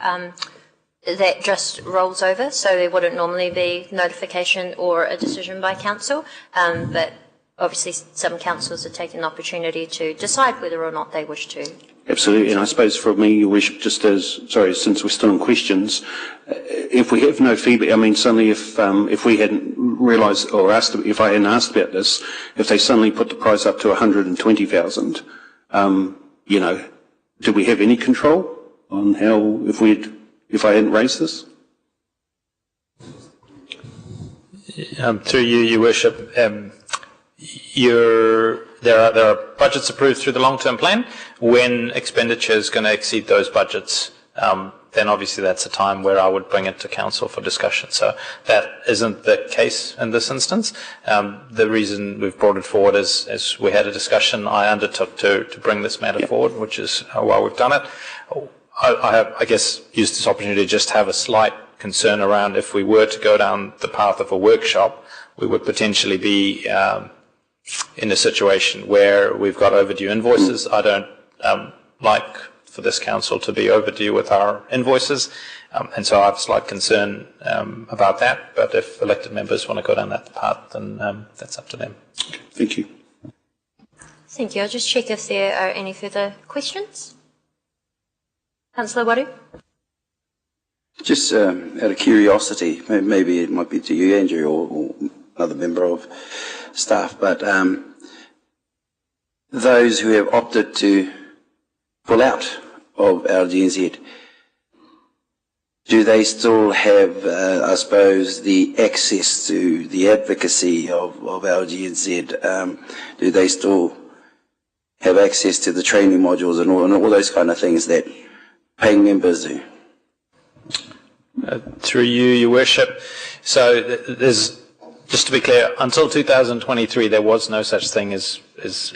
that just rolls over, so there wouldn't normally be notification or a decision by council, but obviously some councils are taking the opportunity to decide whether or not they wish to. Absolutely, and I suppose for me, Your Worship, just as, sorry, since we're still in questions, if we have no feedback, I mean, suddenly if we hadn't realised or asked, if I hadn't asked about this, if they suddenly put the price up to 120,000, you know, do we have any control on how, if I hadn't raised this? Through you, Your Worship, there are budgets approved through the long-term plan. When expenditure is going to exceed those budgets, then obviously that's a time where I would bring it to council for discussion. So that isn't the case in this instance. The reason we've brought it forward is, as we had a discussion, I undertook to bring this matter forward, which is why we've done it. I have, I guess, used this opportunity to just have a slight concern around if we were to go down the path of a workshop, we would potentially be in a situation where we've got overdue invoices. I don't like for this council to be overdue with our invoices, and so I have a slight concern about that. But if elected members want to go down that path, then that's up to them. Thank you. Thank you. I'll just check if there are any further questions. Councillor Waru? Just out of curiosity, maybe it might be to you, Andrew, or another member of staff, but those who have opted to pull out of LGNZ, do they still have, I suppose, the access to the advocacy of LGNZ? Do they still have access to the training modules and all those kind of things that paying members do? Through you, Your Worship. So there's, just to be clear, until 2023 there was no such thing as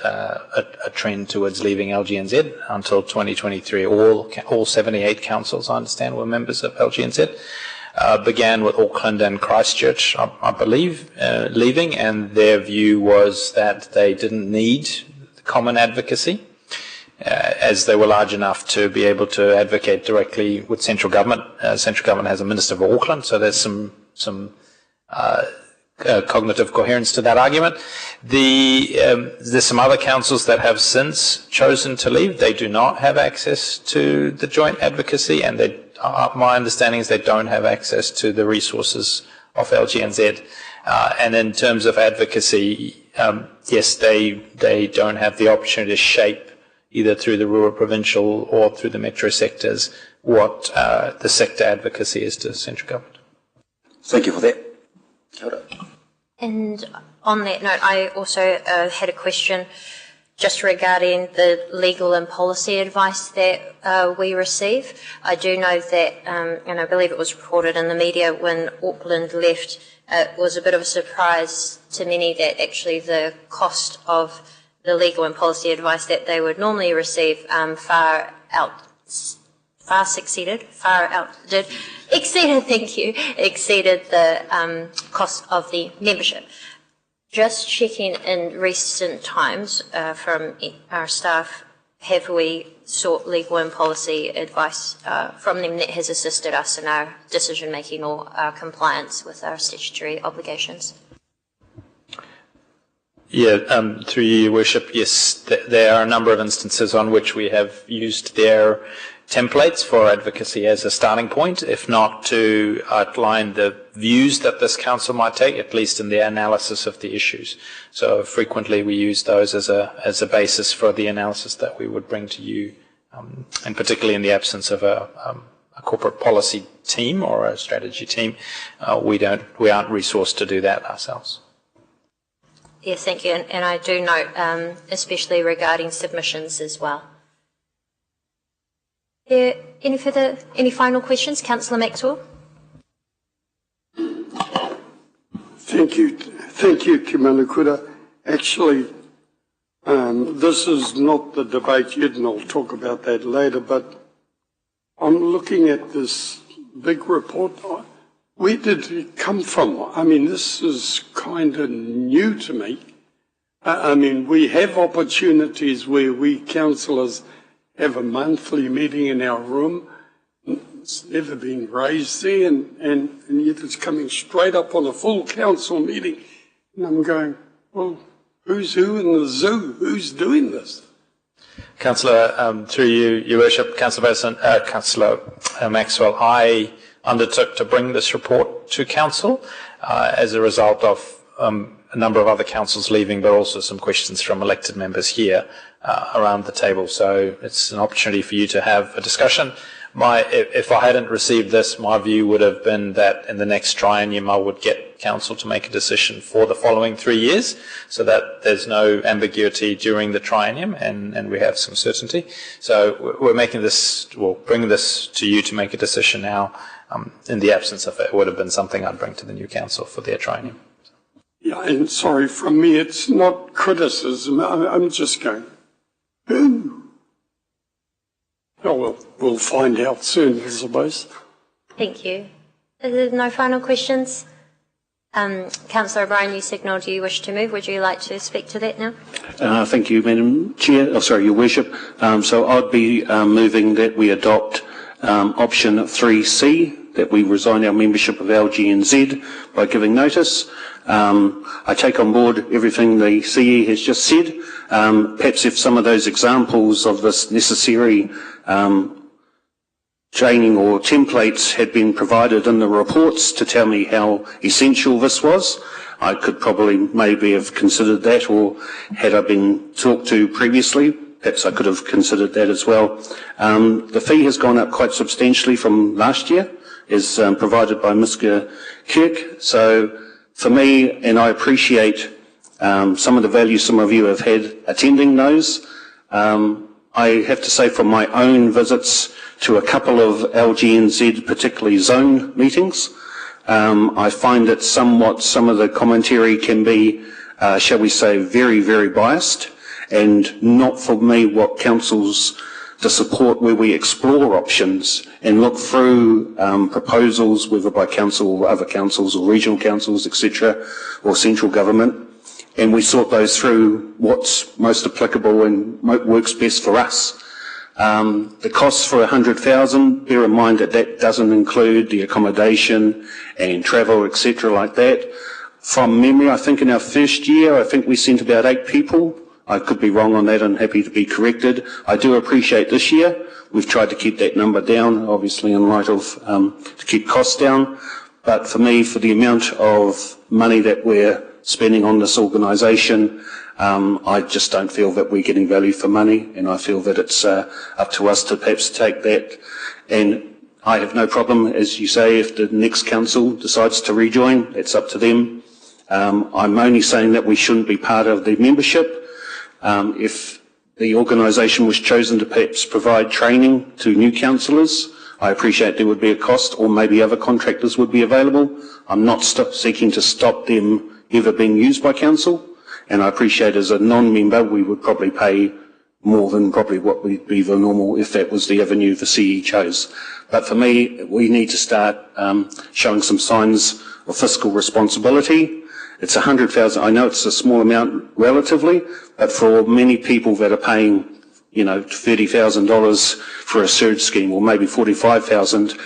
a trend towards leaving LGNZ. Until 2023, all 78 councils, I understand, were members of LGNZ. Began with Auckland and Christchurch, I believe, leaving, and their view was that they didn't need common advocacy, as they were large enough to be able to advocate directly with central government. Central government has a Minister for Auckland, so there's some cognitive coherence to that argument. There's some other councils that have since chosen to leave. They do not have access to the joint advocacy, and my understanding is they don't have access to the resources of LGNZ. And in terms of advocacy, yes, they don't have the opportunity to shape, either through the rural, provincial, or through the metro sectors, what the sector advocacy is to central government. Thank you for that. And on that note, I also had a question just regarding the legal and policy advice that we receive. I do know that, and I believe it was reported in the media when Auckland left, it was a bit of a surprise to many that actually the cost of the legal and policy advice that they would normally receive far exceeded the cost of the membership. Just checking in recent times from our staff, have we sought legal and policy advice from them that has assisted us in our decision making or our compliance with our statutory obligations? Yeah, through you, Your Worship, yes, there are a number of instances on which we have used their templates for advocacy as a starting point, if not to outline the views that this council might take, at least in the analysis of the issues. So frequently we use those as a basis for the analysis that we would bring to you, and particularly in the absence of a corporate policy team or a strategy team, we aren't resourced to do that ourselves. Yes, thank you. And I do note, especially regarding submissions as well. Any final questions? Councillor Maxwell? Thank you, Te Manakura. Actually, this is not the debate yet, and I'll talk about that later, but I'm looking at this big report. Where did it come from? I mean, this is kind of new to me. I mean, we have opportunities where we councillors have a monthly meeting in our room. It's never been raised there, and yet it's coming straight up on a full council meeting. And I'm going, well, who's who in the zoo? Who's doing this? Councillor, through you, Your Worship, Councillor Maxwell, I undertook to bring this report to council as a result of a number of other councils leaving, but also some questions from elected members here around the table. So it's an opportunity for you to have a discussion. If I hadn't received this, my view would have been that in the next triennium I would get council to make a decision for the following 3 years, so that there's no ambiguity during the triennium and we have some certainty. So we're making this, well, bringing this to you to make a decision now. In the absence of it would have been something I'd bring to the new council for their triennium. Yeah, and sorry, from me, it's not criticism. I'm just going, who? Oh, well, we'll find out soon, I suppose. Thank you. Is there no final questions? Councillor O'Brien, you signalled you wish to move. Would you like to speak to that now? Thank you, Madam Chair. Oh, sorry, Your Worship. So I'd be moving that we adopt option 3C, that we resign our membership of LGNZ by giving notice. I take on board everything the CE has just said. Perhaps if some of those examples of this necessary training or templates had been provided in the reports to tell me how essential this was, I could probably maybe have considered that, or had I been talked to previously, perhaps I could have considered that as well. The fee has gone up quite substantially from last year, as provided by Mr. Kirk. So for me, and I appreciate some of the value some of you have had attending those, I have to say from my own visits to a couple of LGNZ, particularly zone meetings, I find that somewhat some of the commentary can be, shall we say, very, very biased, and not for me what councils to support where we explore options and look through proposals, whether by council or other councils or regional councils, etc., or central government, and we sort those through what's most applicable and works best for us. The costs for 100,000, bear in mind that that doesn't include the accommodation and travel, etc., like that. From memory, I think in our first year, I think we sent about 8 people. I could be wrong on that and happy to be corrected. I do appreciate this year we've tried to keep that number down, obviously in light of to keep costs down. But for me, for the amount of money that we're spending on this organisation, I just don't feel that we're getting value for money, and I feel that it's up to us to perhaps take that. And I have no problem, as you say, if the next council decides to rejoin, it's up to them. I'm only saying that we shouldn't be part of the membership. If the organisation was chosen to perhaps provide training to new councillors, I appreciate there would be a cost, or maybe other contractors would be available. I'm not seeking to stop them ever being used by council, and I appreciate as a non-member we would probably pay more than probably what would be the normal if that was the avenue the CE chose. But for me, we need to start showing some signs of fiscal responsibility. It's 100,000. I know it's a small amount relatively, but for many people that are paying, $30,000 for a surge scheme, or maybe 45,000,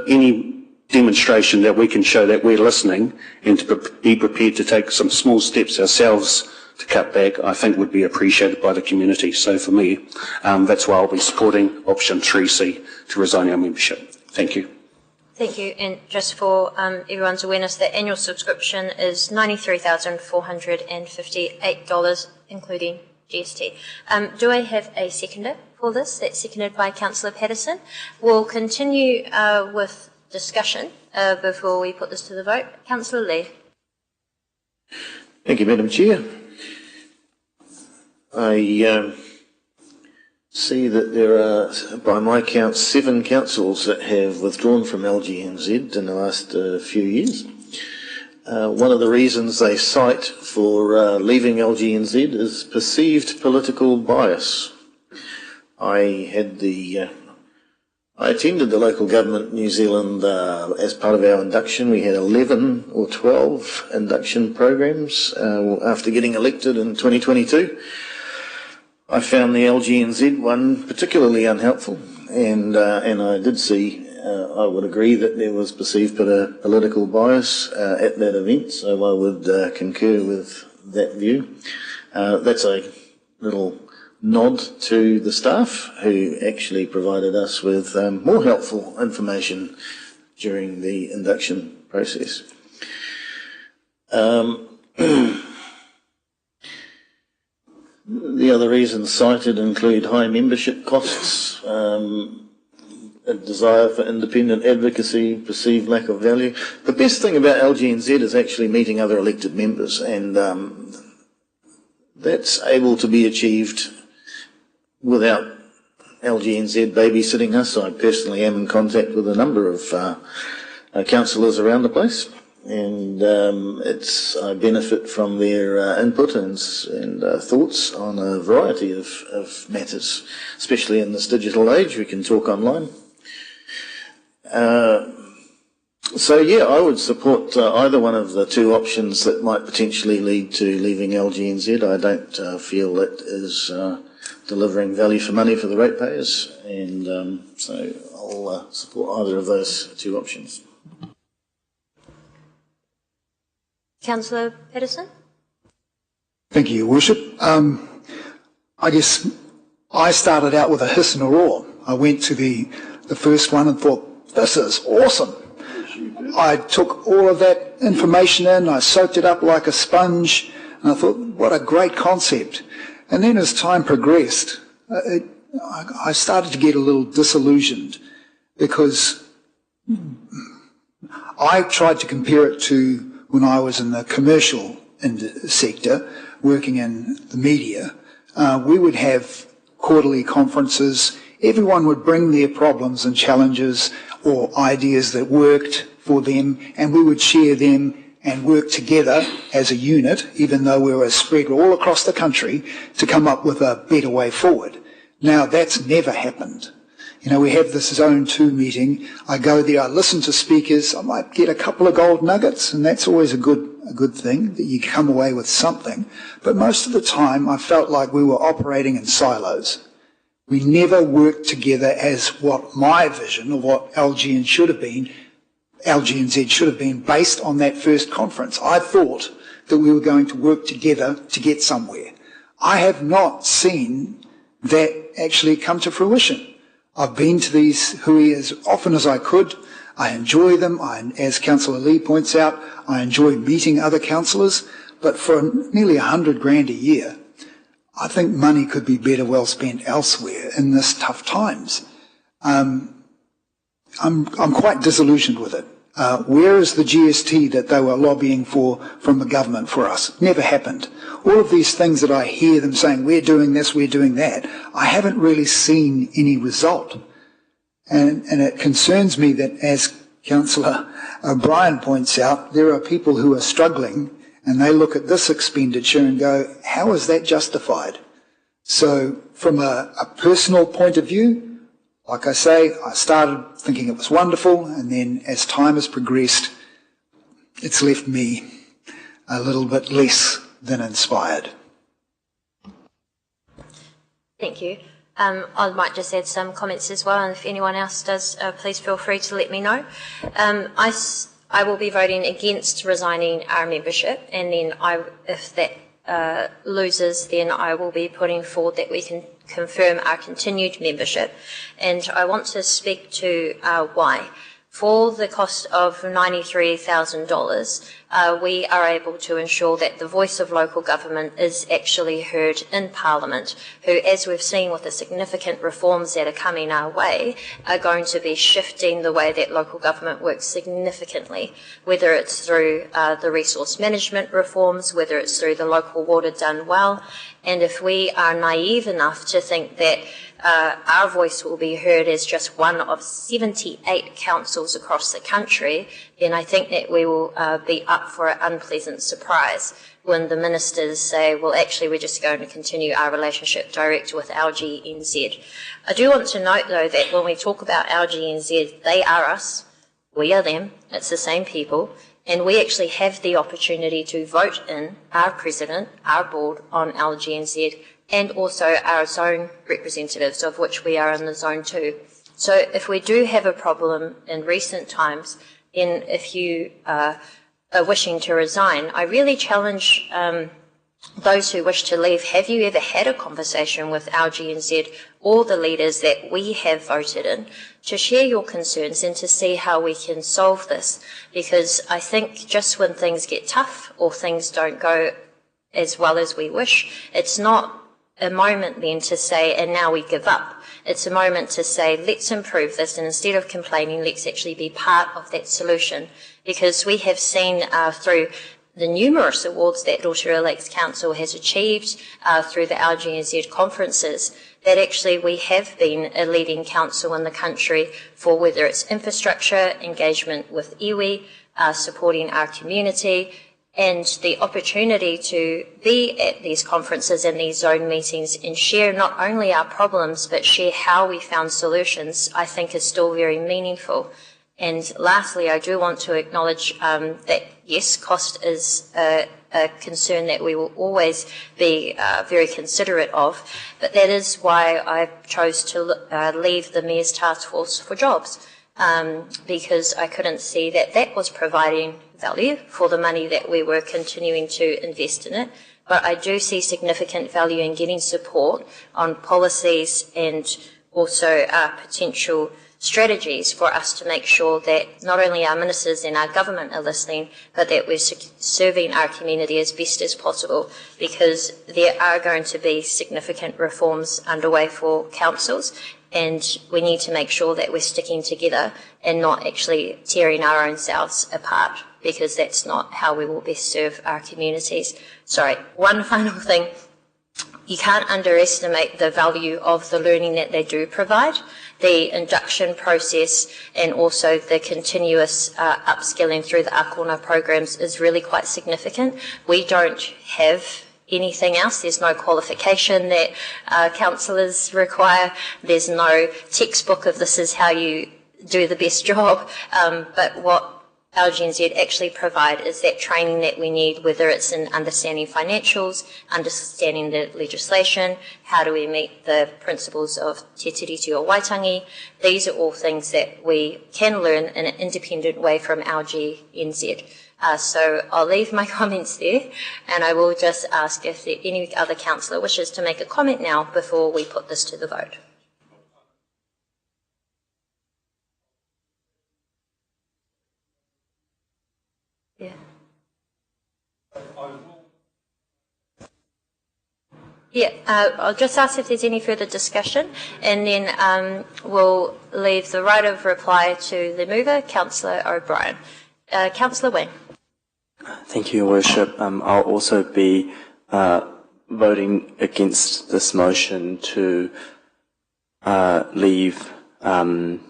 any demonstration that we can show that we're listening and to be prepared to take some small steps ourselves to cut back, I think would be appreciated by the community. So for me, that's why I'll be supporting option 3C to resign our membership. Thank you. Thank you. And just for everyone's awareness, the annual subscription is $93,458, including GST. Do I have a seconder for this? That's seconded by Councillor Patterson. We'll continue with discussion before we put this to the vote. Councillor Lee. Thank you, Madam Chair. I see that there are, by my count, 7 councils that have withdrawn from LGNZ in the last few years. One of the reasons they cite for leaving LGNZ is perceived political bias. I attended the Local Government New Zealand as part of our induction. We had 11 or 12 induction programs after getting elected in 2022. I found the LGNZ one particularly unhelpful, and I did see, I would agree that there was perceived political bias at that event, so I would concur with that view. That's a little nod to the staff who actually provided us with more helpful information during the induction process. The other reasons cited include high membership costs, a desire for independent advocacy, perceived lack of value. The best thing about LGNZ is actually meeting other elected members, and that's able to be achieved without LGNZ babysitting us. I personally am in contact with a number of councillors around the place, and I benefit from their input and thoughts on a variety of matters, especially in this digital age. We can talk online. So yeah, I would support either one of the 2 options that might potentially lead to leaving LGNZ. I don't feel it is delivering value for money for the ratepayers, and so I'll support either of those 2 options. Councillor Patterson. Thank you, Your Worship. I guess I started out with a hiss and a roar. I went to the first one and thought, this is awesome. I took all of that information in, I soaked it up like a sponge, and I thought, what a great concept. And then as time progressed, I started to get a little disillusioned, because I tried to compare it to when I was in the commercial sector, working in the media. We would have quarterly conferences. Everyone would bring their problems and challenges or ideas that worked for them, and we would share them and work together as a unit, even though we were spread all across the country, to come up with a better way forward. Now, that's never happened. We have this Zone 2 meeting. I go there, I listen to speakers, I might get a couple of gold nuggets, and that's always a good thing, that you come away with something. But most of the time, I felt like we were operating in silos. We never worked together as what my vision of what LGNZ should have been based on that first conference. I thought that we were going to work together to get somewhere. I have not seen that actually come to fruition. I've been to these hui as often as I could. I enjoy them. As Councillor Lee points out, I enjoy meeting other councillors. But for nearly $100,000 a year, I think money could be better well spent elsewhere in this tough times. I'm quite disillusioned with it. Where is the GST that they were lobbying for from the government for us? Never happened. All of these things that I hear them saying, we're doing this, we're doing that, I haven't really seen any result. And it concerns me that, as Councillor O'Brien points out, there are people who are struggling, and they look at this expenditure and go, how is that justified? So from a personal point of view, like I say, I started thinking it was wonderful, and then as time has progressed, it's left me a little bit less than inspired. Thank you. I might just add some comments as well, and if anyone else does, please feel free to let me know. I will be voting against resigning our membership, and then if that loses, then I will be putting forward that we can confirm our continued membership. And I want to speak to why. For the cost of $93,000, we are able to ensure that the voice of local government is actually heard in Parliament, who, as we've seen with the significant reforms that are coming our way, are going to be shifting the way that local government works significantly, whether it's through the resource management reforms, whether it's through the local water done well. And if we are naive enough to think that our voice will be heard as just one of 78 councils across the country, then I think that we will be up for an unpleasant surprise when the ministers say, well, actually, we're just going to continue our relationship direct with LGNZ. I do want to note, though, that when we talk about LGNZ, they are us, we are them, it's the same people, and we actually have the opportunity to vote in our president, our board on LGNZ, and also our zone representatives, of which we are in the zone 2. So if we do have a problem in recent times, then if you are wishing to resign, I really challenge those who wish to leave. Have you ever had a conversation with LGNZ or the leaders that we have voted in to share your concerns and to see how we can solve this? Because I think just when things get tough or things don't go as well as we wish, it's not a moment then to say, and now we give up. It's a moment to say, let's improve this, and instead of complaining, let's actually be part of that solution. Because we have seen through the numerous awards that Rotorua Lakes Council has achieved through the LGNZ conferences, that actually we have been a leading council in the country for whether it's infrastructure, engagement with iwi, supporting our community, and the opportunity to be at these conferences and these zone meetings and share not only our problems but share how we found solutions, I think is still very meaningful. And lastly, I do want to acknowledge that yes, cost is a concern that we will always be very considerate of, but that is why I chose to leave the Mayor's Task Force for Jobs, because I couldn't see that that was providing value for the money that we were continuing to invest in it. But I do see significant value in getting support on policies and also potential strategies for us to make sure that not only our ministers and our government are listening, but that we're serving our community as best as possible, because there are going to be significant reforms underway for councils, and we need to make sure that we're sticking together and not actually tearing our own selves apart, because that's not how we will best serve our communities. Sorry, one final thing. You can't underestimate the value of the learning that they do provide. The induction process and also the continuous upskilling through the Akona programs is really quite significant. We don't have anything else. There's no qualification that councillors require. There's no textbook of this is how you do the best job. But what LGNZ actually provide is that training that we need, whether it's in understanding financials, understanding the legislation, how do we meet the principles of Te Tiriti o Waitangi. These are all things that we can learn in an independent way from LGNZ. So I'll leave my comments there, and I will just ask if any other councillor wishes to make a comment now before we put this to the vote. Yeah. Yeah, I'll just ask if there's any further discussion, and then we'll leave the right of reply to the mover, Councillor O'Brien. Councillor Wang. Thank you, Your Worship. I'll also be voting against this motion to leave, to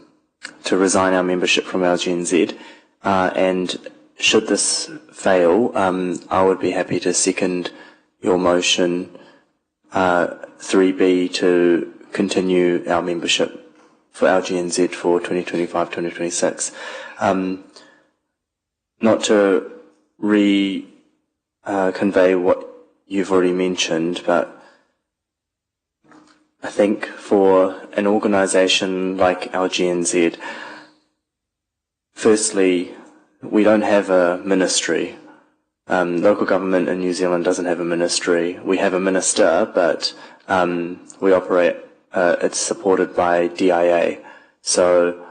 resign our membership from LGNZ, and should this fail, I would be happy to second your motion 3B to continue our membership for LGNZ for 2025-2026. Not to convey what you've already mentioned, but I think for an organisation like LGNZ, firstly, we don't have a ministry. Local government in New Zealand doesn't have a ministry. We have a minister, but we operate, it's supported by DIA. So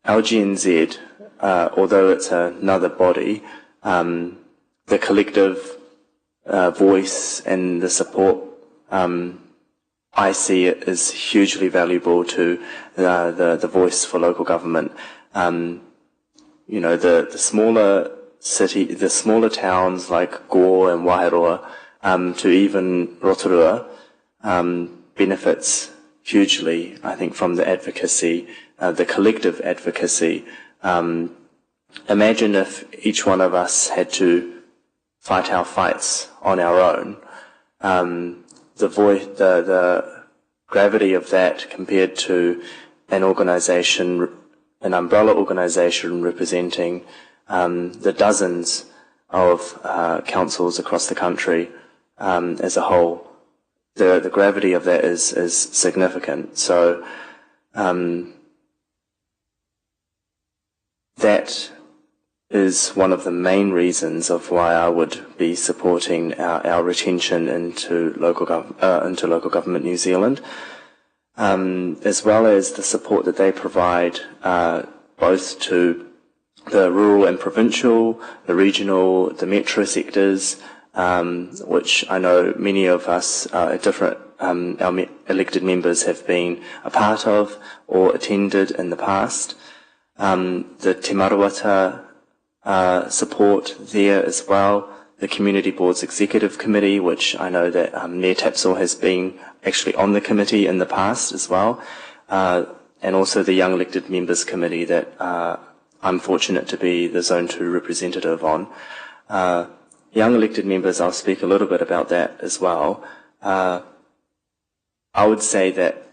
LGNZ, although it's another body, the collective voice and the support I see it as hugely valuable to the voice for local government. The smaller towns like Gore and Wairoa, to even Rotorua, benefits hugely, I think, from the advocacy, the collective advocacy. Imagine if each one of us had to fight our fights on our own. The gravity of that compared to an organisation, an umbrella organisation representing the dozens of councils across the country as a whole, the gravity of that is significant. So that is one of the main reasons of why I would be supporting our retention into local government New Zealand, as well as the support that they provide both to the rural and provincial, the regional, the metro sectors, which I know many of us different our elected members have been a part of or attended in the past. The Te Maruata support there as well, the Community Board's Executive Committee, which I know that Mayor Tapsell has been actually on the committee in the past as well, and also the Young Elected Members Committee that I'm fortunate to be the Zone 2 representative on. Young elected members, I'll speak a little bit about that as well. I would say that,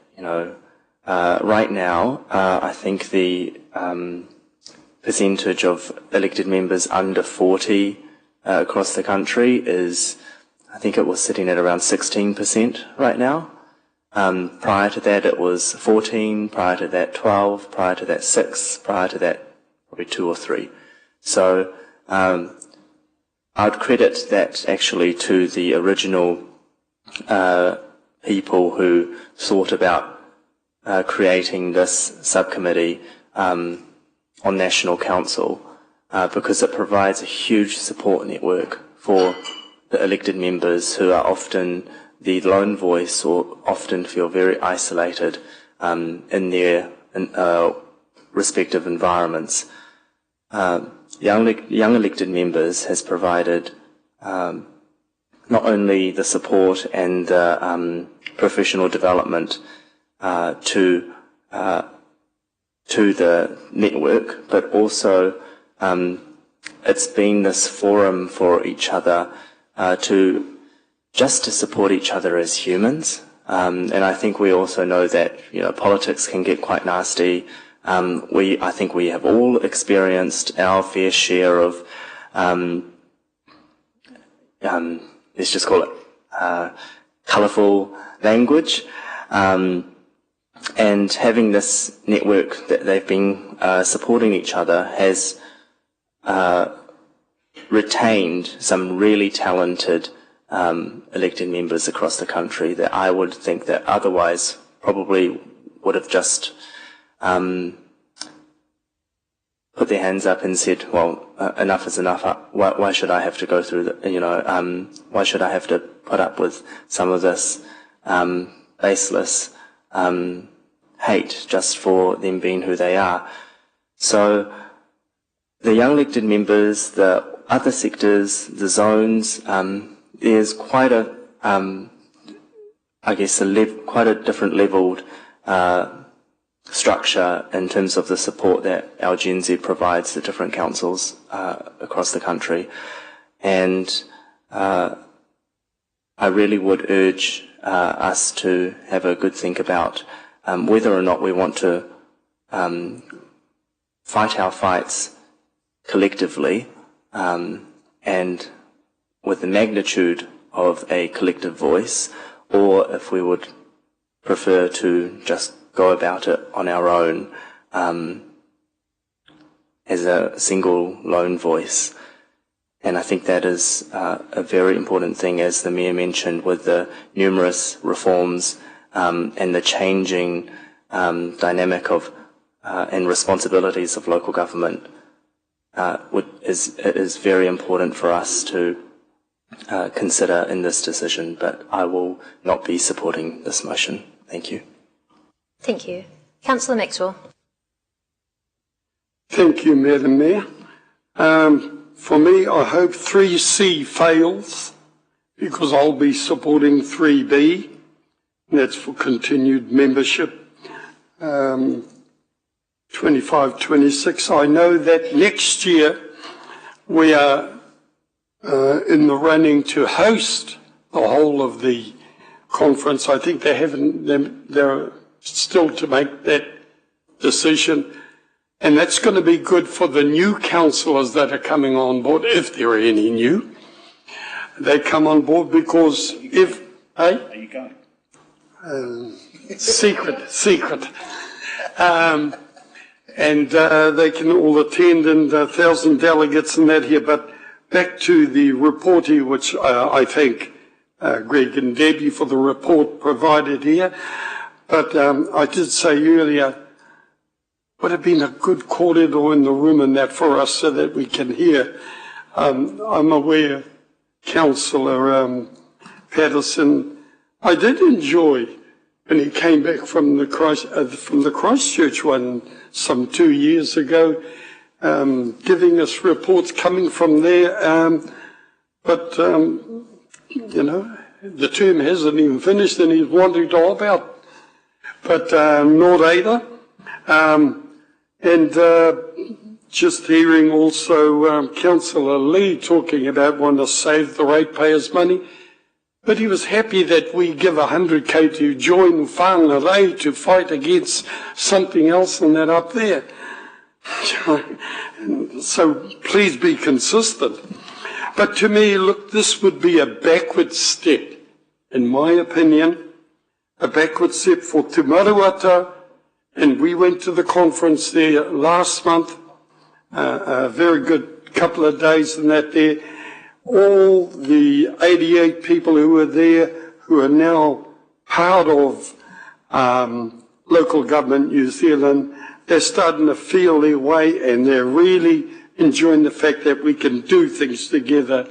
right now, I think the percentage of elected members under 40 across the country is, I think it was sitting at around 16% right now. Prior to that it was 14, prior to that 12, prior to that 6, prior to that probably 2 or 3. So I'd credit that actually to the original people who thought about creating this subcommittee on National Council, because it provides a huge support network for the elected members who are often the lone voice or often feel very isolated in their respective environments. Young elected members has provided not only the support and the professional development to the network, but also it's been this forum for each other to support each other as humans. And I think we also know that politics can get quite nasty. I think we have all experienced our fair share of let's just call it colourful language. And having this network that they've been supporting each other has retained some really talented elected members across the country that I would think that otherwise probably would have just put their hands up and said, well, enough is enough. Why should I have to go through why should I have to put up with some of this baseless hate just for them being who they are? So the young elected members, the other sectors, the zones, there's quite a, quite a different levelled structure in terms of the support that LGNZ provides to different councils across the country. And I I really would urge us to have a good think about whether or not we want to fight our fights collectively and with the magnitude of a collective voice, or if we would prefer to just go about it on our own as a single lone voice. And I think that is a very important thing, as the Mayor mentioned, with the numerous reforms and the changing dynamic of and responsibilities of local government. It is very important for us to consider in this decision, but I will not be supporting this motion. Thank you. Thank you. Councillor Maxwell. Thank you, Madam Mayor. For me, I hope 3C fails, because I'll be supporting 3B, and that's for continued membership. 25-26. I know that next year we are in the running to host the whole of the conference. I think they're still to make that decision. And that's going to be good for the new councillors that are coming on board, if there are any new. They come on board because if... Are you going? Secret. And they can all attend, and 1,000 delegates and that here. But back to the report here, which I thank Greg and Debbie for the report provided here. But I did say earlier, would have been a good corridor in the room and that for us so that we can hear. I'm aware, Councillor Patterson, I did enjoy when he came back from the Christchurch one some 2 years ago, giving us reports coming from there. But you know, the term hasn't even finished and he's wandering to hop out. But not either. And just hearing also Councillor Lee talking about wanting to save the ratepayers' money, but he was happy that we give 100k to join whāngai to fight against something else than that up there. So please be consistent. But to me, look, this would be a backward step, in my opinion, a backward step for Te Maruata. And we went to the conference there last month, a very good couple of days and that there. All the 88 people who were there, who are now part of local government New Zealand, they're starting to feel their way and they're really enjoying the fact that we can do things together,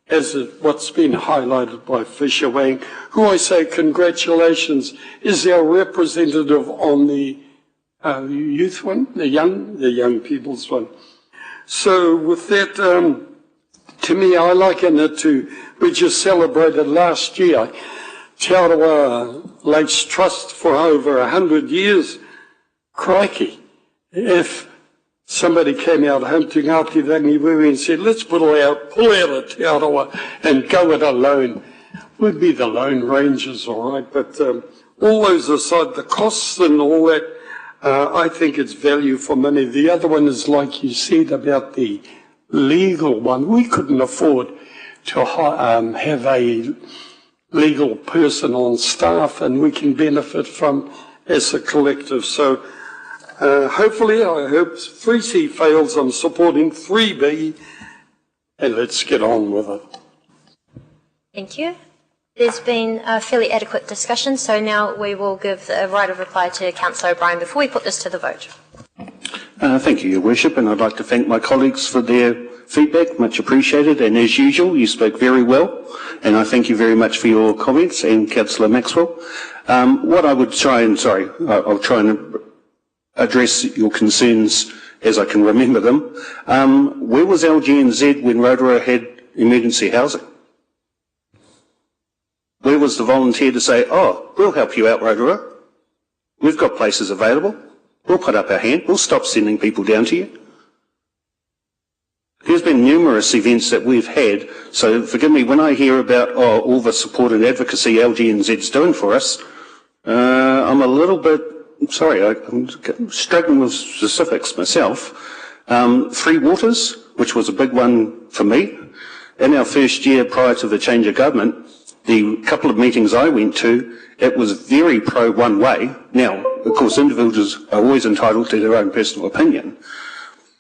as what's been highlighted by Fisher Wang, who I say congratulations, is our representative on the youth one, the young people's one. So with that, to me, I liken it to, we just celebrated last year, Te Rotorua Lakes Trust for over 100 years. Crikey, if somebody came out hunting Āti Rangiwui and said, let's pull out of Te Rotorua and go it alone, we'd be the Lone Rangers, all right? But all those aside, the costs and all that, I think it's value for money. The other one is, like you said, about the legal one. We couldn't afford to have a legal person on staff, and we can benefit from as a collective. So hopefully, I hope 3C fails. I'm supporting 3B, and let's get on with it. Thank you. There's been a fairly adequate discussion, so now we will give the right of reply to Councillor O'Brien before we put this to the vote. Thank you, Your Worship, and I'd like to thank my colleagues for their feedback, much appreciated, and as usual, you spoke very well, and I thank you very much for your comments, and Councillor Maxwell. What I would try and, I'll try and address your concerns as I can remember them. Where was LGNZ when Rotorua had emergency housing? Where was the volunteer to say, oh, we'll help you out, Rotorua. We've got places available. We'll put up our hand. We'll stop sending people down to you. There's been numerous events that we've had, so forgive me, when I hear about all the support and advocacy LGNZ's doing for us, I'm a little bit, sorry, I'm struggling with specifics myself. Three Waters, which was a big one for me. In our first year prior to the change of government, the couple of meetings I went to, it was very pro one way. Now, of course, individuals are always entitled to their own personal opinion.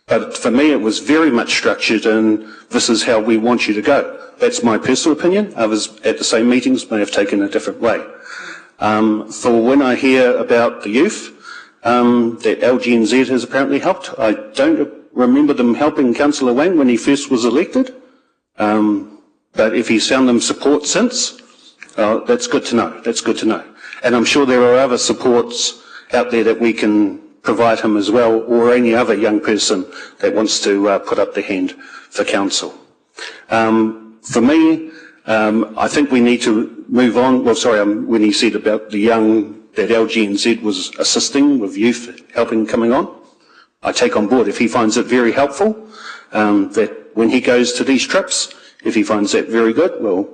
But for me, it was very much structured in, this is how we want you to go. That's my personal opinion. Others at the same meetings may have taken a different way. For when I hear about the youth, that LGNZ has apparently helped, I don't remember them helping Councillor Wang when he first was elected. But if he's found them support since, that's good to know. That's good to know. And I'm sure there are other supports out there that we can provide him as well, or any other young person that wants to put up their hand for council. For me, I think we need to move on. Well, sorry, when he said about the young, that LGNZ was assisting with youth helping coming on, I take on board if he finds it very helpful, that when he goes to these trips, if he finds that very good, well,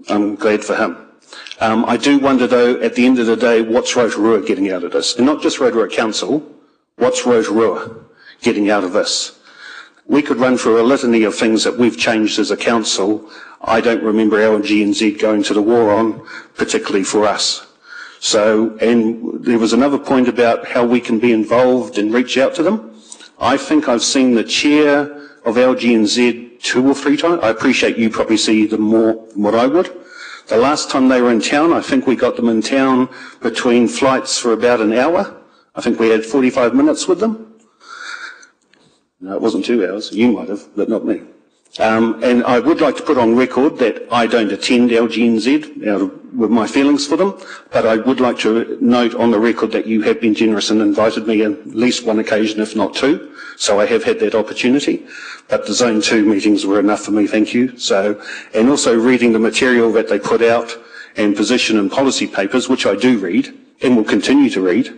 I'm glad for him. I do wonder, though, at the end of the day, what's Rotorua getting out of this? And not just Rotorua Council, what's Rotorua getting out of this? We could run through a litany of things that we've changed as a council. I don't remember LGNZ going to the war on, particularly for us. So, and there was another point about how we can be involved and reach out to them. I think I've seen the chair of LGNZ 2 or 3 times. I appreciate you probably see them more than what I would. The last time they were in town, I think we got them in town between flights for about an hour. I think we had 45 minutes with them. No, it wasn't 2 hours. You might have, but not me. And I would like to put on record that I don't attend LGNZ with my feelings for them, but I would like to note on the record that you have been generous and invited me on at least one occasion, if not 2. So I have had that opportunity. But the Zone 2 meetings were enough for me, thank you. So, and also reading the material that they put out and position and policy papers, which I do read and will continue to read,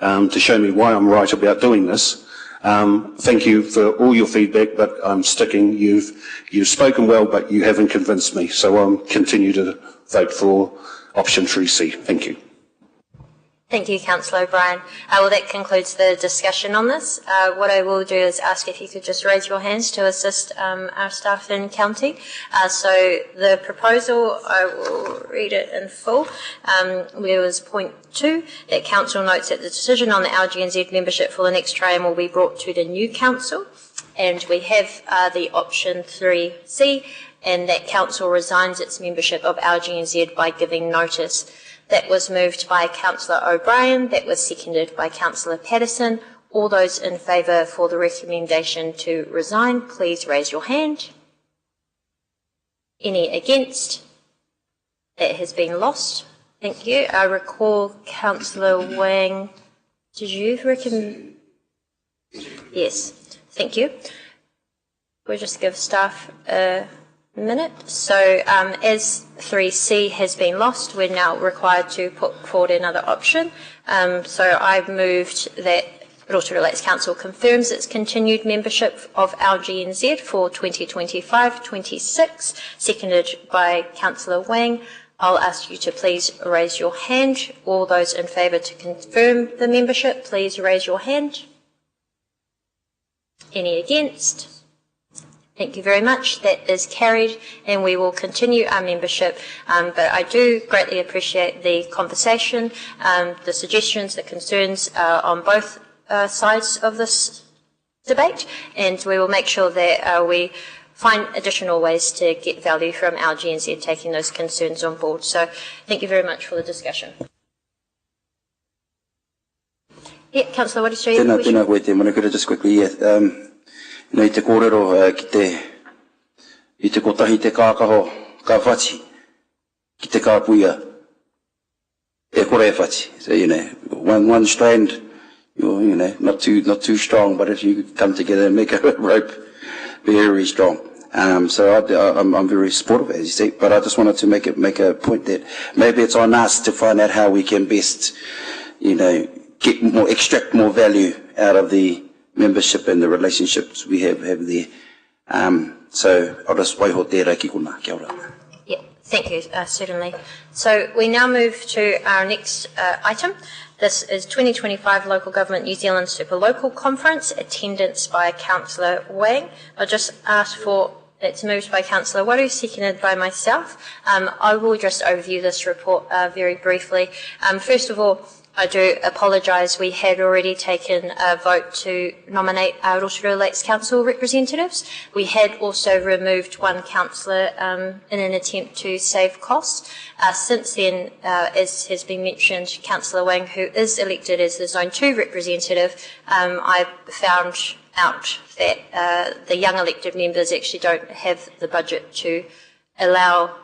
to show me why I'm right about doing this. Thank you for all your feedback, but I'm sticking. You've spoken well, but you haven't convinced me. So I'll continue to vote for option 3C. Thank you. Thank you, Councillor O'Brien. Well, that concludes the discussion on this. What I will do is ask if you could just raise your hands to assist our staff in counting. So the proposal, I will read it in full. There was point 2, that Council notes that the decision on the LGNZ membership for the next triennium will be brought to the new Council. And we have the option 3C, and that Council resigns its membership of LGNZ by giving notice. That was moved by Councillor O'Brien. That was seconded by Councillor Patterson. All those in favour for the recommendation to resign, please raise your hand. Any against? That has been lost. Thank you. I recall Councillor Wang. Did you recommend? Yes. Thank you. We'll just give staff a minute. So as 3C has been lost, we're now required to put forward another option. So I've moved that Rotorua Lakes Council confirms its continued membership of LGNZ for 2025-26, seconded by Councillor Wang. I'll ask you to please raise your hand. All those in favour to confirm the membership, please raise your hand. Any against? Thank you very much. That is carried, and we will continue our membership. But I do greatly appreciate the conversation, the suggestions, the concerns on both sides of this debate, and we will make sure that we find additional ways to get value from LGNZ taking those concerns on board. So thank you very much for the discussion. Yeah, Councillor, what is your question? Tēnā koe te manakura, just quickly, I te kōrero i te kotahi te kākaho, ka whachi, ki te kāpuia, e kore e whachi. So, one strand, not too strong, but if you come together and make a rope very strong. So I'm very supportive, as you say, but I just wanted to make a point that maybe it's on us to find out how we can best, extract more value out of the membership and the relationships we have there. So I'll just waiho tērā ki kuna. Kia ora. Yeah, thank you, certainly. So we now move to our next item. This is 2025 Local Government New Zealand Super Local Conference, attendance by Councillor Wang. I'll just ask for, it's moved by Councillor Waru, seconded by myself. I will just overview this report very briefly. First of all, I do apologise. We had already taken a vote to nominate our Rotorua Lakes Council representatives. We had also removed one councillor in an attempt to save costs. Since then, as has been mentioned, Councillor Wang, who is elected as the Zone 2 representative, I found out that the young elected members actually don't have the budget to allow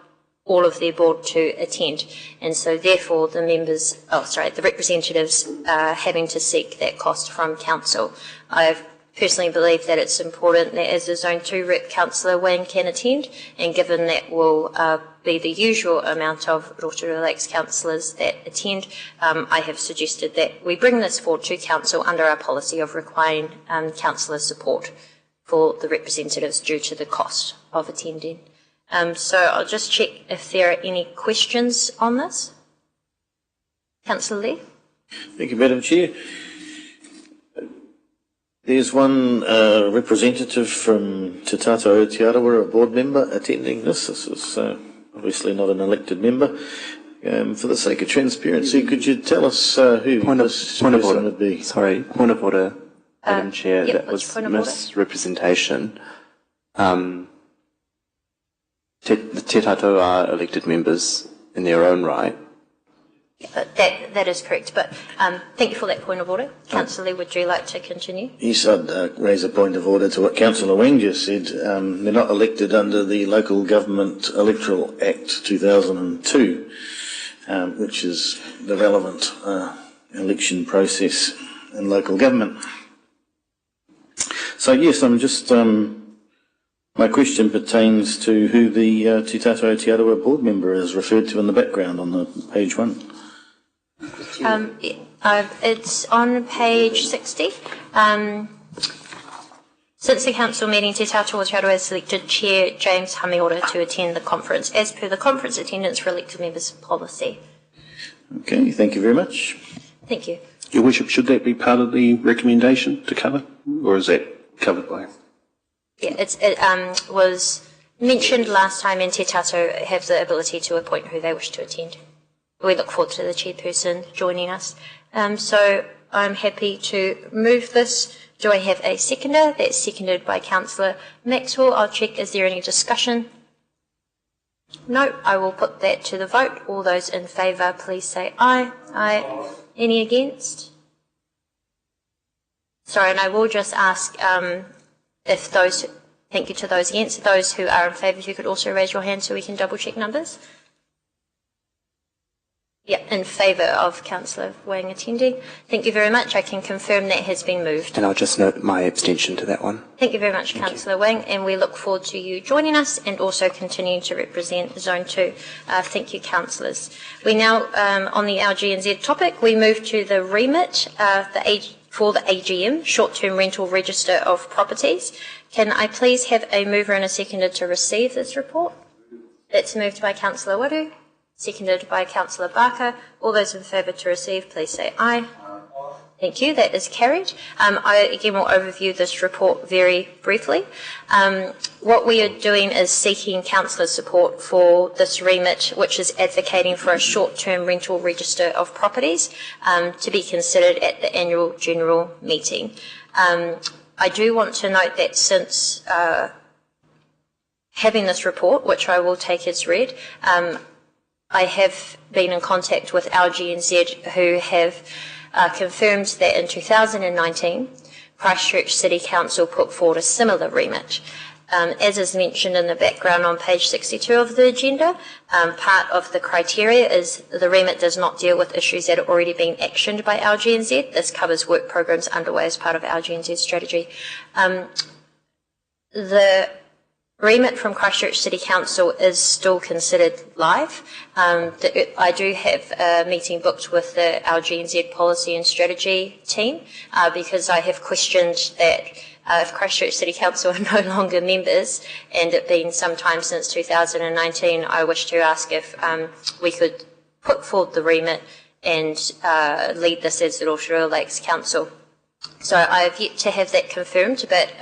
all of their board to attend, and so therefore the representatives are having to seek that cost from council. I personally believe that it's important that as a Zone 2 rep, Councillor Wang can attend, and given that will be the usual amount of Rotorua Lakes councillors that attend, I have suggested that we bring this forward to council under our policy of requiring councillor support for the representatives due to the cost of attending. So I'll just check if there are any questions on this. Councillor Lee. Thank you, Madam Chair. There's one representative from Te Tātou Aotearoa, a board member, attending this. This is obviously not an elected member. For the sake of transparency, could you tell us who this person would be? Sorry, point of order, Madam Chair. That was misrepresentation. The Te Tātou are elected members in their own right. That is correct, but thank you for that point of order. Councillor Lee, would you like to continue? Yes, I'd raise a point of order to what Councillor Wang just said. They're not elected under the Local Government Electoral Act 2002, which is the relevant election process in local government. So yes, I'm just... my question pertains to who the Te Tātou Aotearoa board member is referred to in the background on the page 1. It's on page 60. Since the council meeting, Te Tātou Aotearoa has selected Chair James Hamiora to attend the conference, as per the conference attendance for elected members policy. Okay, thank you very much. Thank you. Your Worship, should that be part of the recommendation to cover, or is that covered by? Yeah, it was mentioned last time, and Te Tātou have the ability to appoint who they wish to attend. We look forward to the chairperson joining us. So I'm happy to move this. Do I have a seconder? That's seconded by Councillor Maxwell. I'll check, is there any discussion? No, I will put that to the vote. All those in favour, please say aye. Aye. Any against? Sorry, and I will just ask if those, thank you to those against, those who are in favour, if you could also raise your hand so we can double check numbers. Yeah, in favour of Councillor Wang attending. Thank you very much. I can confirm that has been moved. And I'll just note my abstention to that one. Thank you very much, Councillor Wang, and we look forward to you joining us and also continuing to represent Zone 2. Thank you, councillors. We now, on the LGNZ topic, we move to the remit for the AGM, short-term rental register of properties. Can I please have a mover and a seconder to receive this report? It's moved by Councillor Waru, seconded by Councillor Barker. All those in favour to receive, please say aye. Thank you. That is carried. I again will overview this report very briefly. What we are doing is seeking councillor support for this remit, which is advocating for a short-term rental register of properties to be considered at the annual general meeting. I do want to note that since having this report, which I will take as read, I have been in contact with LGNZ who have confirmed that in 2019, Christchurch City Council put forward a similar remit. As is mentioned in the background on page 62 of the agenda, part of the criteria is the remit does not deal with issues that are already being actioned by LGNZ. This covers work programs underway as part of LGNZ's strategy. The remit from Christchurch City Council is still considered live. I do have a meeting booked with the LGNZ Policy and Strategy team because I have questioned that if Christchurch City Council are no longer members, and it being some time since 2019, I wish to ask if we could put forward the remit and lead this as the Rotorua Lakes Council. So I have yet to have that confirmed, but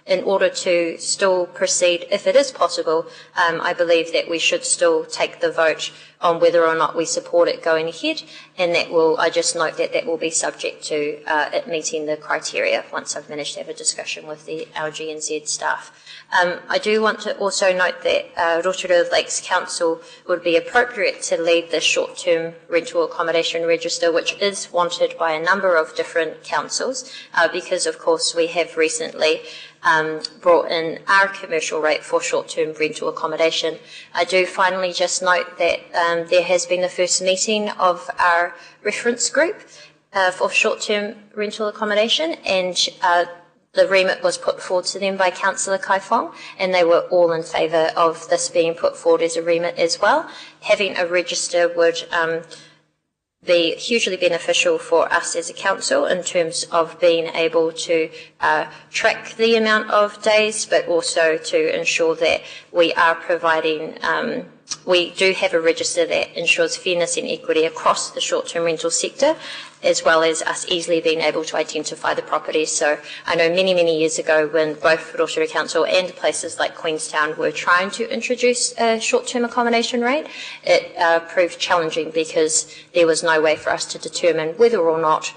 in order to still proceed, if it is possible, I believe that we should still take the vote on whether or not we support it going ahead, and that will, I just note that that will be subject to it meeting the criteria once I've managed to have a discussion with the LGNZ staff. I do want to also note that Rotorua Lakes Council would be appropriate to lead the short-term rental accommodation register, which is wanted by a number of different councils, because of course we have recently brought in our commercial rate for short-term rental accommodation. I do finally just note that there has been the first meeting of our reference group for short-term rental accommodation, and the remit was put forward to them by Councillor Kai Fong, and they were all in favour of this being put forward as a remit as well. Having a register would be hugely beneficial for us as a council in terms of being able to track the amount of days, but also to ensure that we are providing, we do have a register that ensures fairness and equity across the short-term rental sector, as well as us easily being able to identify the properties. So I know many, many years ago when both Rotorua Council and places like Queenstown were trying to introduce a short-term accommodation rate, it proved challenging because there was no way for us to determine whether or not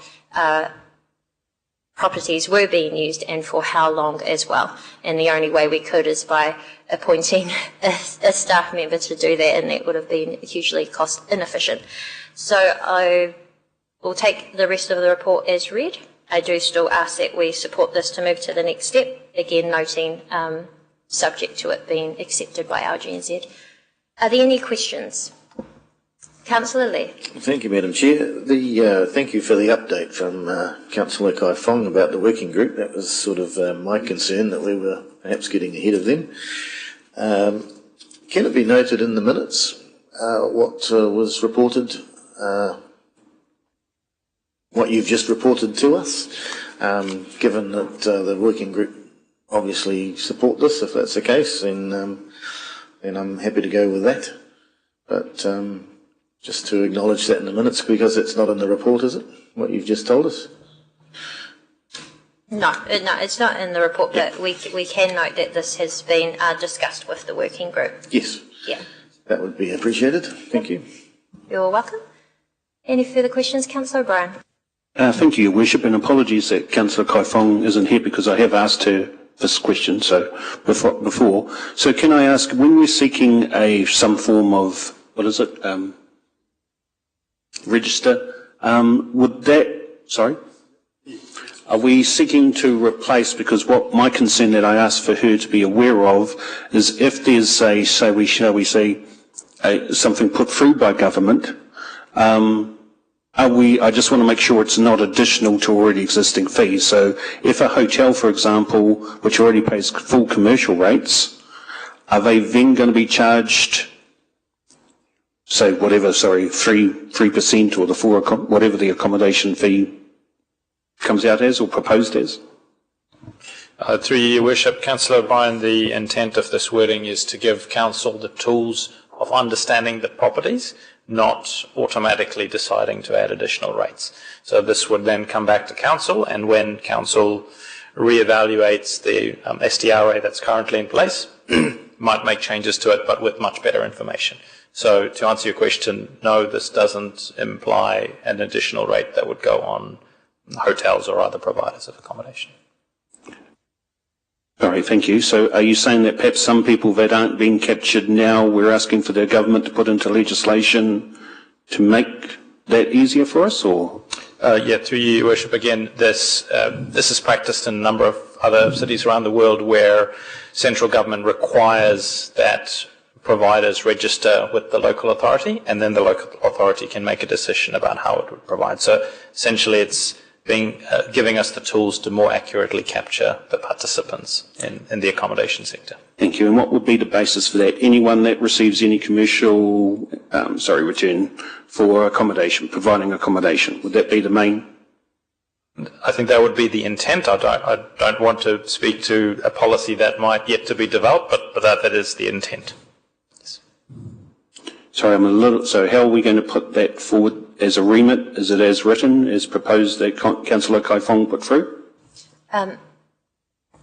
properties were being used and for how long as well. And the only way we could is by appointing a staff member to do that, and that would have been hugely cost inefficient. So I will take the rest of the report as read. I do still ask that we support this to move to the next step, again noting subject to it being accepted by LGNZ. Are there any questions? Councillor Lee. Thank you, Madam Chair. Thank you for the update from Councillor Kai Fong about the working group. That was sort of my concern, that we were perhaps getting ahead of them. Can it be noted in the minutes what was reported, what you've just reported to us, given that the working group obviously support this? If that's the case, then I'm happy to go with that. But just to acknowledge that in the minutes, because it's not in the report, is it, what you've just told us? No, it's not in the report, but we can note that this has been discussed with the working group. Yes. Yeah. That would be appreciated. Thank you. You're welcome. Any further questions, Councillor O'Brien? Thank you, Your Worship, and apologies that Councillor Kai Fong isn't here because I have asked her this question before. So can I ask, when we're seeking some form of, what is it, register, are we seeking to replace, because what my concern that I asked for her to be aware of is if there's something put through by government, I just want to make sure it's not additional to already existing fees. So if a hotel, for example, which already pays full commercial rates, are they then going to be charged, say, 3% or whatever the accommodation fee comes out as or proposed as? Through you, Your Worship, Councillor O'Brien, the intent of this wording is to give Council the tools of understanding the properties, not automatically deciding to add additional rates. So this would then come back to Council, and when Council reevaluates the SDR rate that's currently in place, might make changes to it, but with much better information. So to answer your question, no, this doesn't imply an additional rate that would go on hotels or other providers of accommodation. All right, thank you. So are you saying that perhaps some people that aren't being captured now, we're asking for the government to put into legislation to make that easier for us, or? Yeah, through you, Your Worship, again, this is practiced in a number of other cities around the world where central government requires that providers register with the local authority, and then the local authority can make a decision about how it would provide. So essentially it's giving us the tools to more accurately capture the participants in the accommodation sector. Thank you. And what would be the basis for that? Anyone that receives any commercial, return for accommodation, providing accommodation, would that be the main? I think that would be the intent. I don't want to speak to a policy that might yet to be developed, but that is the intent. Yes. Sorry, so how are we going to put that forward as a remit? Is it as written, as proposed that Councillor Kai Fong put through?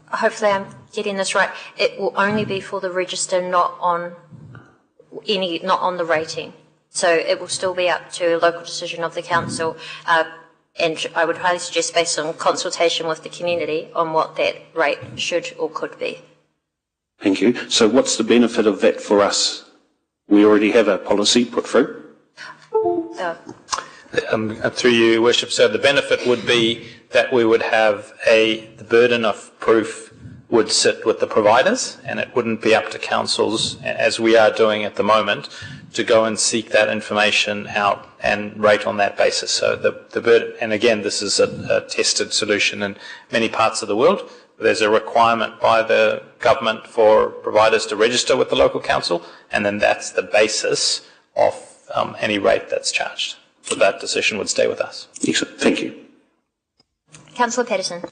Hopefully I'm getting this right. It will only be for the register, not on the rating. So it will still be up to a local decision of the council, and I would highly suggest, based on consultation with the community, on what that rate should or could be. Thank you. So what's the benefit of that for us? We already have a policy put through. Through you, Worship, so the benefit would be that we would have the burden of proof would sit with the providers, and it wouldn't be up to councils, as we are doing at the moment, to go and seek that information out and rate on that basis. So the burden, and again, this is a tested solution in many parts of the world. There's a requirement by the government for providers to register with the local council, and then that's the basis of any rate that's charged. So that decision would stay with us. Excellent. Thank you. Councillor Patterson.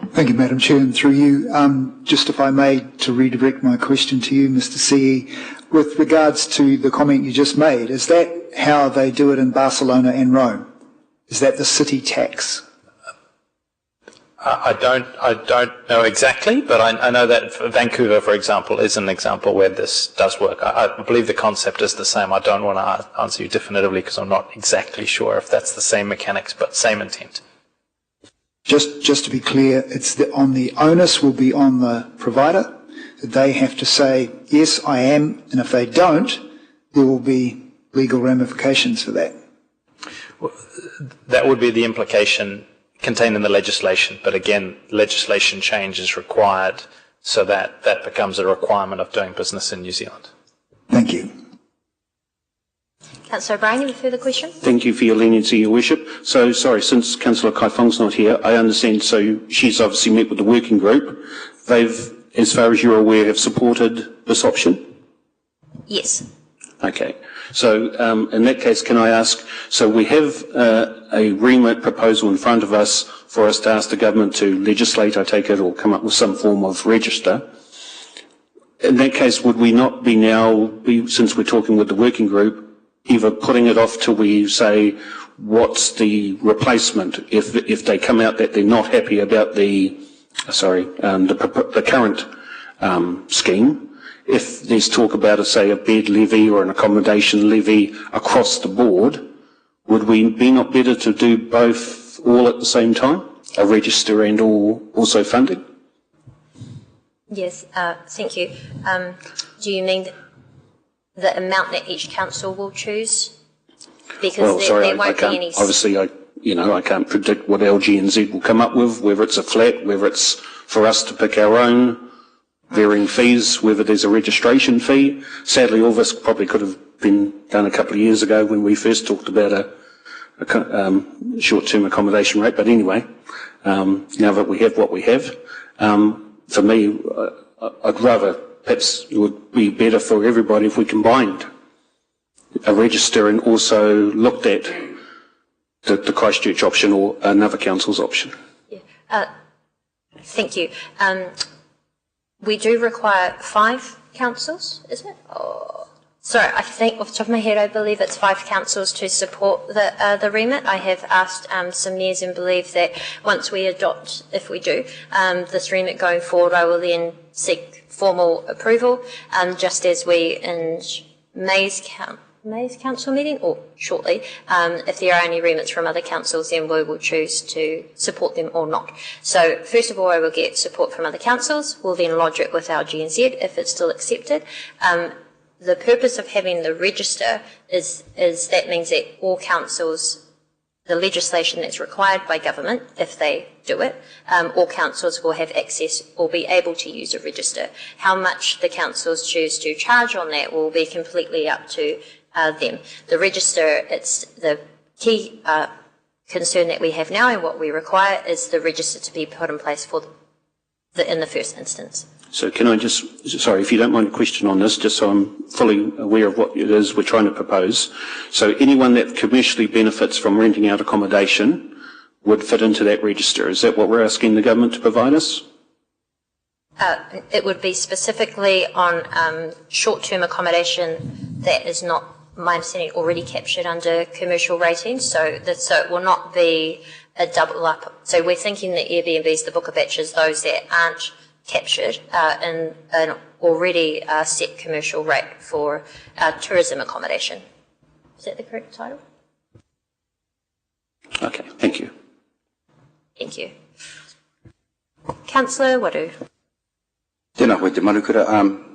Thank you, Madam Chair, and through you, just if I may, to redirect my question to you, Mr. CE, with regards to the comment you just made, is that how they do it in Barcelona and Rome? Is that the city tax? I don't know exactly, but I know that Vancouver, for example, is an example where this does work. I believe the concept is the same. I don't want to answer you definitively because I'm not exactly sure if that's the same mechanics, but same intent. Just to be clear, it's on the onus will be on the provider. They have to say, yes, I am, and if they don't, there will be legal ramifications for that. Well, that would be the implication contained in the legislation, but again, legislation change is required so that becomes a requirement of doing business in New Zealand. Thank you. Councillor O'Brien, you have a further question? Thank you for your leniency, Your Worship. So, sorry, since Councillor Kai Fong's not here, I understand, so she's obviously met with the working group. They've, as far as you're aware, have supported this option? Yes. Okay. So, in that case, can I ask, so we have a remit proposal in front of us for us to ask the government to legislate, I take it, or come up with some form of register. In that case, would we not be now, since we're talking with the working group, either putting it off till we say what's the replacement if they come out that they're not happy about the current scheme? If there's talk about, say, a bed levy or an accommodation levy across the board, would we be not better to do both all at the same time, a register and also funding? Yes, thank you. Do you mean the amount that each council will choose? Because there won't be any. Obviously, I can't predict what LG&Z will come up with, whether it's a flat, whether it's for us to pick our own, varying fees, whether there's a registration fee. Sadly, all this probably could have been done a couple of years ago when we first talked about a short-term accommodation rate. But anyway, now that we have what we have, for me, I'd rather, perhaps it would be better for everybody if we combined a register and also looked at the Christchurch option or another council's option. Yeah. Thank you. We do require 5 councils, isn't it? Sorry, I think off the top of my head, I believe it's 5 councils to support the remit. I have asked some mayors and believe that once we adopt, if we do, this remit going forward, I will then seek formal approval, just as we in May's council meeting, or shortly, if there are any remits from other councils, then we will choose to support them or not. So first of all, I will get support from other councils. We'll then lodge it with our G&Z if it's still accepted. The purpose of having the register is that means that all councils, the legislation that's required by government, if they do it, all councils will have access or be able to use a register. How much the councils choose to charge on that will be completely up to them. The register, it's the key concern that we have now and what we require is the register to be put in place for in the first instance. So can I just, sorry, if you don't mind a question on this, just so I'm fully aware of what it is we're trying to propose. So anyone that commercially benefits from renting out accommodation would fit into that register. Is that what we're asking the government to provide us? It would be specifically on short-term accommodation that is not, my understanding, already captured under commercial ratings, so it will not be a double up. So we're thinking that Airbnbs, the Booker batches, those that aren't captured in an already set commercial rate for tourism accommodation. Is that the correct title? Okay, thank you. Thank you. Councillor Wadu. Tēnā koe te manukura,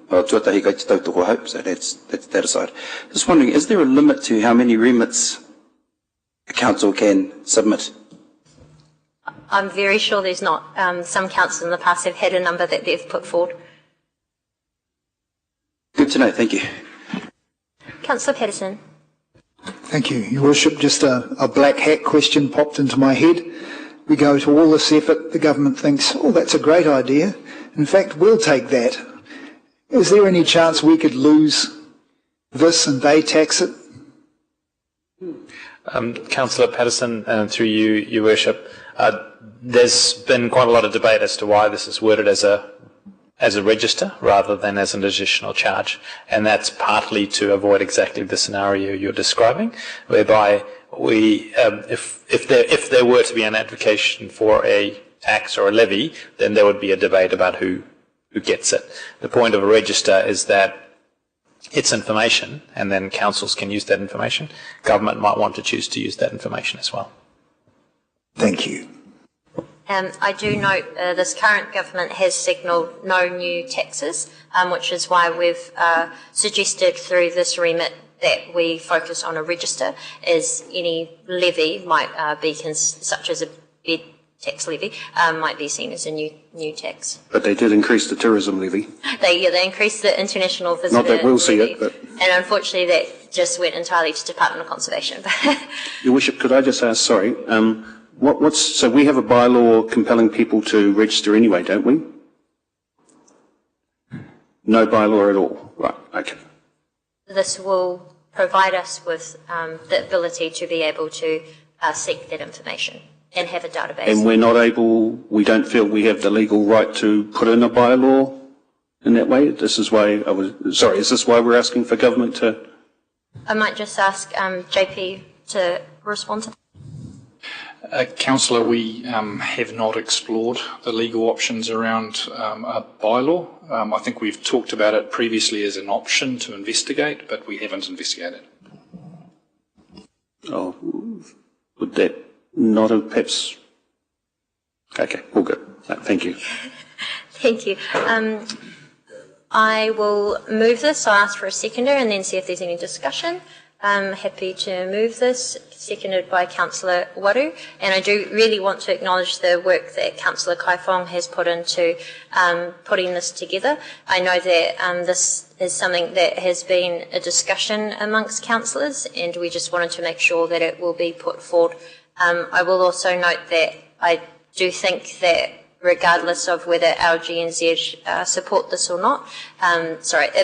tuatahi kai te tautoko hope, so that's that aside. Just wondering, is there a limit to how many remits a council can submit? I'm very sure there's not. Some councils in the past have had a number that they've put forward. Good to know, thank you. Councillor Patterson. Thank you, Your Worship. Just a black hat question popped into my head. We go to all this effort, the government thinks, oh, that's a great idea. In fact, we'll take that. Is there any chance we could lose this and they tax it? Councillor Patterson, through you, Your Worship, there's been quite a lot of debate as to why this is worded as a register rather than as an additional charge, and that's partly to avoid exactly the scenario you're describing, whereby we, if there were to be an application for a tax or a levy, then there would be a debate about who gets it. The point of a register is that it's information, and then councils can use that information. Government might want to choose to use that information as well. Thank you. I do note this current government has signalled no new taxes, which is why we've suggested through this remit that we focus on a register, as any levy might be, such as a bed tax levy, might be seen as a new tax. But they did increase the tourism levy. They increased the international visitor Not that we'll see levy, it, but... And unfortunately that just went entirely to Department of Conservation. Your Worship, could I just ask, sorry, so we have a bylaw compelling people to register anyway, don't we? No bylaw at all. Right, okay. This will provide us with the ability to be able to seek that information and have a database. And we're not able, we don't feel we have the legal right to put in a bylaw in that way? This is why is this why we're asking for government to... I might just ask JP to respond to that. Councillor, we have not explored the legal options around a bylaw. I think we've talked about it previously as an option to investigate, but we haven't investigated. Oh, would that not have perhaps... Okay, all good. Thank you. Thank you. I will move this. I'll ask for a seconder and then see if there's any discussion. I'm happy to move this, seconded by Councillor Waru, and I do really want to acknowledge the work that Councillor Kaifong has put into putting this together. I know that this is something that has been a discussion amongst councillors, and we just wanted to make sure that it will be put forward. I will also note that I do think that regardless of whether LGNZ support this or not,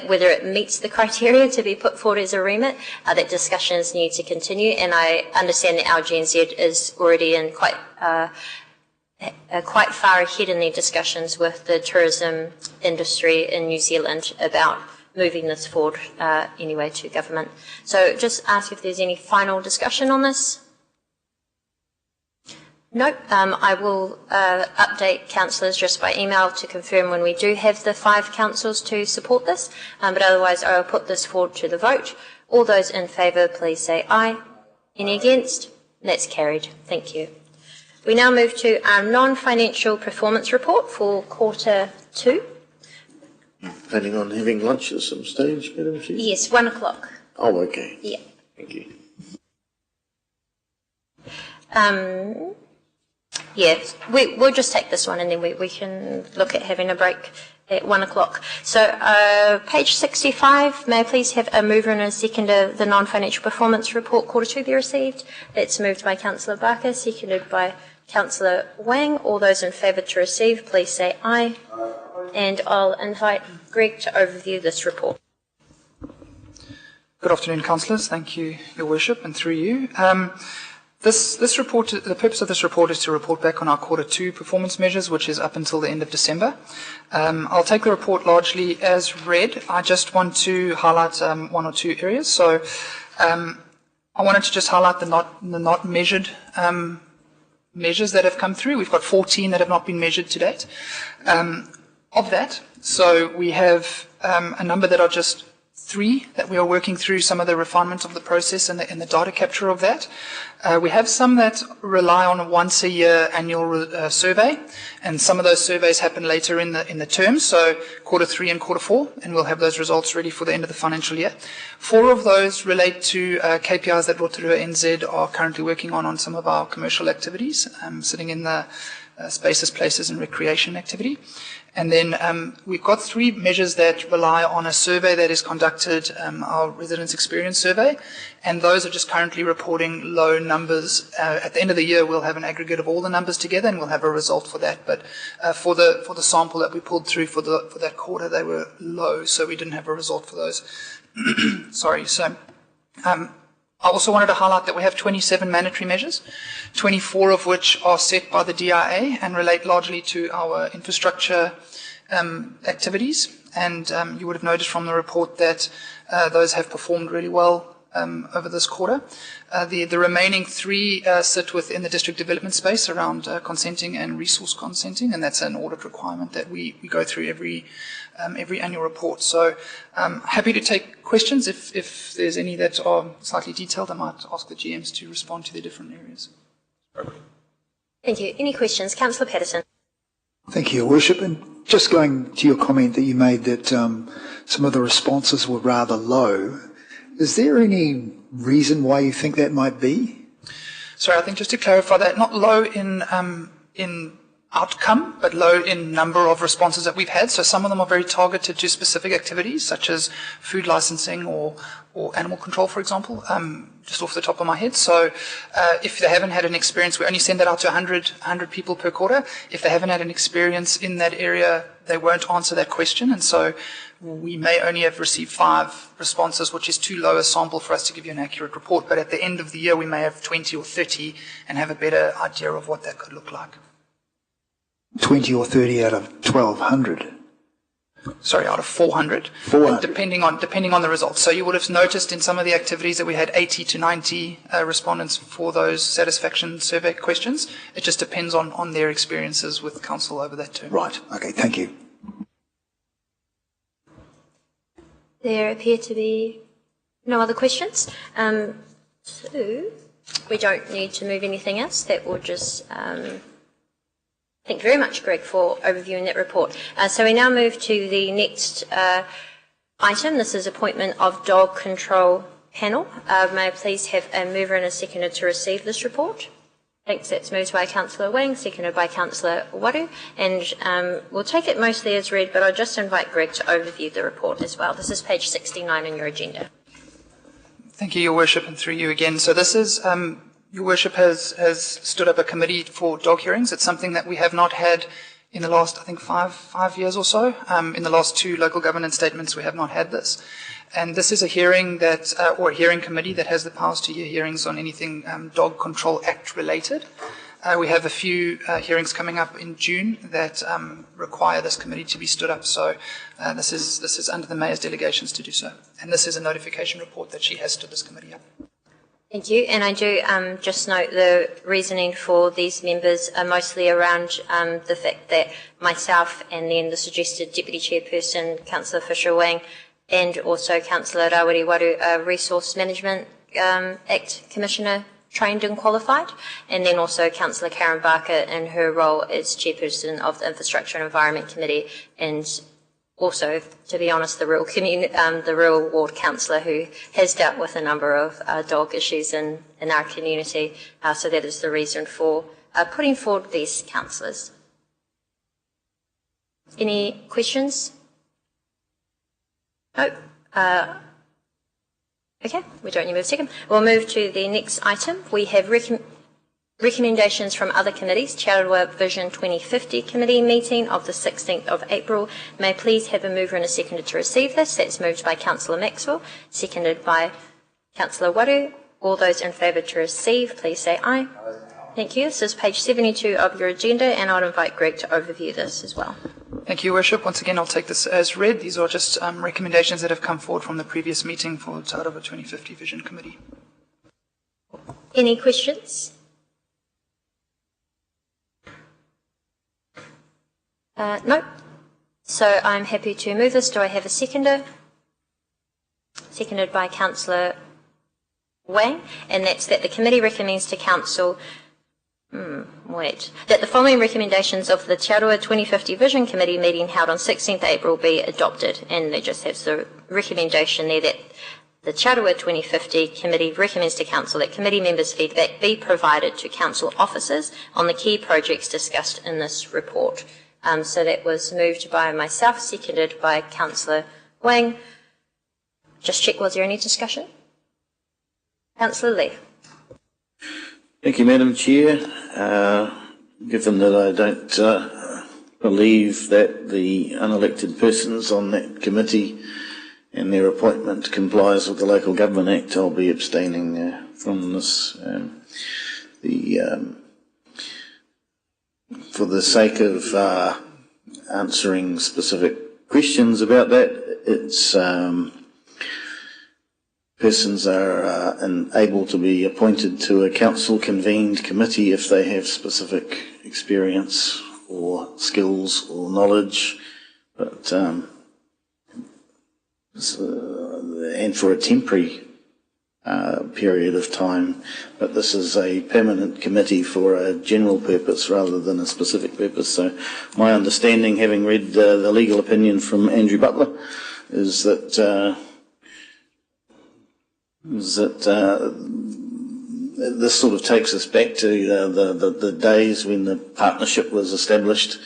whether it meets the criteria to be put forward as a remit, that discussions need to continue. And I understand that LGNZ is already in quite far ahead in their discussions with the tourism industry in New Zealand about moving this forward anyway to government. So just ask if there's any final discussion on this. No, I will update councillors just by email to confirm when we do have the 5 councils to support this, but otherwise I will put this forward to the vote. All those in favour, please say aye. Any against? That's carried. Thank you. We now move to our non-financial performance report for quarter 2. Planning on having lunch at some stage, Madam Chair? Yes, 1 o'clock. Oh, okay. Yeah. Thank you. Yeah, we'll just take this one and then we can look at having a break at 1 o'clock. So page 65, may I please have a mover and a seconder the non-financial performance report quarter 2 be received. That's moved by Councillor Barker, seconded by Councillor Wang. All those in favour to receive, please say aye. And I'll invite Greg to overview this report. Good afternoon, councillors. Thank you, Your Worship, and through you. This report, the purpose of this report is to report back on our quarter 2 performance measures, which is up until the end of December. I'll take the report largely as read. I just want to highlight 1 or 2 areas. So I wanted to just highlight the not measured measures that have come through. We've got 14 that have not been measured to date. Of that, so we have a number that are just 3 that we are working through some of the refinements of the process and the data capture of that. We have some that rely on a once-a-year annual survey, and some of those surveys happen later in the term, so quarter 3 and quarter 4, and we'll have those results ready for the end of the financial year. 4 of those relate to KPIs that Rotorua NZ are currently working on some of our commercial activities, sitting in the spaces, places, and recreation activity. And then we've got 3 measures that rely on a survey that is conducted, our residents' experience survey, and those are just currently reporting low numbers. At the end of the year, we'll have an aggregate of all the numbers together, and we'll have a result for that. But for the sample that we pulled through for that quarter, they were low, so we didn't have a result for those. Sorry. So. I also wanted to highlight that we have 27 mandatory measures, 24 of which are set by the DIA and relate largely to our infrastructure activities. And you would have noticed from the report that those have performed really well over this quarter. The remaining 3 sit within the district development space around consenting and resource consenting, and that's an audit requirement that we go through every annual report. So I'm happy to take questions. If there's any that are slightly detailed, I might ask the GMs to respond to the different areas. Thank you. Any questions? Councillor Patterson. Thank you, Your Worship. And just going to your comment that you made that some of the responses were rather low, is there any reason why you think that might be? Sorry, I think just to clarify that, not low in outcome, but low in number of responses that we've had. So some of them are very targeted to specific activities, such as food licensing or animal control, for example, just off the top of my head. So if they haven't had an experience, we only send that out to 100 people per quarter. If they haven't had an experience in that area, they won't answer that question. And so we may only have received 5 responses, which is too low a sample for us to give you an accurate report. But at the end of the year, we may have 20 or 30 and have a better idea of what that could look like. 20 or 30 out of 1,200? Sorry, out of 400. 400. Depending on the results. So you would have noticed in some of the activities that we had 80 to 90 respondents for those satisfaction survey questions. It just depends on their experiences with council over that term. Right. Okay, thank you. There appear to be no other questions. So we don't need to move anything else. That will just... Thank you very much, Greg, for overviewing that report. So we now move to the next item. This is appointment of dog control panel. May I please have a mover and a seconder to receive this report? Thanks. That's moved by Councillor Wang, seconded by Councillor Waru. And we'll take it mostly as read, but I'll just invite Greg to overview the report as well. This is page 69 in your agenda. Thank you, Your Worship, and through you again. So this is... Your Worship has stood up a committee for dog hearings. It's something that we have not had in the last, I think, five years or so. In the last 2 local governance statements, we have not had this. And this is a hearing that, or a hearing committee that has the powers to hear hearings on anything Dog Control Act related. We have a few hearings coming up in June that require this committee to be stood up. So this is under the Mayor's delegations to do so. And this is a notification report that she has stood this committee up. Thank you. And I do just note the reasoning for these members are mostly around the fact that myself and then the suggested Deputy Chairperson, Councillor Fisher-Wang, and also Councillor Rawiri Waru, are Resource Management Act Commissioner trained and qualified, and then also Councillor Karen Barker in her role as Chairperson of the Infrastructure and Environment Committee, and also, to be honest, the rural ward councillor who has dealt with a number of dog issues in our community. So that is the reason for putting forward these councillors. Any questions? No. Okay, we don't need to move a second. We'll move to the next item. We have recommendations from other committees. Te Aroha Vision 2050 Committee meeting of the 16th of April. May I please have a mover and a seconder to receive this? That's moved by Councillor Maxwell, seconded by Councillor Waru. All those in favour to receive, please say aye. Thank you. This is page 72 of your agenda, and I'll invite Greg to overview this as well. Thank you, Worship. Once again, I'll take this as read. These are just recommendations that have come forward from the previous meeting for Te Aroha 2050 Vision Committee. Any questions? No. So I'm happy to move this. Do I have a seconder? Seconded by Councillor Wang, and that's that the committee recommends to Council that the following recommendations of the Te Aroha 2050 Vision Committee meeting held on 16th April be adopted, and they just have the recommendation there that the Te Aroha 2050 Committee recommends to Council that committee members' feedback be provided to Council officers on the key projects discussed in this report. So that was moved by myself, seconded by Councillor Wang. Just check, was there any discussion? Councillor Lee. Thank you, Madam Chair. Given that I don't believe that the unelected persons on that committee and their appointment complies with the Local Government Act, I'll be abstaining from this. For the sake of answering specific questions about that, it's persons are able to be appointed to a council-convened committee if they have specific experience or skills or knowledge, but and for a temporary period of time. But this is a permanent committee for a general purpose rather than a specific purpose. So my understanding, having read the legal opinion from Andrew Butler, is that this sort of takes us back to the days when the partnership was established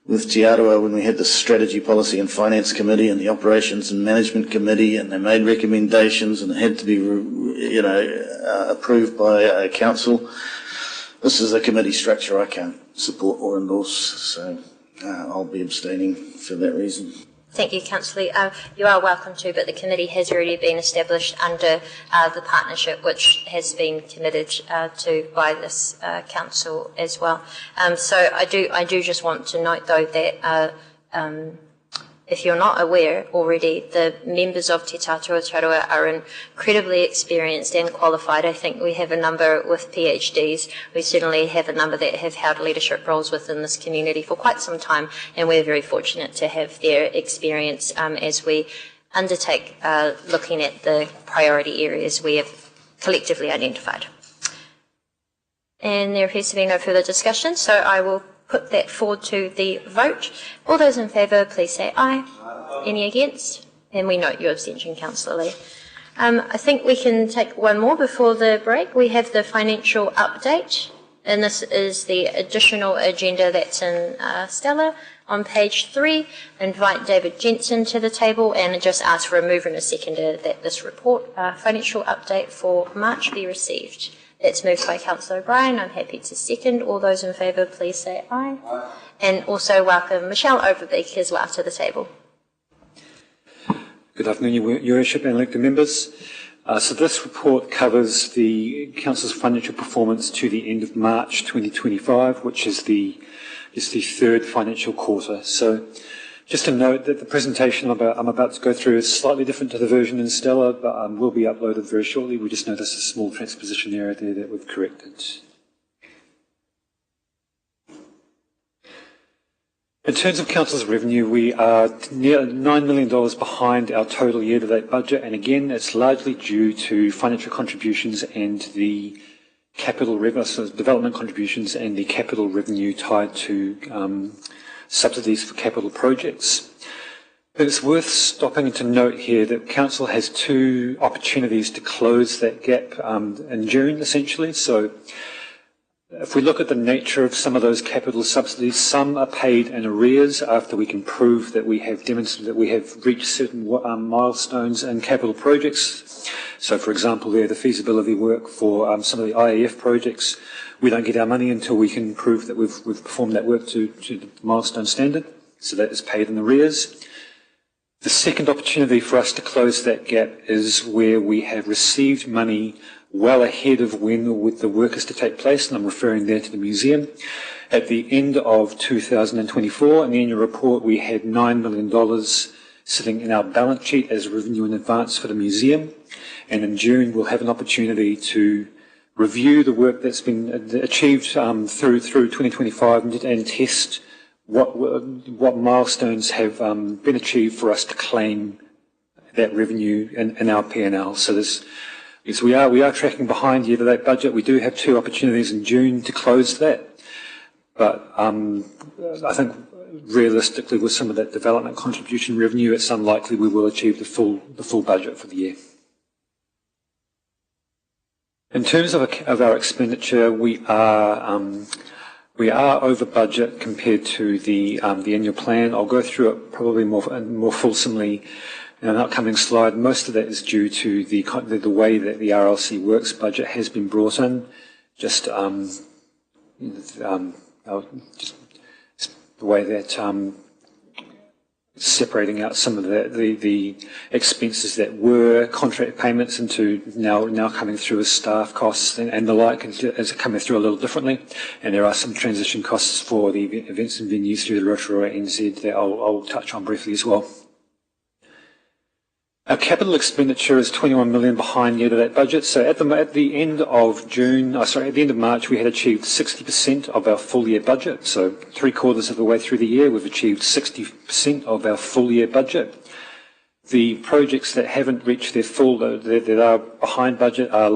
with Te Aroha, when we had the Strategy, Policy and Finance Committee and the Operations and Management Committee, and they made recommendations and it had to be, approved by council. This is a committee structure I can't support or endorse, so I'll be abstaining for that reason. Thank you, Councillor. You are welcome to, but the committee has already been established under the partnership, which has been committed to by this council as well. So I do just want to note, though, that if you're not aware already, the members of Te Tātua Taurua are incredibly experienced and qualified. I think we have a number with PhDs. We certainly have a number that have held leadership roles within this community for quite some time, and we're very fortunate to have their experience as we undertake looking at the priority areas we have collectively identified. And there appears to be no further discussion, so I will put that forward to the vote. All those in favour, please say aye. Any against? And we note your abstention, Councillor Lee. I think we can take one more before the break. We have the financial update, and this is the additional agenda that's in Stella. On page 3, invite David Jensen to the table and just ask for a mover and a seconder that this report, financial update for March, be received. That's moved by Councillor O'Brien. I'm happy to second. All those in favour, please say aye. Aye. And also welcome Michelle Overbeek as well to the table. Good afternoon, Your Worship and elected members. So this report covers the Council's financial performance to the end of March 2025, which is the third financial quarter. So just to note that the presentation I'm about to go through is slightly different to the version in Stella, but will be uploaded very shortly. We just noticed a small transposition error there that we've corrected. In terms of Council's revenue, we are near $9 million behind our total year-to-date budget, and again, it's largely due to financial contributions and the capital revenue, so development contributions and the capital revenue tied to subsidies for capital projects. But it's worth stopping to note here that Council has two opportunities to close that gap in June, essentially. So if we look at the nature of some of those capital subsidies, some are paid in arrears after we can prove that we have demonstrated that we have reached certain milestones in capital projects. So, for example, the feasibility work for some of the IAF projects, we don't get our money until we can prove that we've performed that work to the milestone standard. So that is paid in arrears. The second opportunity for us to close that gap is where we have received money well ahead of when the work is to take place, and I'm referring there to the museum. At the end of 2024, in the annual report, we had $9 million sitting in our balance sheet as revenue in advance for the museum, and in June we'll have an opportunity to review the work that's been achieved through 2025 and test what milestones have been achieved for us to claim that revenue in our P&L. So yes, we are tracking behind year-to-date budget. We do have 2 opportunities in June to close that, but I think realistically, with some of that development contribution revenue, it's unlikely we will achieve the full budget for the year. In terms of our expenditure, we are over budget compared to the annual plan. I'll go through it probably more fulsomely in an upcoming slide. Most of that is due to the way that the RLC Works budget has been brought in. Just the way that separating out some of the expenses that were contract payments into now coming through as staff costs and the like, is coming through a little differently. And there are some transition costs for the events and venues through the Rotorua NZ that I'll touch on briefly as well. Our capital expenditure is 21 million behind year-to-date budget. So at the end of March, we had achieved 60% of our full-year budget. So 3/4 of the way through the year, we've achieved 60% of our full-year budget. The projects that haven't reached their that are behind budget are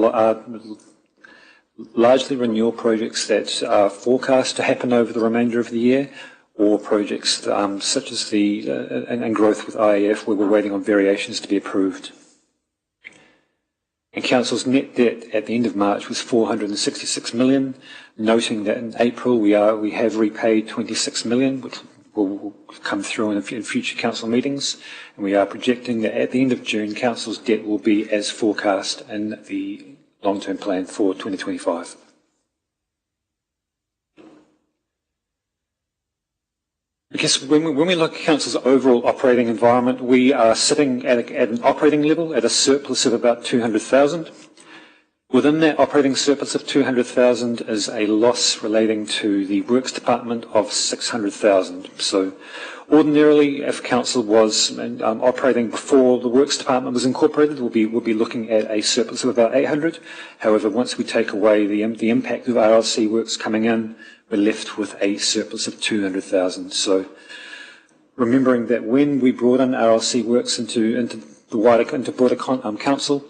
largely renewal projects that are forecast to happen over the remainder of the year, or projects such as and growth with IAF, where we're waiting on variations to be approved. And Council's net debt at the end of March was 466 million, noting that in April we have repaid 26 million, which will come through in future Council meetings, and we are projecting that at the end of June, Council's debt will be as forecast in the long-term plan for 2025. I guess when we look at Council's overall operating environment, we are sitting at an operating level at a surplus of about 200,000. Within that operating surplus of 200,000 is a loss relating to the Works Department of 600,000. So ordinarily, if Council was operating before the Works Department was incorporated, we'll be looking at a surplus of about 800. However, once we take away the impact of RLC Works coming in, we're left with a surplus of 200,000. So remembering that when we brought in RLC Works into broader council,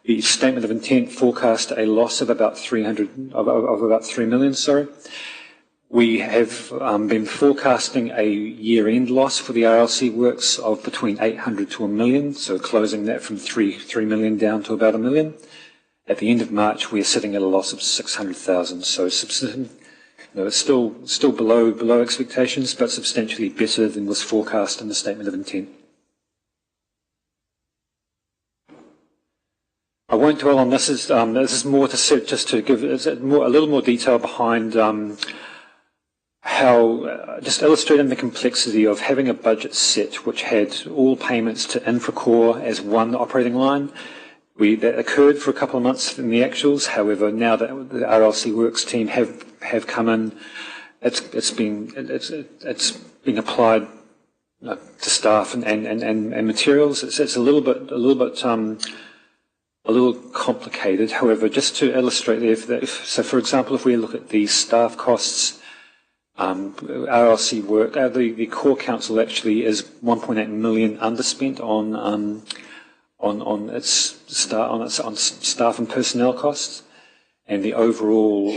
the statement of intent forecast a loss of about 3 million. We have been forecasting a year-end loss for the RLC Works of between 800 to 1 million, so closing that from 3 million down to about 1 million. At the end of March, we are sitting at a loss of 600,000. So it's still below expectations, but substantially better than was forecast in the statement of intent. I won't dwell on this. This is more to give a little more detail behind how, just illustrating the complexity of having a budget set which had all payments to Infracore as one operating line. That occurred for a couple of months in the actuals. However, now that the RLC Works team have come in, it's been applied to staff and materials. It's a little complicated. However, just to illustrate, so for example, if we look at the staff costs, RLC Work, the core council actually is 1.8 million underspent on staff and personnel costs, and the overall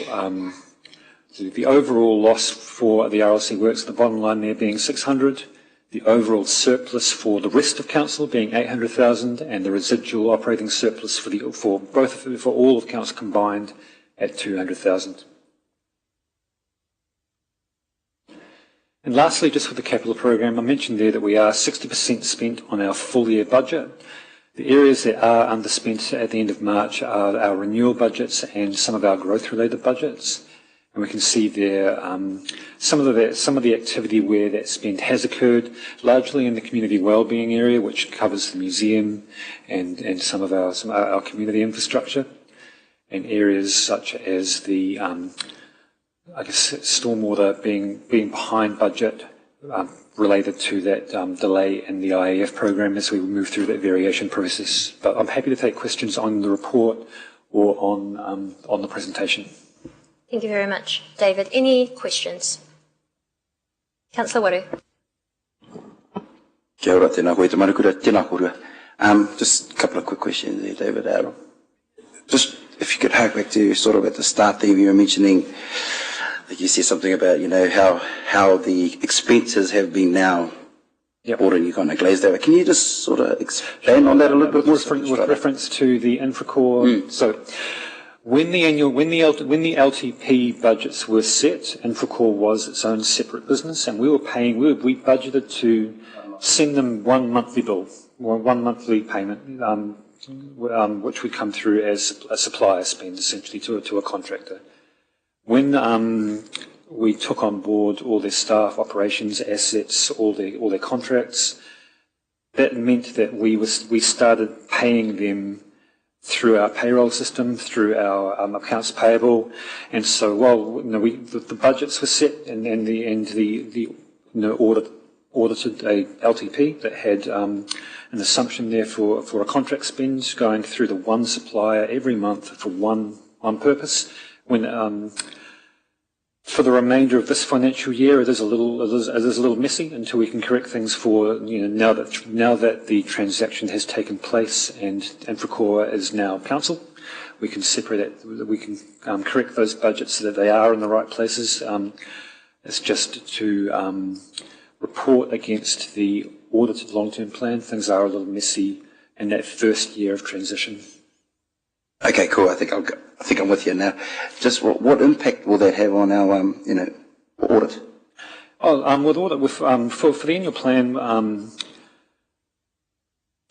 loss for the RLC Works, the bottom line there being 600, the overall surplus for the rest of council being 800,000, and the residual operating surplus for all of council combined at 200,000. And lastly, just with the capital program, I mentioned there that we are 60% spent on our full year budget. The areas that are underspent at the end of March are our renewal budgets and some of our growth-related budgets. And we can see there some of the activity where that spend has occurred, largely in the community wellbeing area, which covers the museum and some of our community infrastructure, and areas such as the stormwater being behind budget related to that delay in the IAF program as we move through that variation process. But I'm happy to take questions on the report or on the presentation. Thank you very much, David. Any questions? Councillor Waru. Kia ora, tēnā koe te manukura, tēnā korua. Just a couple of quick questions there, David. Just if you could hark back to sort of at the start there, you were mentioning, like you said something about, how the expenses have been now ordered and you kind of glazed over. Can you just sort of expand on that a little bit more? With reference to the Infracore, so when the LTP budgets were set, Infracore was its own separate business, and we budgeted to send them one monthly bill, one monthly payment, which would come through as a supplier spend, essentially, to a contractor. When we took on board all their staff, operations, assets, all their contracts, that meant that we started paying them through our payroll system, through our accounts payable, and so while the budgets were set and the audited a LTP that had an assumption there for a contract spend going through the one supplier every month for one purpose. When for the remainder of this financial year, it is a little messy until we can correct things for now that the transaction has taken place and Infracore is now council. We can separate it. We can correct those budgets so that they are in the right places. It's just to report against the audited long-term plan. Things are a little messy in that first year of transition. Okay, cool. I think I'm with you now. Just what impact will that have on our, audit? For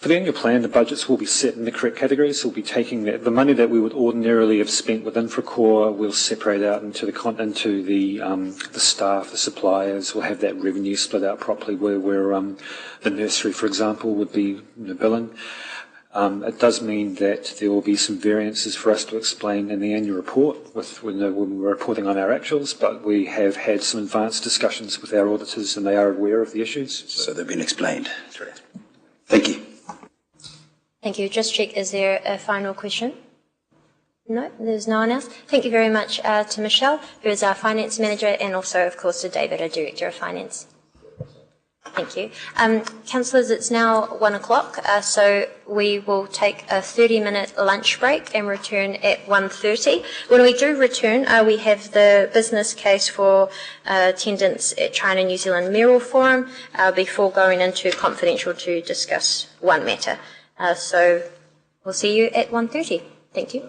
the annual plan, the budgets will be set in the correct categories. We'll be taking the money that we would ordinarily have spent with Infracore. We'll separate out into the staff, the suppliers. We'll have that revenue split out properly. Where the nursery, for example, would be billing. It does mean that there will be some variances for us to explain in the annual report when we're reporting on our actuals, but we have had some advanced discussions with our auditors and they are aware of the issues. So they've been explained. Thank you. Thank you. Just check, is there a final question? No, there's no one else. Thank you very much to Michelle, who is our Finance Manager, and also, of course, to David, our Director of Finance. Thank you. Councillors, it's now 1 o'clock, so we will take a 30-minute lunch break and return at 1:30. When we do return, we have the business case for attendance at China-New Zealand Mayoral Forum before going into confidential to discuss one matter. So we'll see you at 1:30. Thank you.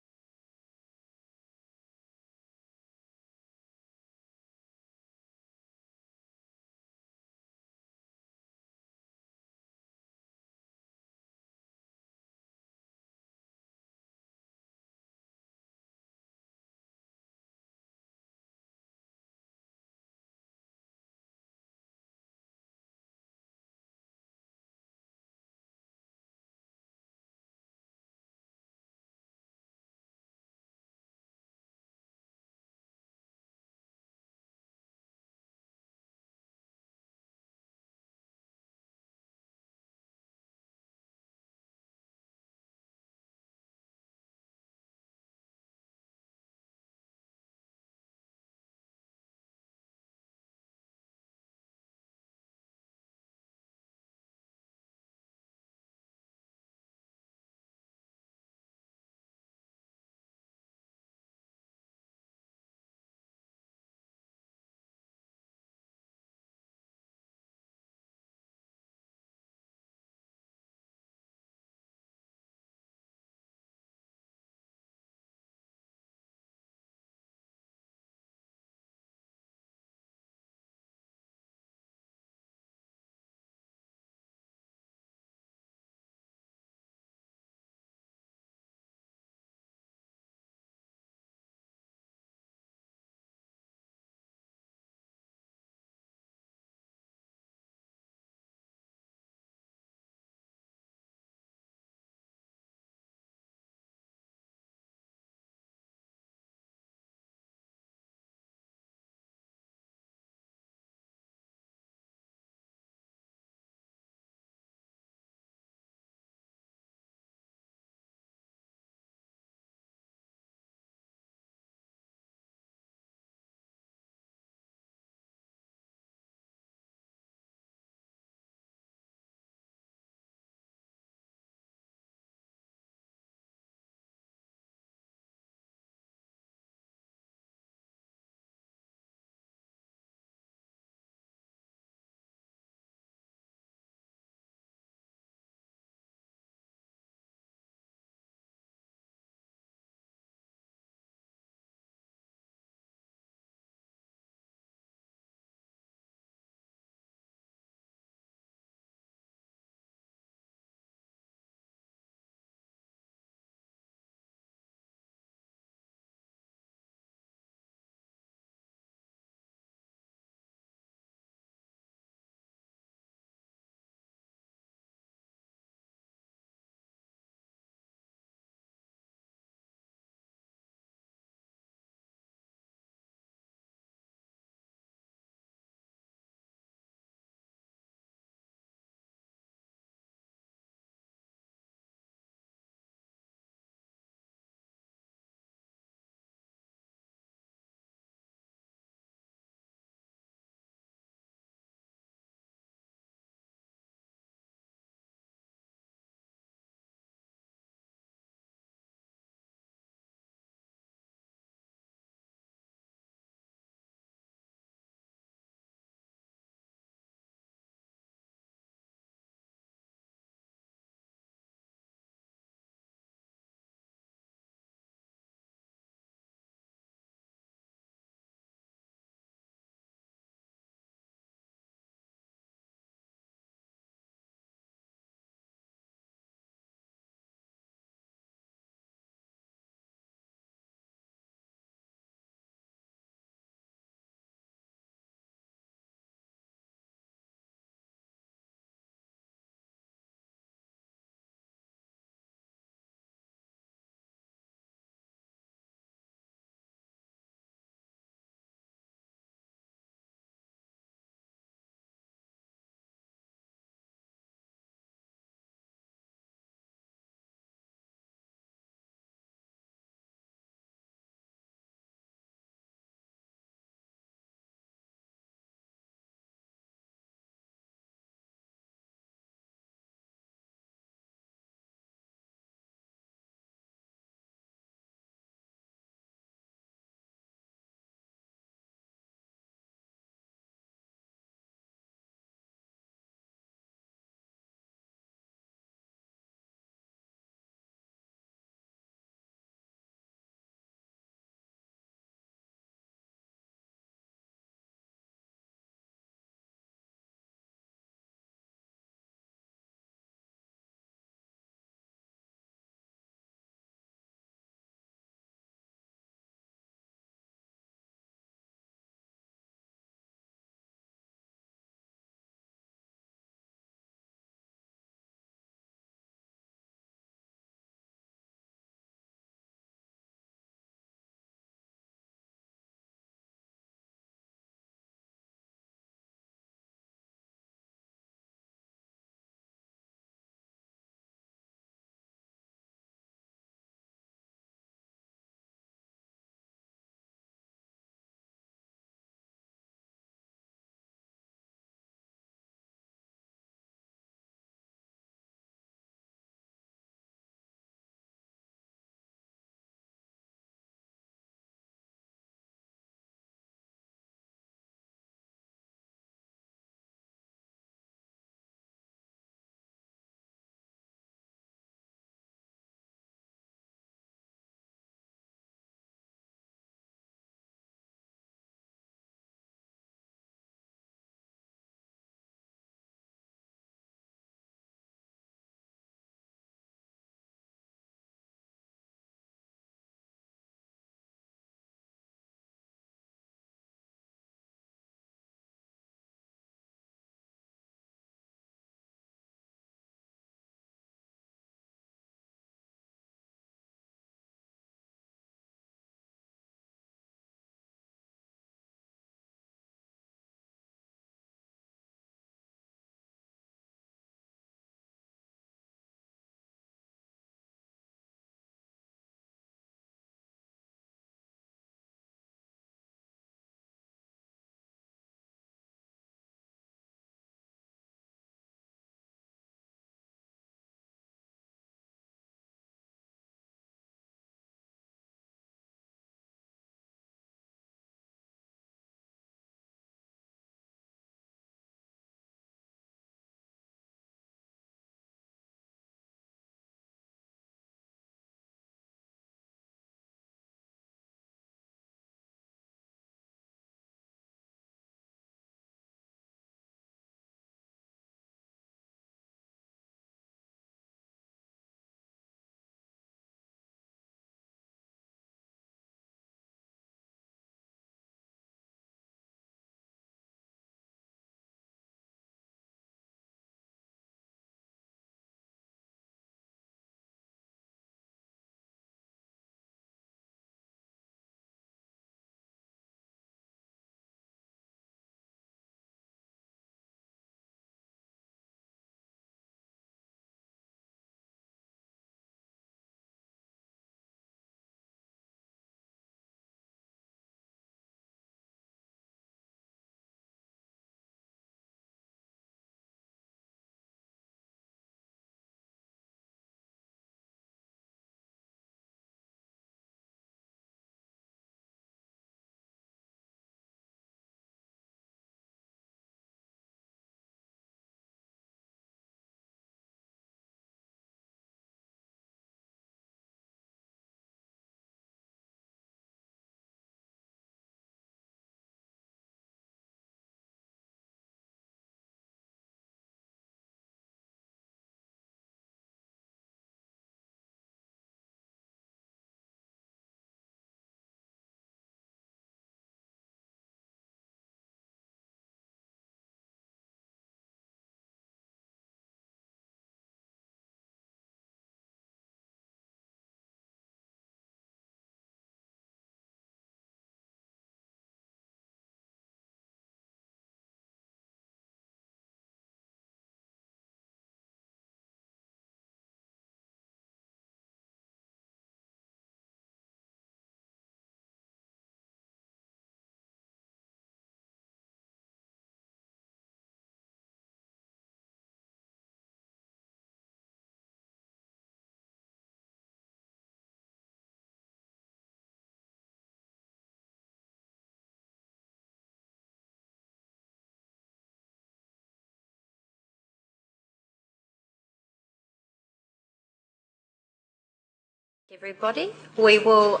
Everybody, we will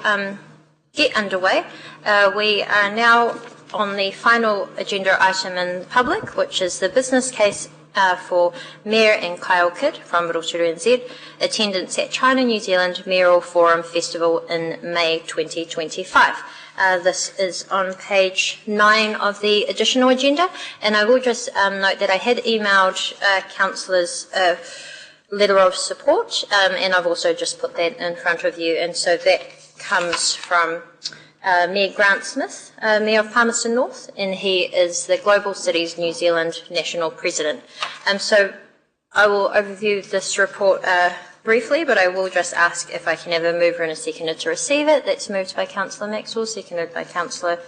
get underway. We are now on the final agenda item in public, which is the business case for Mayor and Kyle Kidd from Rotorua NZ, attendance at China New Zealand Mayoral Forum Festival in May 2025. This is on page 9 of the additional agenda, and I will just note that I had emailed councillors letter of support, and I've also just put that in front of you, and so that comes from Mayor Grant Smith, Mayor of Palmerston North, and he is the Global Cities New Zealand National President. So I will overview this report briefly, but I will just ask if I can have a mover and a seconder to receive it. That's moved by Councillor Maxwell, seconded by Councillor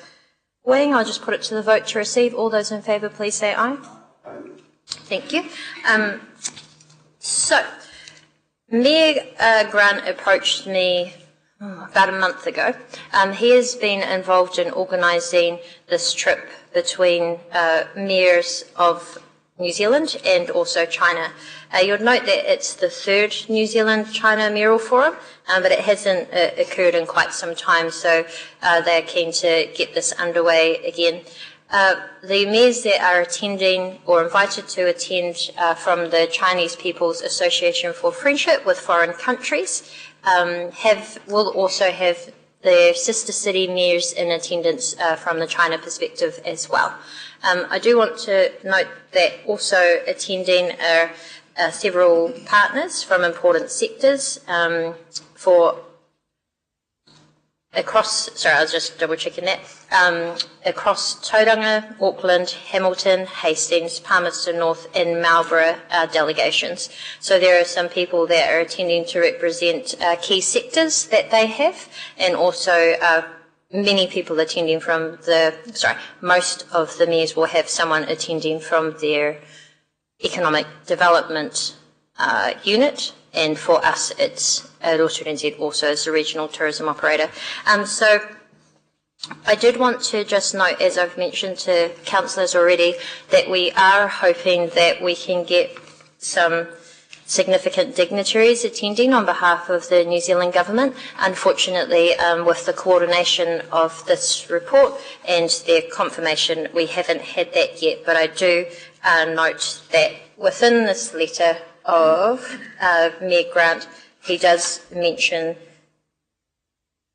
Wing. I'll just put it to the vote to receive. All those in favour, please say aye. Thank you. So, Mayor Grant approached me about a month ago. He has been involved in organising this trip between mayors of New Zealand and also China. You'll note that it's the third New Zealand-China Mayoral Forum, but it hasn't occurred in quite some time, so they're keen to get this underway again. The mayors that are attending or invited to attend from the Chinese People's Association for Friendship with Foreign Countries will also have their sister city mayors in attendance from the China perspective as well. I do want to note that also attending are several partners from important sectors I was just double checking that, across Tauranga, Auckland, Hamilton, Hastings, Palmerston North and Marlborough delegations. So there are some people that are attending to represent key sectors that they have, and also many people attending from most of the mayors will have someone attending from their economic development unit. And for us, it's Rotorua NZ also as a regional tourism operator. So I did want to just note, as I've mentioned to councillors already, that we are hoping that we can get some significant dignitaries attending on behalf of the New Zealand government. Unfortunately, with the coordination of this report and their confirmation, we haven't had that yet, but I do note that within this letter of Mayor Grant, he does mention,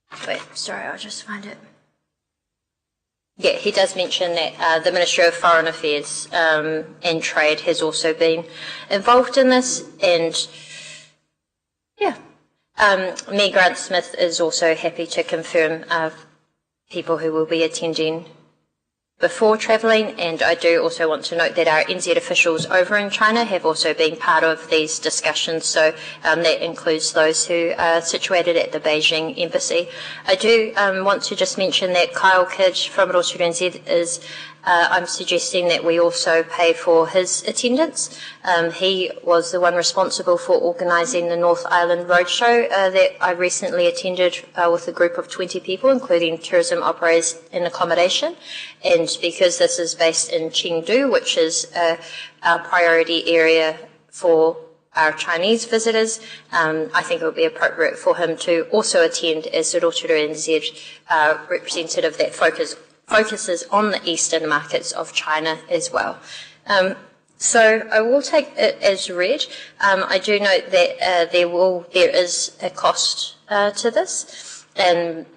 I'll just find it. Yeah, he does mention that the Ministry of Foreign Affairs and Trade has also been involved in this, and Mayor Grant Smith is also happy to confirm people who will be attending before travelling, and I do also want to note that our NZ officials over in China have also been part of these discussions, so that includes those who are situated at the Beijing Embassy. I do want to just mention that Kyle Kidd from Rotorua NZ is, I'm suggesting that we also pay for his attendance. He was the one responsible for organising the North Island Roadshow that I recently attended with a group of 20 people, including tourism operators and accommodation. And because this is based in Chengdu, which is a priority area for our Chinese visitors, I think it would be appropriate for him to also attend as the Rotorua NZ representative that focuses on the eastern markets of China as well. So I will take it as read. I do note that there is a cost to this, and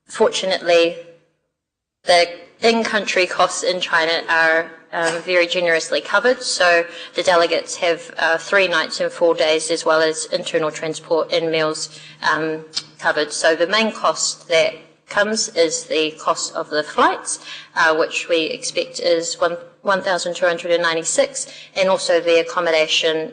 fortunately the in-country costs in China are very generously covered, so the delegates have 3 nights and 4 days, as well as internal transport and meals covered. So the main cost that comes is the cost of the flights, which we expect is $1,296, and also the accommodation.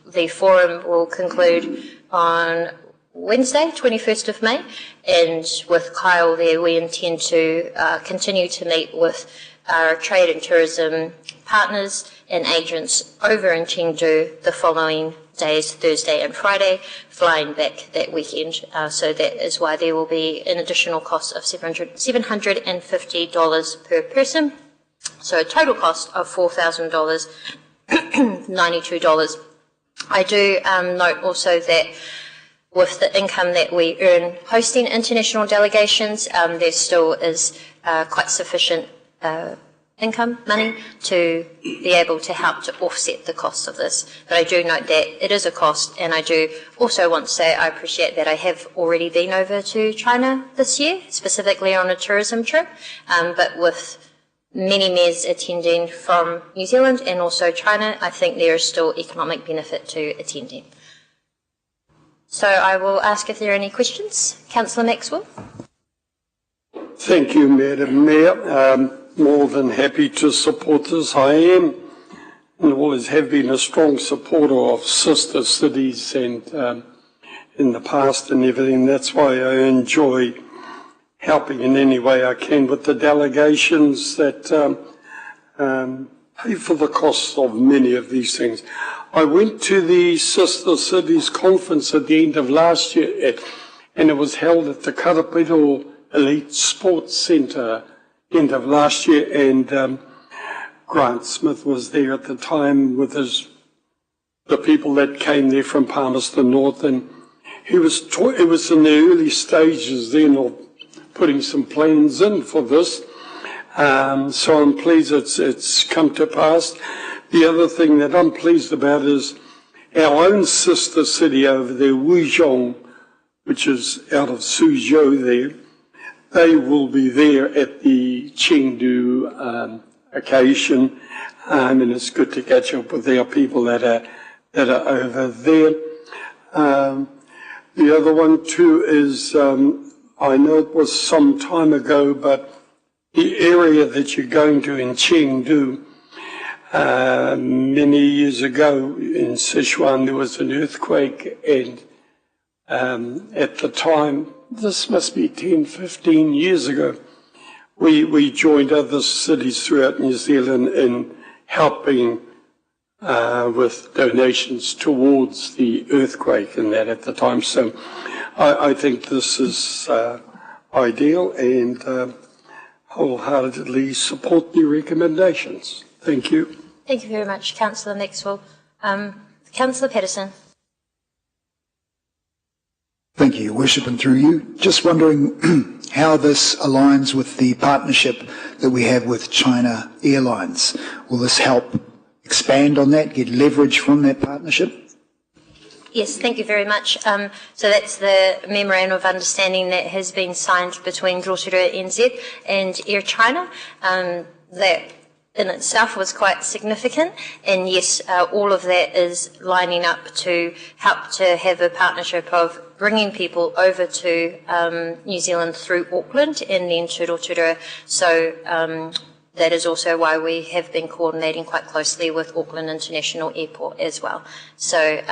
The forum will conclude on Wednesday, 21st of May, and with Kyle there, we intend to continue to meet with our trade and tourism partners and agents over in Chengdu the following days, Thursday and Friday, flying back that weekend. So that is why there will be an additional cost of $750 per person. So a total cost of $4,092. I do note also that with the income that we earn hosting international delegations, there still is quite sufficient income, money, to be able to help to offset the cost of this. But I do note that it is a cost, and I do also want to say I appreciate that I have already been over to China this year, specifically on a tourism trip, but with many mayors attending from New Zealand and also China, I think there is still economic benefit to attending. So I will ask if there are any questions. Councillor Maxwell. Thank you, Madam Mayor. More than happy to support this. I am and always have been a strong supporter of sister cities and in the past and everything. That's why I enjoy helping in any way I can with the delegations that pay for the costs of many of these things. I went to the Sister Cities Conference at the end of last year, and it was held at the Karapiro Elite Sports Centre end of last year, and Grant Smith was there at the time with the people that came there from Palmerston North, and it was in the early stages then of putting some plans in for this. So I'm pleased it's come to pass. The other thing that I'm pleased about is our own sister city over there, Wuzhong, which is out of Suzhou there. They will be there at the Chengdu occasion, and it's good to catch up with our people that are over there. The other one too is, I know it was some time ago, but the area that you're going to in Chengdu, many years ago in Sichuan there was an earthquake, and at the time, this must be 10, 15 years ago, we joined other cities throughout New Zealand in helping with donations towards the earthquake and that at the time. So I think this is ideal, and wholeheartedly support the recommendations. Thank you. Thank you very much, Councillor Maxwell. Councillor Patterson. Thank you, Your Worship, and through you. Just wondering how this aligns with the partnership that we have with China Airlines. Will this help expand on that, get leverage from that partnership? Yes, thank you very much. So that's the memorandum of understanding that has been signed between Rotorua NZ and Air China. That in itself was quite significant, and yes, all of that is lining up to help to have a partnership of bringing people over to New Zealand through Auckland and then to Rotorua. So that is also why we have been coordinating quite closely with Auckland International Airport as well. So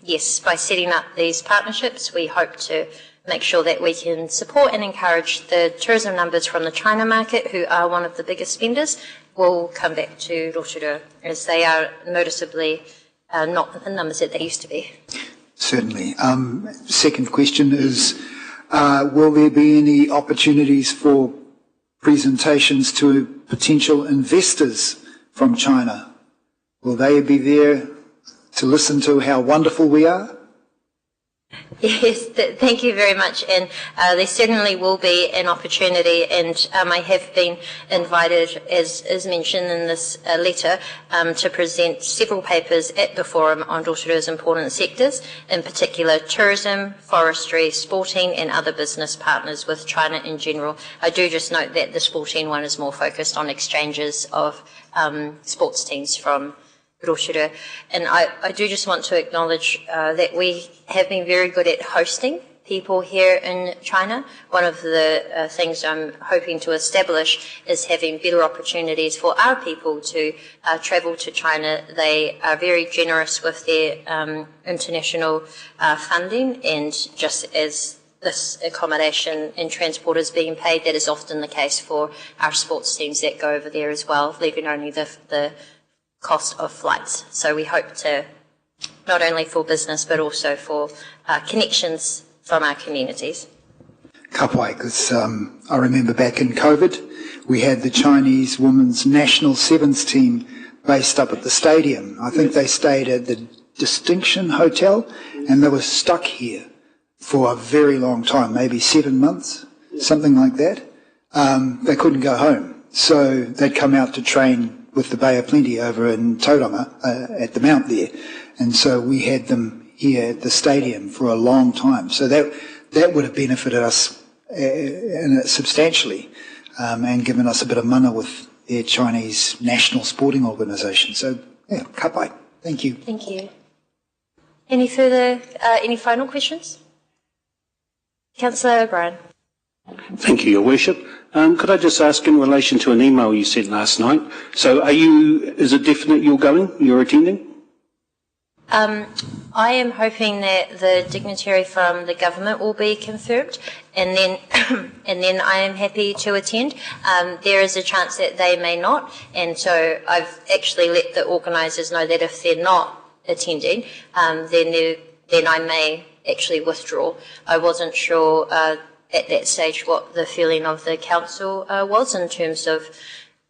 yes, by setting up these partnerships, we hope to make sure that we can support and encourage the tourism numbers from the China market, who are one of the biggest spenders, will come back to Rotorua, as they are noticeably not the numbers that they used to be. Certainly. Second question is, will there be any opportunities for presentations to potential investors from China? Will they be there to listen to how wonderful we are? Yes, thank you very much, and there certainly will be an opportunity, and I have been invited, as mentioned in this letter, to present several papers at the forum on Rotorua's important sectors, in particular tourism, forestry, sporting and other business partners with China in general. I do just note that the sporting one is more focused on exchanges of sports teams from Rotorua. And I do just want to acknowledge that we have been very good at hosting people here in China. One of the things I'm hoping to establish is having better opportunities for our people to travel to China. They are very generous with their international funding, and just as this accommodation and transport is being paid, that is often the case for our sports teams that go over there as well, leaving only the cost of flights. So we hope to, not only for business, but also for connections from our communities. Kapai, because I remember back in COVID, we had the Chinese women's national sevens team based up at the stadium. I think they stayed at the Distinction Hotel, and they were stuck here for a very long time, maybe 7 months, something like that. They couldn't go home. So they'd come out to train with the Bay of Plenty over in Tauranga, at the mount there. And so we had them here at the stadium for a long time. So that would have benefited us substantially, and given us a bit of mana with their Chinese national sporting organisation. So, yeah, ka pai. Thank you. Thank you. Any further, any final questions? Councillor O'Brien. Thank you, Your Worship. Could I just ask in relation to an email you sent last night? So is it definite you're attending? I am hoping that the dignitary from the government will be confirmed, and then and then I am happy to attend. There is a chance that they may not, and so I've actually let the organisers know that if they're not attending, then I may actually withdraw. I wasn't sure at that stage what the feeling of the council was in terms of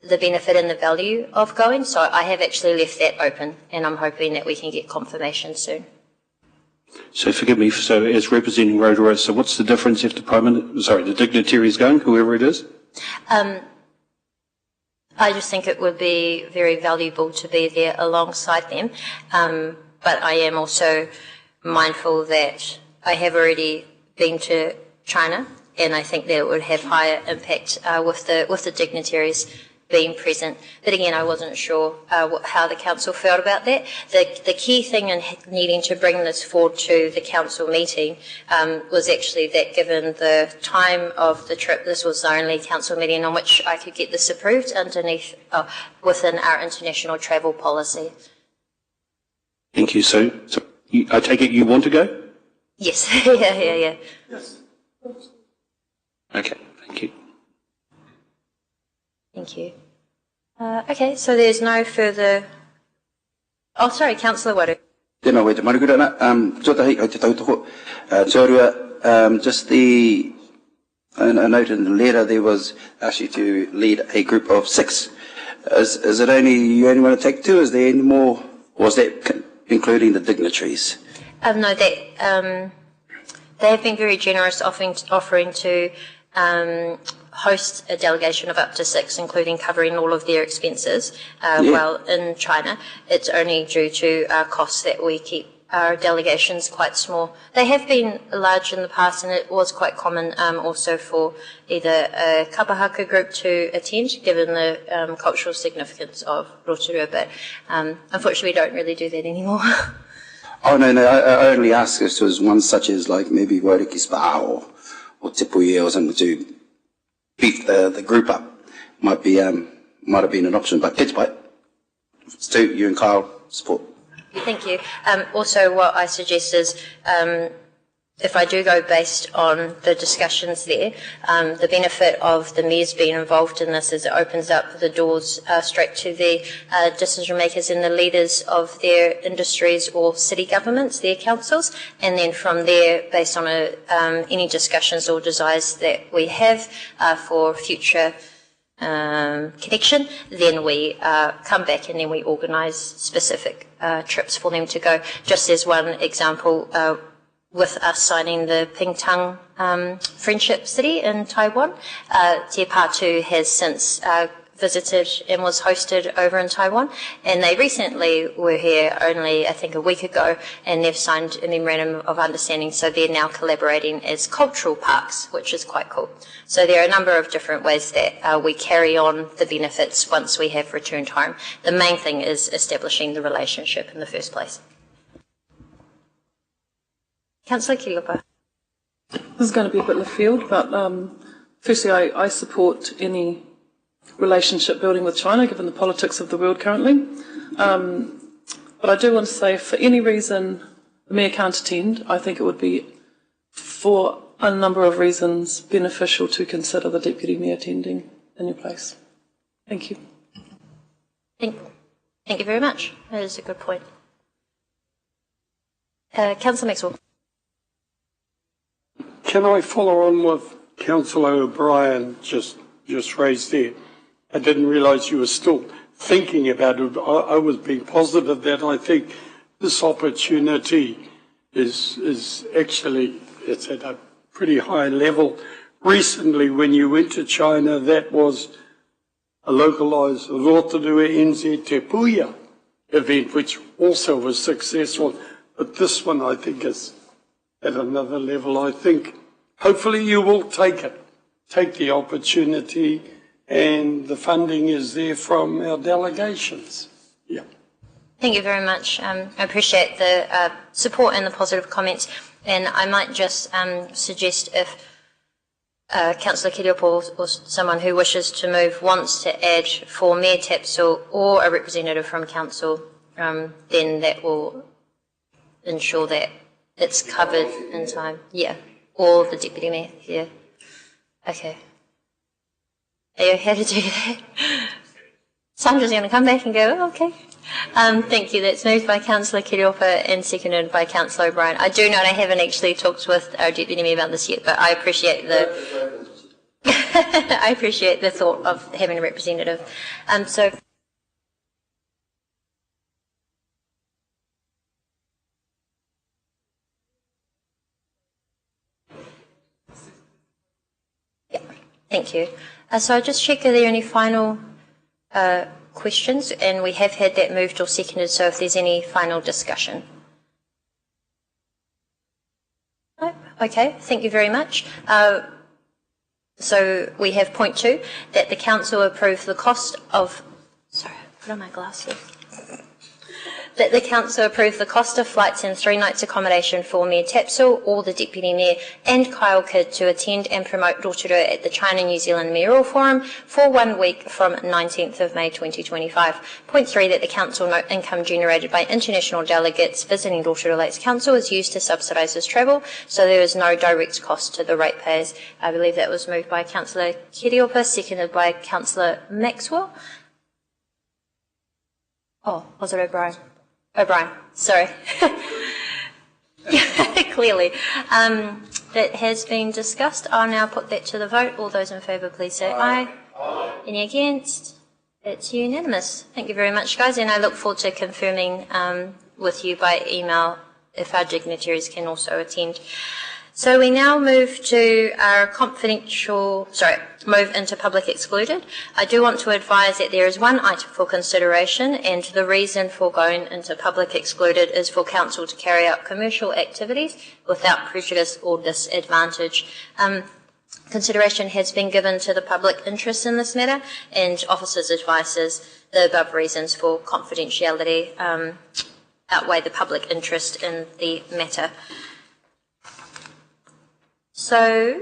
the benefit and the value of going, so I have actually left that open, and I'm hoping that we can get confirmation soon. So forgive me, so as representing Rotorua, so what's the difference if the dignitary is going, whoever it is? I just think it would be very valuable to be there alongside them, but I am also mindful that I have already been to China, and I think that it would have higher impact with the dignitaries being present. But again, I wasn't sure how the council felt about that. The key thing in needing to bring this forward to the council meeting was actually that given the time of the trip, this was the only council meeting on which I could get this approved within our international travel policy. Thank you. So I take it you want to go? Yes. yeah. Yes. Okay, thank you. Thank you. Okay, so there's no further... Oh, sorry, Councillor Waru. Tēnā wei te marukura ana. Tuatahi o te tautoko. Just a note in the letter, there was actually to lead a group of 6. Is it you only want to take 2? Is there any more? Was that including the dignitaries? No, they have been very generous offering to host a delegation of up to 6, including covering all of their expenses while in China. It's only due to our costs that we keep our delegations quite small. They have been large in the past, and it was quite common also for either a kapahaka group to attend, given the cultural significance of Rotorua, but unfortunately we don't really do that anymore. Oh, no, I only ask if there was one such as like maybe Wairiki Spa or Te Puie or something to beef the group up. Might have been an option, but kids bite. Stu, you and Kyle, support. Thank you. Also, what I suggest is if I do go based on the discussions there, the benefit of the mayors being involved in this is it opens up the doors straight to the decision makers and the leaders of their industries or city governments, their councils, and then from there, based on any discussions or desires that we have for future connection, then we come back and then we organise specific trips for them to go. Just as one example, with us signing the Pingtung Friendship City in Taiwan, Te Pātū has since visited and was hosted over in Taiwan, and they recently were here only I think a week ago, and they've signed a memorandum of understanding, so they're now collaborating as cultural parks, which is quite cool. So there are a number of different ways that we carry on the benefits once we have returned home. The main thing is establishing the relationship in the first place. Councillor Kiriopa. This is going to be a bit left field, but firstly I support any relationship building with China, given the politics of the world currently. But I do want to say, if for any reason the Mayor can't attend, I think it would be, for a number of reasons, beneficial to consider the Deputy Mayor attending in your place. Thank you. Thank you very much. That is a good point. Councillor Maxwell. Can I follow on with Councillor O'Brien just raised there? I didn't realise you were still thinking about it. I was being positive that I think this opportunity is actually it's at a pretty high level. Recently, when you went to China, that was a localised Rotorua NZ Te Puia event, which also was successful. But this one, I think, is at another level. I think hopefully you will take it, take the opportunity, and the funding is there from our delegations. Yeah. Thank you very much. I appreciate the support and the positive comments. And I might just suggest if Councillor Kiriopo or someone who wishes to move wants to add for Mayor Tapsell or a representative from Council, then that will ensure that it's covered in time. Yeah, or the Deputy Mayor. Yeah. Okay. Are you okay to do that? Sandra's going to come back and go, oh, okay. Thank you. That's moved by Councillor Kiriopo and seconded by Councillor O'Brien. I do know I haven't actually talked with our Deputy Mayor about this yet, but I appreciate the I appreciate the thought of having a representative. So. Yeah, thank you. So I'll just check, are there any final questions? And we have had that moved or seconded, so if there's any final discussion. No? Okay, thank you very much. So we have point 2, that the Council approve the cost of, sorry, put on my glasses. That the Council approve the cost of flights and 3 nights accommodation for Mayor Tapsell or the Deputy Mayor and Kyle Kidd to attend and promote Rotorua at the China New Zealand Mayoral Forum for 1 week from 19th of May 2025. Point 3, that the Council note income generated by international delegates visiting Rotorua Lakes Council is used to subsidise this travel, so there is no direct cost to the ratepayers. I believe that was moved by Councillor Kiriopo, seconded by Councillor Maxwell. Oh, was it O'Brien? O'Brien, sorry. Clearly. That has been discussed. I'll now put that to the vote. All those in favour, please say aye. Aye. Any against? It's unanimous. Thank you very much, guys, and I look forward to confirming with you by email if our dignitaries can also attend. So we now move to our move into public excluded. I do want to advise that there is one item for consideration, and the reason for going into public excluded is for Council to carry out commercial activities without prejudice or disadvantage. Consideration has been given to the public interest in this matter, and officers' advice is the above reasons for confidentiality outweigh the public interest in the matter. So,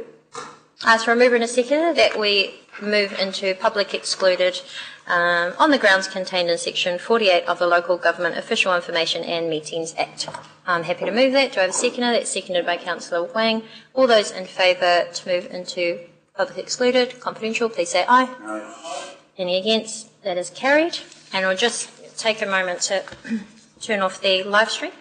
as for a mover and a seconder, that we move into public excluded on the grounds contained in Section 48 of the Local Government Official Information and Meetings Act. I'm happy to move that. Do I have a seconder? That's seconded by Councillor Wang. All those in favour to move into public excluded, confidential, please say aye. Aye. Any against? That is carried. And we'll just take a moment to turn off the live stream.